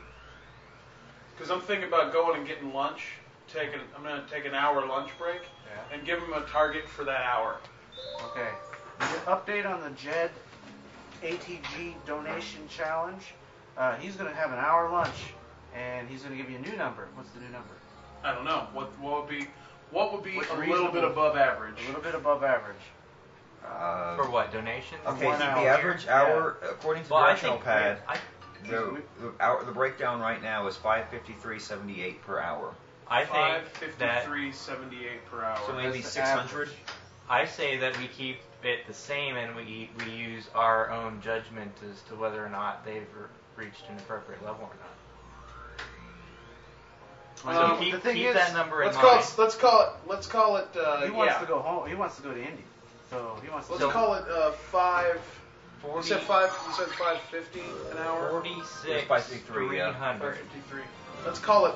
Because I'm thinking about going and getting lunch. I'm going to take an hour lunch break Yeah. and give them a target for that hour. Okay. The update on the Jed ATG donation challenge. He's going to have an hour lunch, and he's going to give you a new number. What's the new number? I don't know. What would be What's a little reasonable? bit above average? A little bit above average. For what, donations? Okay, One the hour. average hour, according to Well, I directional think pad, I the breakdown right now is $553.78 per hour. I think that $553.78 per hour. So maybe That's the 600. I say that we keep it the same and we use our own judgment as to whether or not they've reached an appropriate level or not. So the keep thing is, that number in Let's mind. call it. He wants to go home. He wants to go to Indy. So he wants to. Let's call it 5. 40, You said 550 an hour. 46, 553, yeah. 300. 553. Let's call it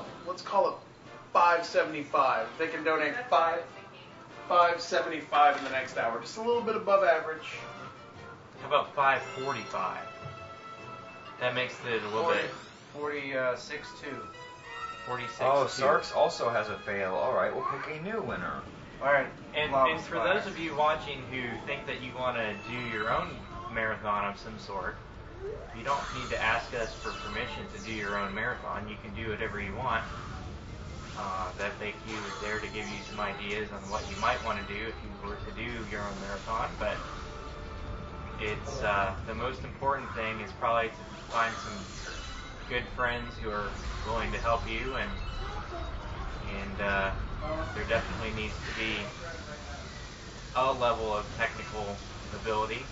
575. They can donate 575 in the next hour. Just a little bit above average. How about 545? That makes it a little bit 46.2. 46. Oh, too. Sarks also has a fail. All right, we'll pick a new winner. Alright. And for those of you watching who think that you want to do your own marathon of some sort, you don't need to ask us for permission to do your own marathon. You can do whatever you want. That make you there to give you some ideas on what you might want to do if you were to do your own marathon. But it's the most important thing is probably to find some good friends who are willing to help you, and there definitely needs to be a level of technical ability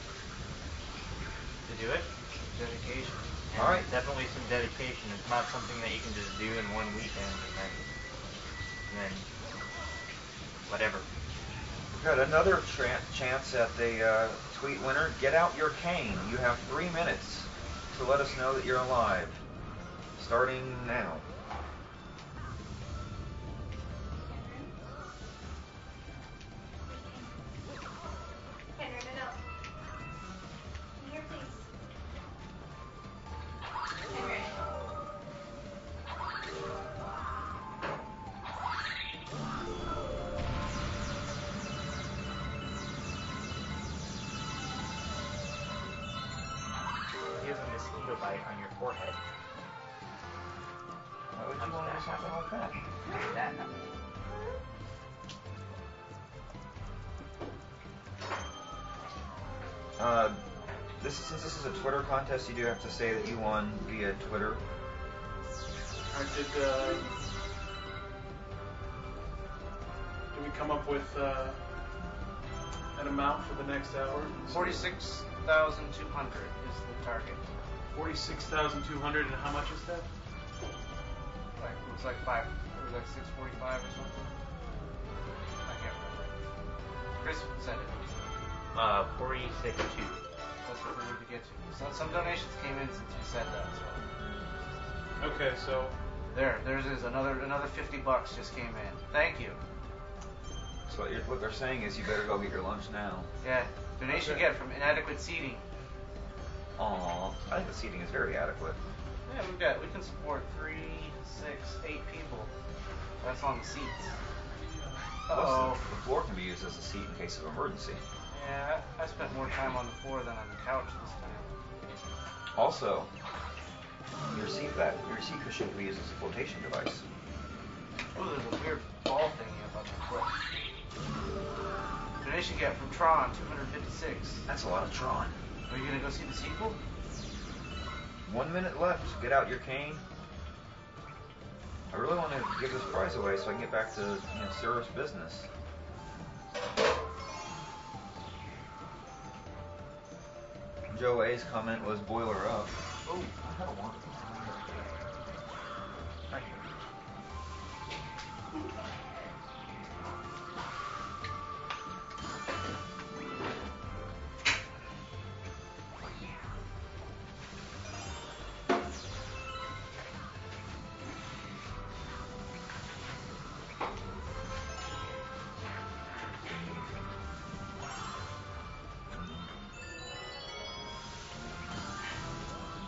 to do it. Dedication. And All right. definitely some dedication. It's not something that you can just do in one weekend and then whatever. We've got another chance at the tweet winner. Get out your cane. You have 3 minutes to let us know that you're alive. Starting now. Henry, no. Here, please. Henry. He has a mosquito bite on your forehead. Why would you want to do something like that? That. Since this is a Twitter contest, you do have to say that you won via Twitter. Did we come up with an amount for the next hour? 46,200 is the target. 46,200, and how much is that? Looks like 645 or something. I can't remember. Chris said it. 46.2. That's what we need to get to. So some donations came in since we said that. So. Okay, so There's another $50 just came in. Thank you. So what they're saying is you better go get your lunch now. Yeah, donation get from inadequate seating. Aww, I think the seating is very adequate. Yeah, we can support 3, 6, 8 people. That's on the seats. Plus, the floor can be used as a seat in case of emergency. Yeah, I spent more time on the floor than on the couch this time. Also, your seat cushion can be used as a flotation device. Oh, there's a weird ball thingy up on the foot. Donation get from Tron, 256. That's a lot of Tron. Are you gonna go see the sequel? 1 minute left. Get out your cane. I really want to give this prize away so I can get back to serious business. Joe A's comment was boiler up. Oh, I had a one. Thank you.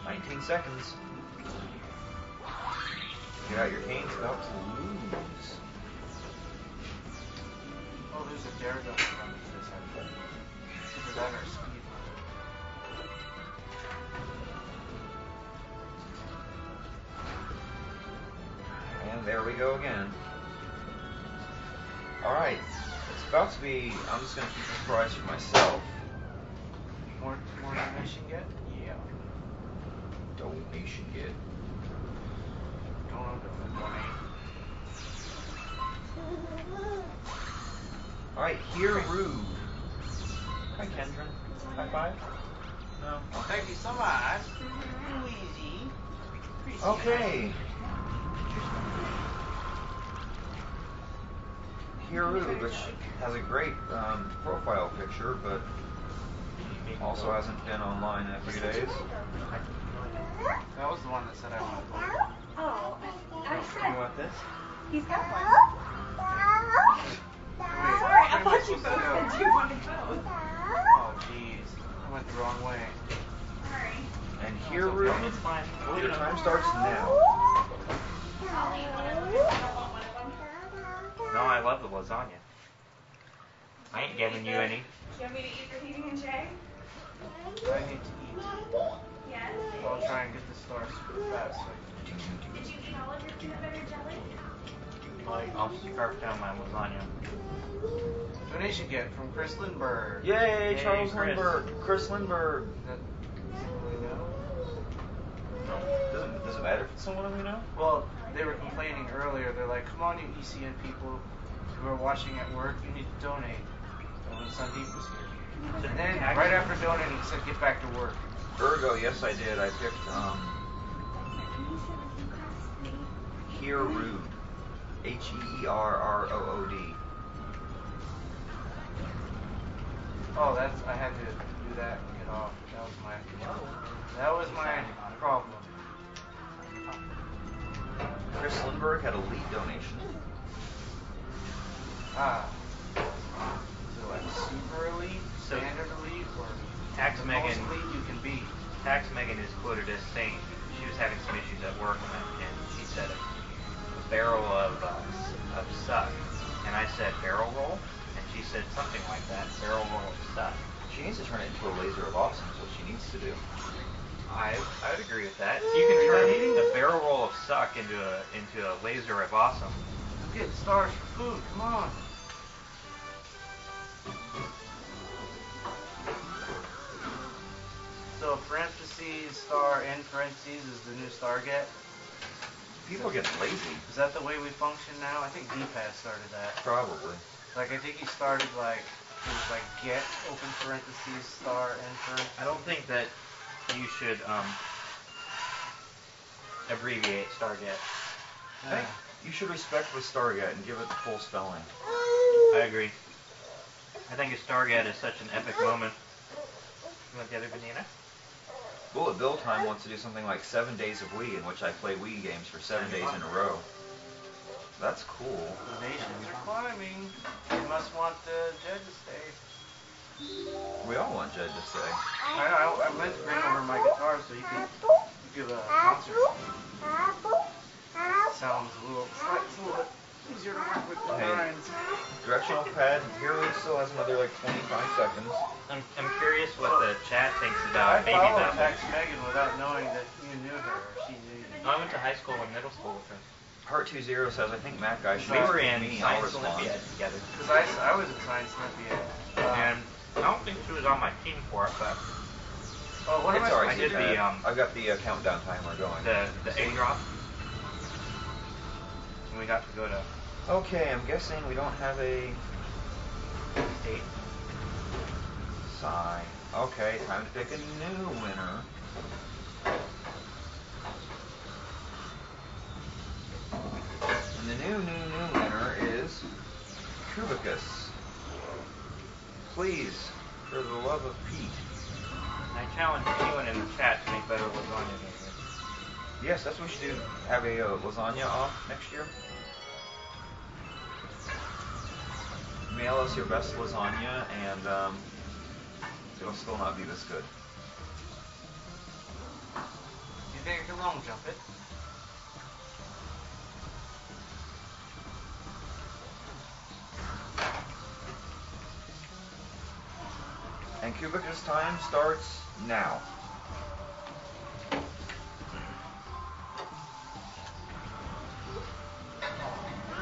19 seconds. Get out your cane's about to lose. Oh, there's a Daredevil running to this actually. Super Diver Speed. And there we go again. Alright. It's about to be... I'm just going to keep this prize for myself. More donation get? Yeah. Donation get. Donate. Alright, here Rude. Hi, Kendra. High five? No. Well, thank you so much. Too easy. Appreciate Okay. Here Rude, which has a great profile picture, but also hasn't been online in a few days. That was the one that said I wanted one. Oh, I You said want this? he's got one. Sorry, I thought you both said you wanted both. Oh, jeez. I went the wrong way. Sorry. And here Rude, It's fine. your time starts now. I'll eat one of them if you don't want one of them. No, I love the lasagna. I ain't giving you any. Do you want me to eat the PB and J? I need to eat. Yes. I'll try and get the star super fast. Did you eat all of your peanut butter jelly? I'll scarf down my lasagna. Donation gift from Chris Lindbergh. Yay, Yay, Charles Chris. Lindbergh. Chris Lindbergh. Does we know? Does it matter if it's someone we know? Well, they were complaining earlier. They're like, come on, you ECN people who are watching at work, you need to donate. And when Sandeep was here. And then, right after donating, he said, get back to work. Virgo, yes I did. I picked, Heerrood. Heerrood. Oh, I had to do that and get off. That was my problem. Chris Lindbergh had a lead donation. So like super elite, standard elite, or Tax the Megan. most elite you can be. Tax Megan is quoted as saying she was having some issues at work, and she said a barrel of suck, and I said barrel roll, and she said something like that, barrel roll of suck. She needs to turn it into a laser of awesome, is what she needs to do. I would agree with that. You can turn a barrel roll of suck into a laser of awesome. Get stars for food, come on. So parentheses, star, end parentheses is the new Starget. People are getting lazy. Is that the way we function now? I think D-Pad started that. Probably. Like I think he started it was like get, open parentheses, star, end parentheses. I don't think that you should abbreviate Starget. I think you should respect the Starget and give it the full spelling. I agree. I think a Starget is such an epic moment. You want the other banana? Bullet Bill Time wants to do something like 7 days of Wii, in which I play Wii games for 7 days in a row. That's cool. Donations are climbing. You must want Jed to stay. We all want Jed to stay. I meant to bring over my guitar so you could give a concert. Sounds a little bit easier to work with the lines. Directional pad Hero still has another like 25 seconds. I'm curious what the chat thinks about I Baby followed Babble. Tax Megan without knowing that you knew her or she knew you. I went to high school and middle school with her. Heart20 says, I think Matt Guy should We were ask in me, I'll Science respond. Olympiad together. Because I was in Science Olympiad. And I don't think she was on my team for it, but Oh, what am It's alright, I did the I've got the countdown timer going. the egg drop. And we got to go to Okay, I'm guessing we don't have a state. sign. Okay, time to pick a new winner. And the new winner is Kubicus. Please, for the love of Pete. I challenge anyone in the chat to make better lasagna than this. Yes, that's what we should do. Have a lasagna off next year. Mail us your best lasagna, and it'll still not be this good. You think I can long jump it? And Kubicus time starts now. If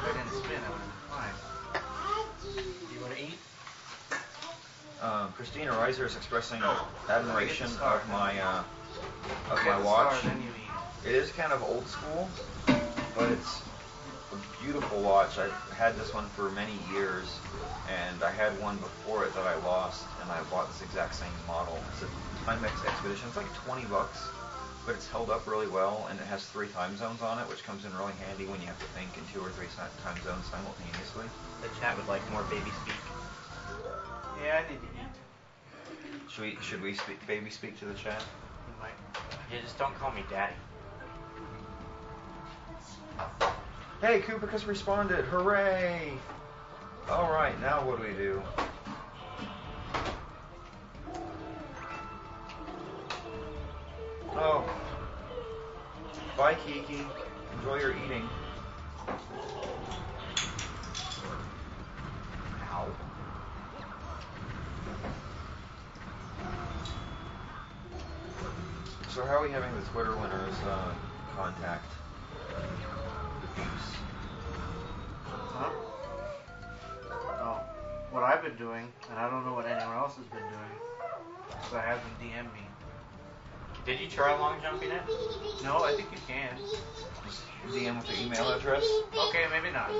I didn't spin, I would have been fine. Do you want to eat? Christina Reiser is expressing admiration Get the star. of my Get the watch. star, then you eat. It is kind of old school, but it's a beautiful watch. I've had this one for many years, and I had one before it that I lost, and I bought this exact same model. It's a Timex Expedition. It's like $20, but it's held up really well, and it has 3 time zones on it, which comes in really handy when you have to think in 2 or 3 time zones simultaneously. The chat would like more baby speak. Yeah, I need to eat. Should we baby speak to the chat? You might. Yeah, just don't call me daddy. Hey, Kubicus responded! Hooray! Alright, now what do we do? Oh. Bye, Kiki. Enjoy your eating. Ow. So how are we having the Twitter winners contact the peeps? Huh? Oh, what I've been doing, and I don't know what anyone else has been doing, is I have them DM me. Did you try long jumping it? No, I think you can. Just DM with the email address. Okay, maybe not.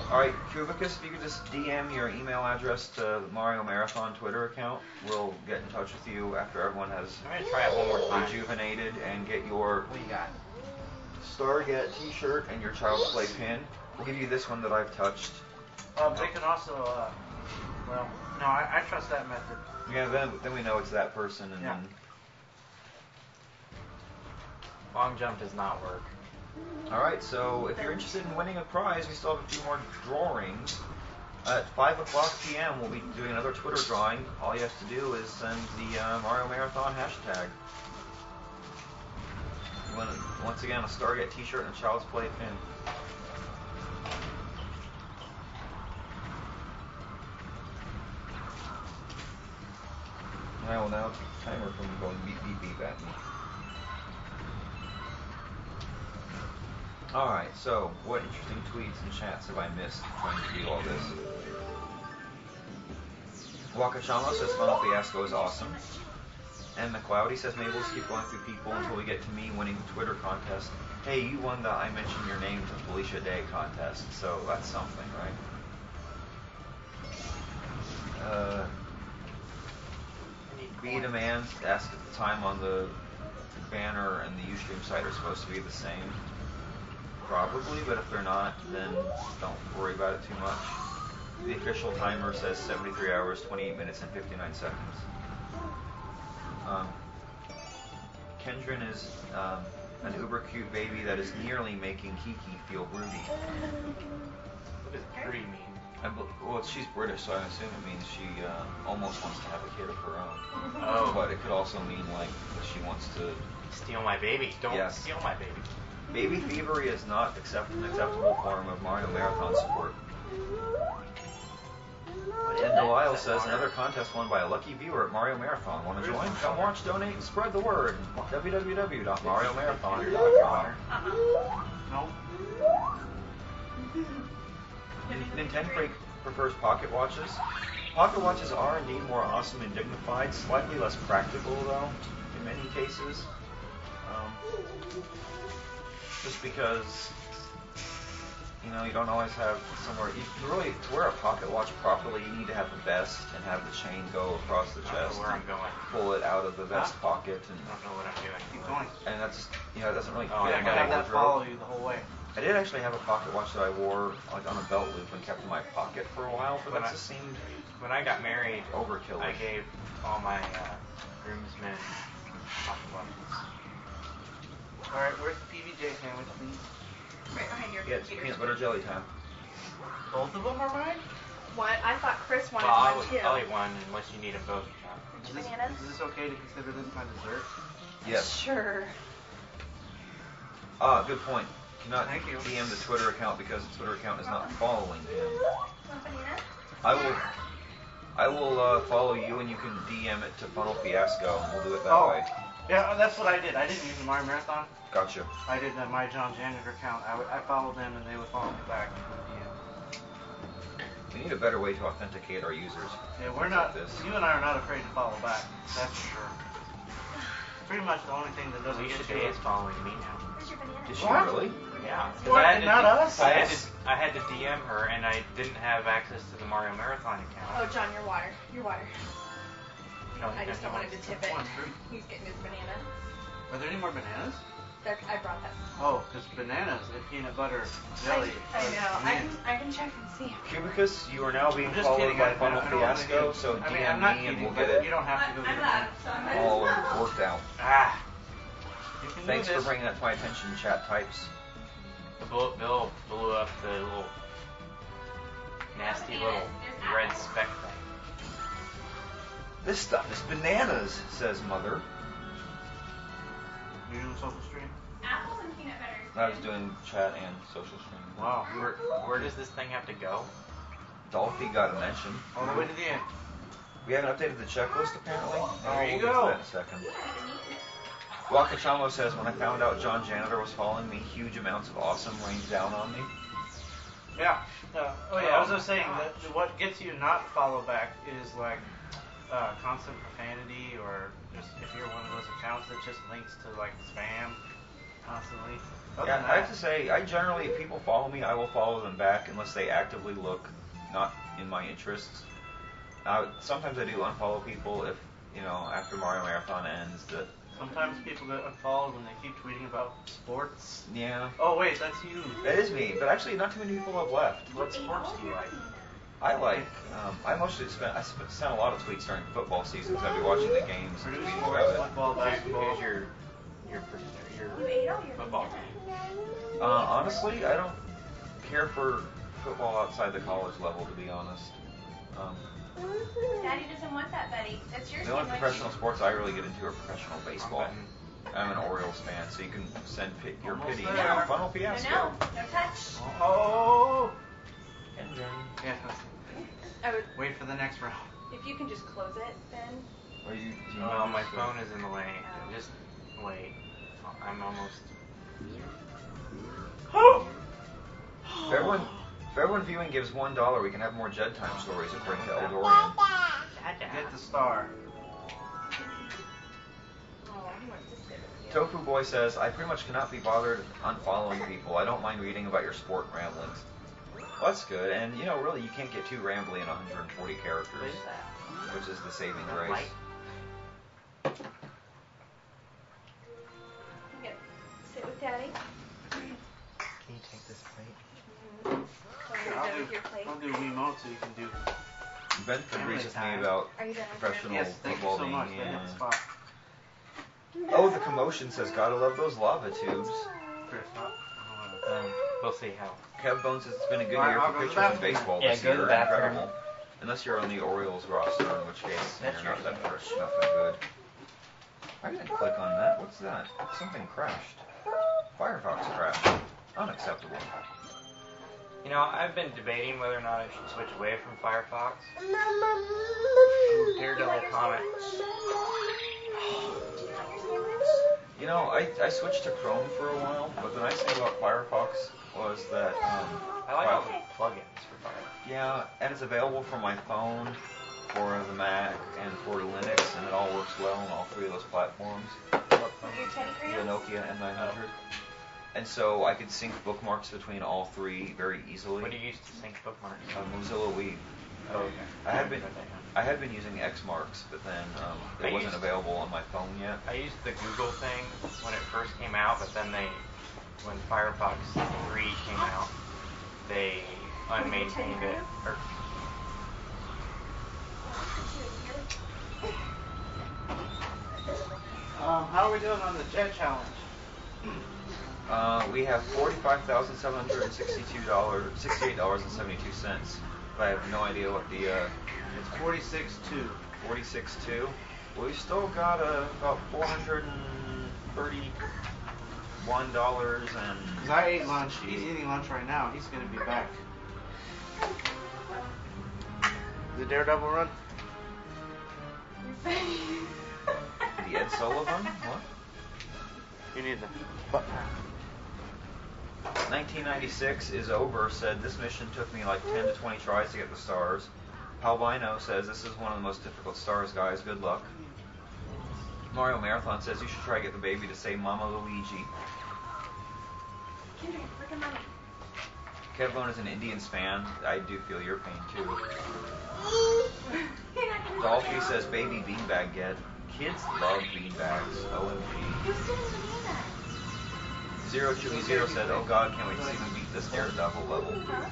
Alright, Cubicus, if you could just DM your email address to the Mario Marathon Twitter account, we'll get in touch with you after everyone has I'm gonna try it one more time. rejuvenated and get your What do you got? Starget t-shirt and your Child's Play pin. We'll give you this one that I've touched. They can also, well, no, I trust that method. Yeah, then we know it's that person, and Yeah. then... Long jump does not work. Alright, so if you're interested in winning a prize, we still have a few more drawings. At 5 o'clock p.m. we'll be doing another Twitter drawing. All you have to do is send the Mario Marathon hashtag. Once again, a Stargate t-shirt and a Child's Play pin. I will now timer from going beep beep beep at me. Alright, so what interesting tweets and chats have I missed trying to do all this? Wakachama says Funnel Fiasco is awesome. And McCloudy says maybe we'll just keep going through people until we get to me winning the Twitter contest. Hey, you won the I mentioned your name to Felicia Day contest, so that's something, right? Be Demand asked if the time on the banner and the Ustream site are supposed to be the same. Probably, but if they're not, then don't worry about it too much. The official timer says 73 hours, 28 minutes, and 59 seconds. Kendrin is an uber cute baby that is nearly making Kiki feel broody. What does broody mean? Well, she's British, so I assume it means she almost wants to have a kid of her own. Oh. But it could also mean like that she wants to Steal my baby. Don't steal my baby. Baby thievery is not an acceptable form of Mario Marathon support. And Delisle says another contest won by a lucky viewer at Mario Marathon. Want to join? Come watch, donate, and spread the word. www.mariomarathon.com. No. Nintendo Freak prefers pocket watches. Pocket watches are indeed more awesome and dignified, slightly less practical though, in many cases. Just because, you know, you don't always have somewhere. You really, to wear a pocket watch properly, you need to have the vest and have the chain go across the chest. I don't know where I'm going. Pull it out of the vest pocket, and I don't know what I'm doing. Keep going. and that's, you know, it doesn't really fit Oh, in I my gotta have that follow wardrobe. you the whole way. I did actually have a pocket watch that I wore like on a belt loop and kept in my pocket for a while, but When that I- just seemed When I got married, overkill. I gave all my groomsmen pocket watches. Alright, where's the PBJ sandwich, please? Right behind your Yeah, it's computer. peanut butter jelly time. Both of them are mine? One, I thought Chris wanted Well, one too. I'll eat one unless you need them both. Is this, Bananas? is this okay to consider this my dessert? Yes. Sure. Good point. Cannot Thank you. DM the Twitter account because the Twitter account is not following him. Want banana? I will follow you and you can DM it to Funnel Fiasco and we'll do it that Oh. way. Yeah, that's what I did. I didn't use the Mario Marathon. Gotcha. I did my John Janitor account. I followed them and they would follow me back. We need a better way to authenticate our users. Yeah, we're not. This. You and I are not afraid to follow back. That's for sure. Pretty much the only thing that doesn't Alicia get Day you. is following me now. Where's your banana? Did she What? really? Yeah. 'cause What? I had to Not us? I had to DM her, and I didn't have access to the Mario Marathon account. Oh, John, your water. Your water. No, I just don't want him to tip it. Come on, fruit. He's getting his banana. Are there any more bananas? I brought that. Oh, because bananas and peanut butter jelly. I know. are I mint. can check and see. Cubicus, you are now being I'm just followed kidding. by I Funnel don't wanna Fiasco, get- so I mean, DM I'm not me and kidding, we'll but get you it don't have to go I'm get not. it. So I'm all worked out. Ah, You can Thanks do for this. bringing that to my attention, chat types. Bill blew up the little nasty little red speck thing. This stuff is bananas, says Mother. You doing social stream? Apples and peanut butter. I was doing chat and social stream. Wow. Where does this thing have to go? Dolphy got a mention. All the way to the end. We haven't updated the checklist apparently. There you we'll get to go. that in a second. Wakachamo says, when I found out John Janitor was following me, huge amounts of awesome rained down on me. Yeah. Oh yeah, I was just saying that what gets you to not follow back is like constant profanity, or just if you're one of those accounts that just links to like spam constantly. Other than Yeah, I have that, to say, I generally, if people follow me, I will follow them back unless they actively look not in my interests. Sometimes I do unfollow people if, after Mario Marathon ends, that... sometimes people get unfollowed when they keep tweeting about sports. Yeah. Oh wait, that's you. That is me, but actually not too many people have left. What sports do you like? I sent a lot of tweets during football season because I'd be watching the games and tweeting about it. Football, basketball. Here's your You ate all your football. Honestly, I don't care for football outside the college level, to be honest. Daddy doesn't want that, Betty. That's your The only sandwich. professional sports I really get into are professional baseball. I'm an Orioles fan, so you can send your Almost pity there. to Funnel Fiasco. No touch. Oh. And then... Yeah. I would, Wait for the next round. if you can just close it, Ben. Or you Well, my phone is in the way. Just wait. I'm almost. If everyone viewing gives $1, we can have more Jed Time stories, according to Eldorian. Get the star. Oh, he wants to sit with you. Tofu Boy says, I pretty much cannot be bothered unfollowing people. I don't mind reading about your sport ramblings. Well, that's good. And, really, you can't get too rambly in 140 characters, which is the saving grace. You get sit with Daddy. Can you take this plate? I'll do Wiimote so you can do. Ben agrees with me about Are you done with professional Yes, thank you football so being... much. They hit the spot. Oh, the commotion says, gotta love those lava tubes. Chris, We'll see how. Kev Bones says it's been a good Alright, year I'll for go to the pitchers in bathroom. baseball Yeah, this go to year. the bathroom. Incredible. Unless you're on the Orioles roster, in which case That's you're not your that fresh, nothing good. I didn't click on that. What's that? Something crashed. Firefox crashed. Unacceptable. I've been debating whether or not I should switch away from Firefox. Daredevil comment. I switched to Chrome for a while, but the nice thing about Firefox was that, I like all the plugins for Firefox. yeah, and it's available for my phone, for the Mac, and for Linux, and it all works well on all three of those platforms. Your teddy The crayons? Nokia M900. And so I could sync bookmarks between all three very easily. What do you use to sync bookmarks? Mozilla Weave. Oh, okay. I had been using Xmarks, but then it wasn't available on my phone yet. I used the Google thing when it first came out, but then when Firefox 3 came out, they unmaintained it. How are we doing on the Jet Challenge? We have $68.72. But I have no idea what the It's 46-2. 46.2. Well, we still got about $431 and. Because I ate lunch. He's eating lunch right now. He's going to be back. The Daredevil run? The Ed Sullivan? What? You need the. 1996 is over. Said this mission took me like 10 to 20 tries to get the stars. Palvino says this is one of the most difficult stars, guys. Good luck. Mario Marathon says you should try to get the baby to say Mama Luigi. Kendrick, look at mommy. Kevbone is an Indians fan. I do feel your pain too. You're not gonna Dolphy sit says baby beanbag get. Kids love beanbags. OMG. Who's sitting with that? 020 said, oh god, can't wait to see them beat this Daredevil level. Huh?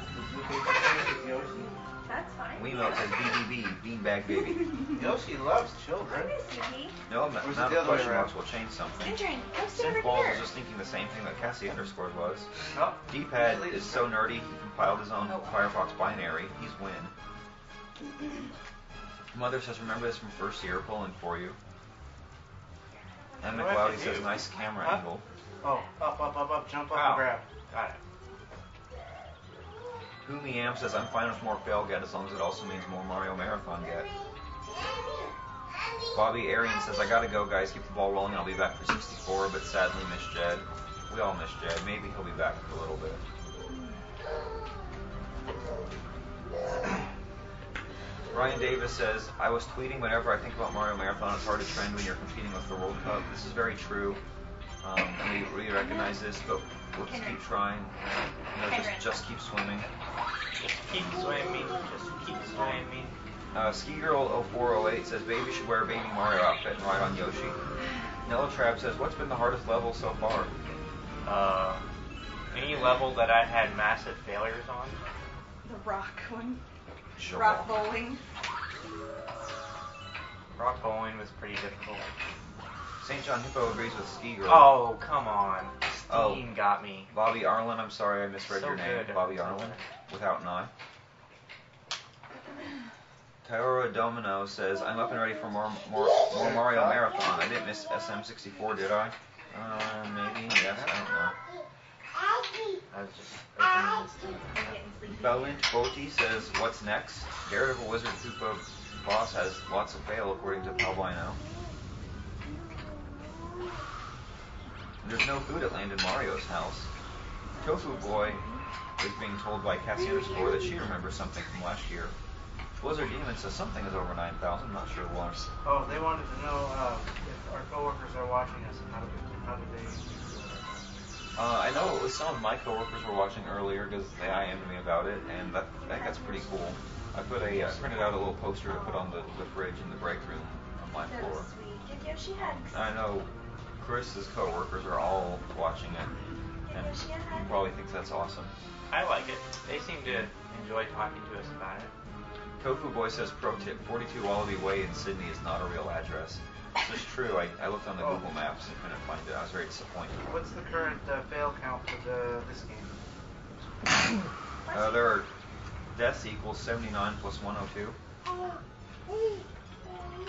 That's fine. Wiimote says BBB, beanbag baby. Yoshi loves I children. miss you, Pete. No, Or is it not the a other way question around? marks will change something. Adrian, go sit Synth over Balls here. was just thinking the same thing that Cassie underscore was. Oh, D-pad is so nerdy, he compiled his own Firefox binary. He's win. Mother says, remember this from first year, pulling for you. And What do I McLeody have to says, do? nice camera Huh? angle. Oh, up, jump up Ow. and grab. Got it. Humi Am says, I'm fine with more fail get as long as it also means more Mario Marathon get. Bobby Arian says, I gotta go, guys. Keep the ball rolling. I'll be back for 64, but sadly miss Jed. We all miss Jed. Maybe he'll be back for a little bit. Ryan Davis says, I was tweeting whenever I think about Mario Marathon, it's hard to trend when you're competing with the World Cup. This is very true. And we recognize this, but let's keep trying. Just keep swimming. Just keep swimming. Just keep swimming. Ski Girl 0408 says, Baby should wear a Baby Mario outfit and ride on Yoshi. Nella Trap says, what's been the hardest level so far? Any level that I had massive failures on. The rock one. Sure. Rock bowling. Rock bowling was pretty difficult. St. John Hippo agrees with Ski Girl. Oh, come on. Steam got me. Bobby Arlen, I'm sorry I misread your name. Good. Bobby Arlen, without an I. Tyora Domino says, I'm up and ready for more Mario Marathon. I didn't miss SM64, did I? Maybe, yes, I don't know. I was just opening this thing. Balint Boti says, what's next? Daredevil Wizard Koopa boss has lots of fail, according to Palbino. There's no food at Landon Mario's house. Tofu Boy is being told by Cassie _ that she remembers something from last year. Blizzard Demon says something is over 9,000, not sure what. Oh, they wanted to know if our coworkers are watching us and how do they... I know some of my coworkers were watching earlier because they IM'd me about it, and I think that's pretty cool. I printed out a little poster to put on the fridge in the break room on my floor. So sweet. Give Yoshi hugs. I know Chris's coworkers are all watching it, and he probably thinks that's awesome. I like it. They seem to enjoy talking to us about it. Tofu Boy says, pro tip, 42 Wallaby Way in Sydney is not a real address. This is true. I looked on the Google Maps and couldn't find it. I was very disappointed. What's the current fail count for this game? There are deaths equals 79 plus 102.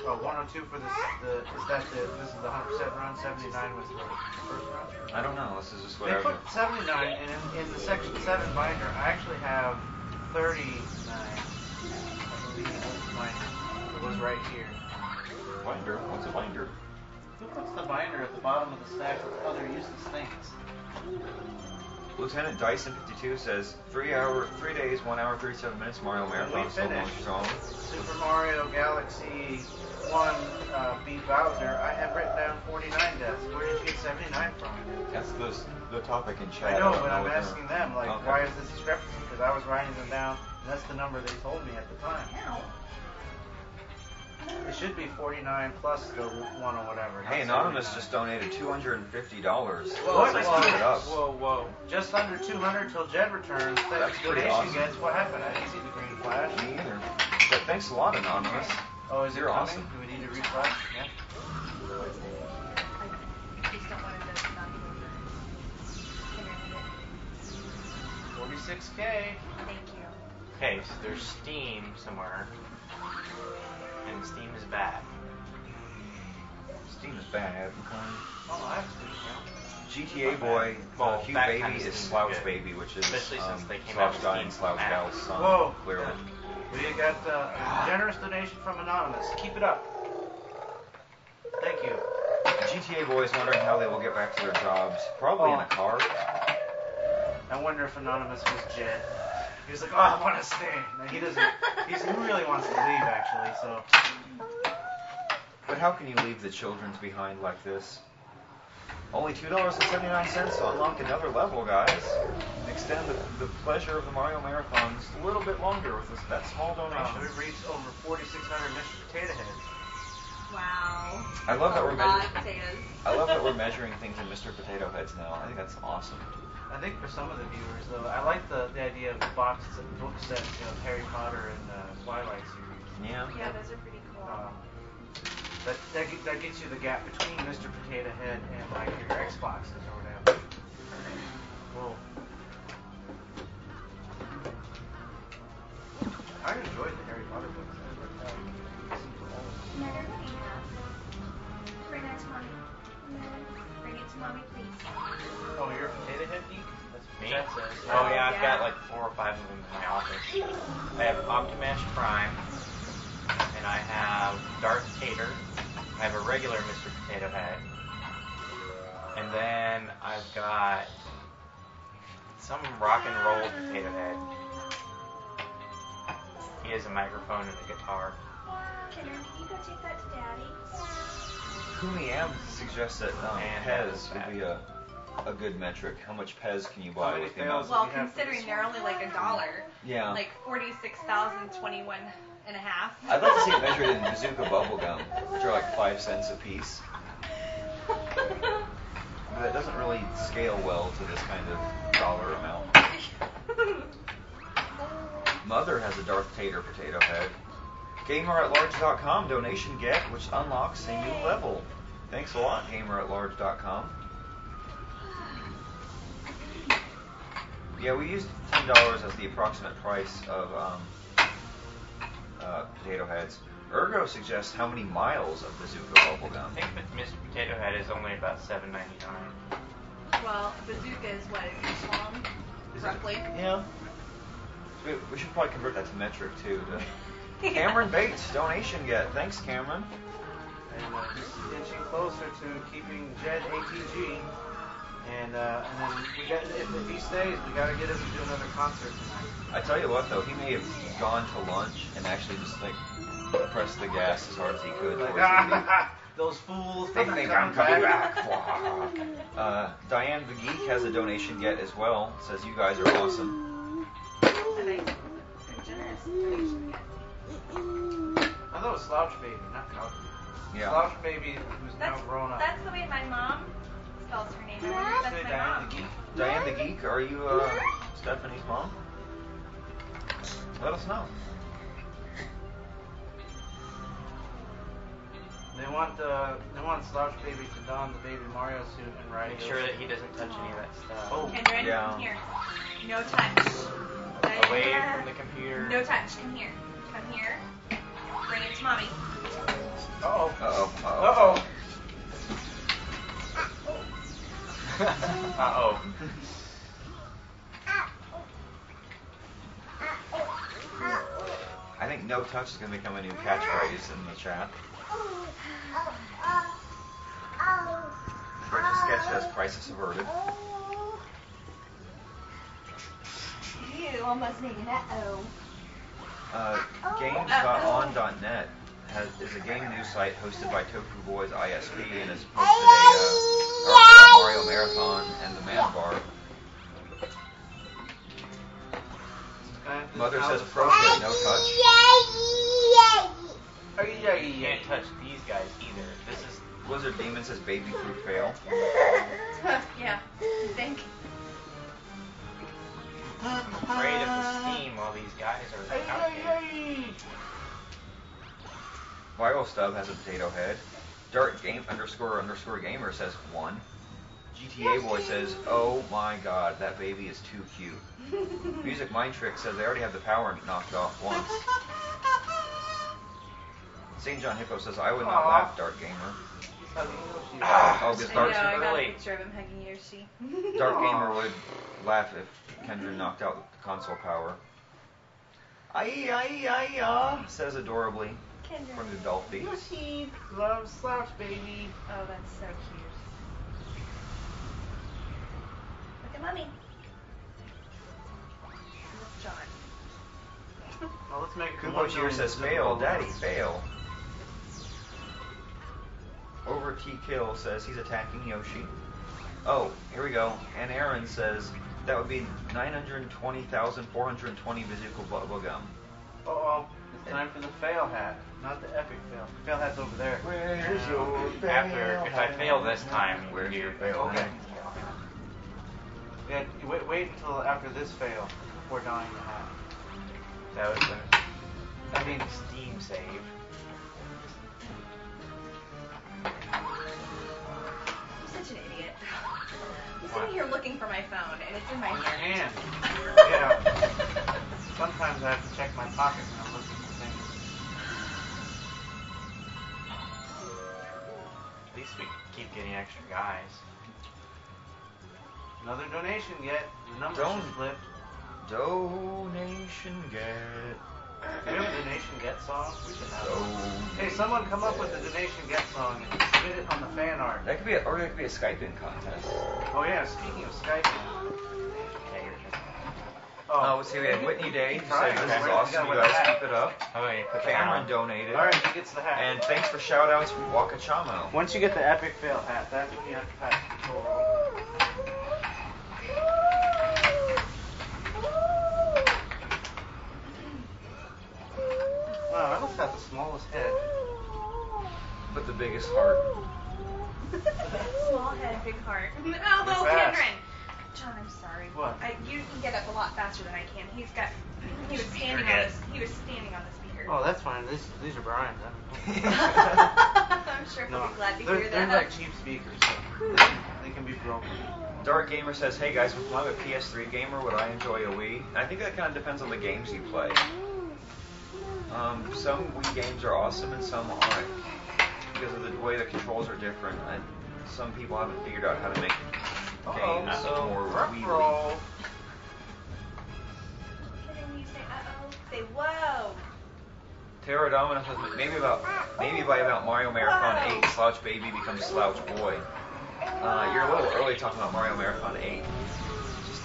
Oh, 102 for this. This is the 100% run. 79 was the first run. I don't know. This is just what They I put 79, and in the section 7 binder, I actually have 39. I believe it was right here. Binder? What's a binder? Who puts the binder at the bottom of the stack with other useless things? Lieutenant Dyson52 says, 3 days, 1 hour, 37 minutes, Mario Marathon, We still going finished strong. Super Mario Galaxy 1 beat Bowser. I have written down 49 deaths. Where did you get 79 from? That's the topic in chat. I know, don't but I'm what asking them, like, Okay. why is this discrepancy? Because I was writing them down, and that's the number they told me at the time. It should be 49 plus the 1 or whatever. Hey, Anonymous just donated $250. Whoa, Let's give it up. Whoa. Just under 200 till Jed returns. That's pretty awesome. Gets. What happened? I didn't see the green flash. Me either. But thanks a lot, Anonymous. Oh, is it You're coming? awesome. Do we need to reflash? Yeah. I just don't want it to not be over. 46K. Thank you. Okay, so there's Steam somewhere, and Steam is bad. Steam is bad. Oh, I have to Steam GTA Boy, Well, Cute that Baby kind of is Steam Slouch good. Baby, which is Especially since they came Slouch out with Guy and Steam Slouch app. Gal's son, Whoa. clearly. We got a generous donation from Anonymous. Keep it up. Thank you. GTA Boy is wondering how they will get back to their jobs. Probably in a car. I wonder if Anonymous was Jed. He was like, oh, I want to stay. No, he doesn't. He really wants to leave, actually, so. But how can you leave the children's behind like this? Only $2.79 to unlock another level, guys. Extend the pleasure of the Mario Marathon just a little bit longer with that small donation. We've reached over 4,600 Mr. Potato Heads. Wow. I love that we're lot of measuring. potatoes. I love that we're measuring things in Mr. Potato Heads now. I think that's awesome. I think for some of the viewers, though, I like the idea of the book sets, of Harry Potter and Twilight series. Yeah. Yeah, those are pretty cool. That gets you the gap between Mr. Potato Head and like your Xboxes or whatever. Whoa. I enjoyed the Harry Potter books. I listened to all of them. No, everybody has. Bring it to mommy. Bring it to mommy, please. Oh, you're a Potato Head geek? That's what Me? that says. Oh yeah, I've got like 4 or 5 of them in my office. I have Optimus Prime, and I have Darth Tater. I have a regular Mr. Potato Head. And then I've got some rock and roll Potato Head. He has a microphone and a guitar. Kendra, can you go take that to Daddy? Kumi Am suggests that And Pez would be a good metric. How much Pez can you buy with the amount? Well, considering they're only like $1, Yeah. like 46,021 and a half. I'd like to see it measured in bazooka bubblegum, which are like 5 cents a piece. But that doesn't really scale well to this kind of dollar amount. Mother has a Darth Tater potato head. GamerAtLarge.com donation get, which unlocks a new level. Thanks a lot, GamerAtLarge.com. Yeah, we used $10 as the approximate price of potato heads. Ergo suggests how many miles of bazooka bubblegum. I think that Mr. Potato Head is only about $7.99. Well, bazooka is what, an inch long, roughly? Yeah. We should probably convert that to metric too. Cameron Bates, donation get. Thanks, Cameron. And just inching closer to keeping Jed ATG. And then we got, if he stays, we got to get him to do another concert tonight. I tell you what, though, he may have gone to lunch and actually just like pressed the gas as hard as he could. Like, those fools. They think I'm coming back. Diane the Geek has a donation get as well. Says you guys are awesome. I thought it was Slouch Baby, not Couch Baby. Yeah. Slouch Baby, who's now grown up. That's the way my mom spells her name. That's Say my Diane mom. the Geek. Diane the Geek, are you Stephanie's mom? Let us know. They want Slouch Baby to don the Baby Mario suit and ride. Make sure that he doesn't touch any of that stuff. Oh, Kendra, yeah. come here. No touch. Away from the computer. No touch. Come here. Come here. Bring it to mommy. Uh-oh. Uh-oh. Uh-oh. Uh-oh. I think no touch is going to become a new catchphrase in the chat. Richard Sketch has Crisis Averted. You almost made an uh-oh. Games.on.net is a game news site hosted by Tofu Boys ISP and has posted a Mario Marathon and the Man Bar. Mother says pro tip, no touch. You can't touch these guys either. This is Blizzard Demon says baby fruit fail. Yeah, you think? I'm afraid of the steam while these guys are out here. Viral Stub has a potato head. Dart game _ gamer says 1. GTA Boy says, oh my god, that baby is too cute. Music Mind Trick says they already have the power knocked off once. St. John Hippo says, I would not laugh, Dart Gamer. Oh, this Dart, I got a picture of him hugging Yoshi. Dart Gamer would laugh if Kendra knocked out the console power. Aye, says adorably Kendra. from the Dolphy. Yoshi loves Slouch Baby. Oh, that's so cute. Look at mommy. Look, John. Well, let's make Kupo Cheer says, fail, daddy, fail. Over T Kill says he's attacking Yoshi. Oh, here we go. And Aaron says that would be 920,420 bazooka bubblegum. Uh-oh. It's time for the fail hat, not the epic fail. Fail hat's over there. Where's your fail After, if I fail this time, Where's you your fail Okay. hat? Yeah, wait until after this fail before donning the hat. That was a Steam save. I'm such an idiot. I'm sitting here looking for my phone, and it's in my In your hand. hand. Yeah. Sometimes I have to check my pocket when I'm looking for things. At least we keep getting extra guys. Another donation yet. The numbers Don't. just flipped. Donation get. Do we have a donation get song? We should have one. Oh. Hey, someone come up with a donation get song and submit it on the fan art. That could be, or that could be a Skype-in contest. Oh yeah, speaking of Skype. Oh, so we had Whitney Day, who Right, said this is right. awesome, you guys keep it up. Oh, yeah, put that Cameron on. donated. Alright, he gets the hat. And thanks for shout-outs from Wakachamo. Once you get the epic fail hat, that's when you have to pass the control. Wow, I must have the smallest head. But the biggest heart. Small head, big heart. Oh, You're fast. Cameron. John, I'm sorry. What? You can get up a lot faster than I can. He was standing on the speaker. Oh, that's fine. These are Brian's. I'm sure he'll No, be glad to they're, hear they're that. like cheap speakers, so they can be broken. Dark Gamer says, hey guys, if I'm a PS3 gamer, would I enjoy a Wii? And I think that kind of depends on the games you play. Some Wii games are awesome and some aren't. Because of the way the controls are different. And some people haven't figured out how to make games more Wii-like. When you say uh-oh, say whoa. Terra Domino says maybe by about Mario Marathon 8, Slouch Baby becomes Slouch Boy. You're a little early talking about Mario Marathon 8. Just,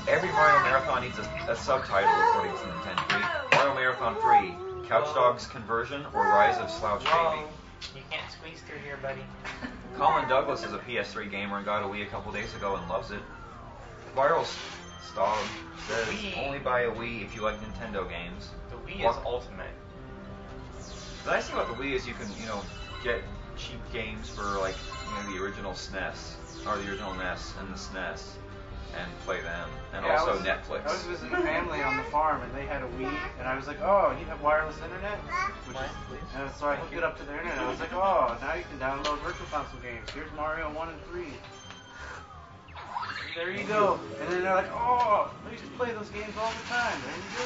every Mario Marathon needs a subtitle according to Nintendo 3. Mario Marathon 3, Couch Dogs Conversion or Rise of Slouch Baby. You can't squeeze through here, buddy. Colin Douglas is a PS3 gamer and got a Wii a couple days ago and loves it. Viral Stog says only buy a Wii if you like Nintendo games. The Wii is ultimate. The nice thing about the Wii is you can, get cheap games for like, the original SNES or the original NES and the SNES and play them. And also Netflix. I was visiting a family on the farm and they had a Wii and I was like, oh, you have wireless internet? And so I hooked it up to the internet and I was like, oh, now you can download Virtual Console games. Here's Mario 1 and 3. There you go. And then they're like, oh, I used to play those games all the time. There you go.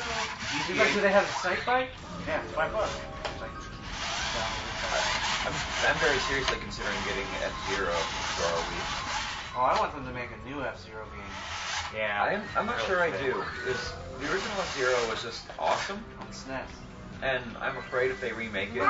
She's like, do they have a site bike? Yeah, it's $5. I'm very seriously considering getting F-Zero for our Wii. Oh, I want them to make a new F-Zero game. Yeah. I'm not sure I do. Because the original F-Zero was just awesome. On SNES. And I'm afraid if they remake it, it'll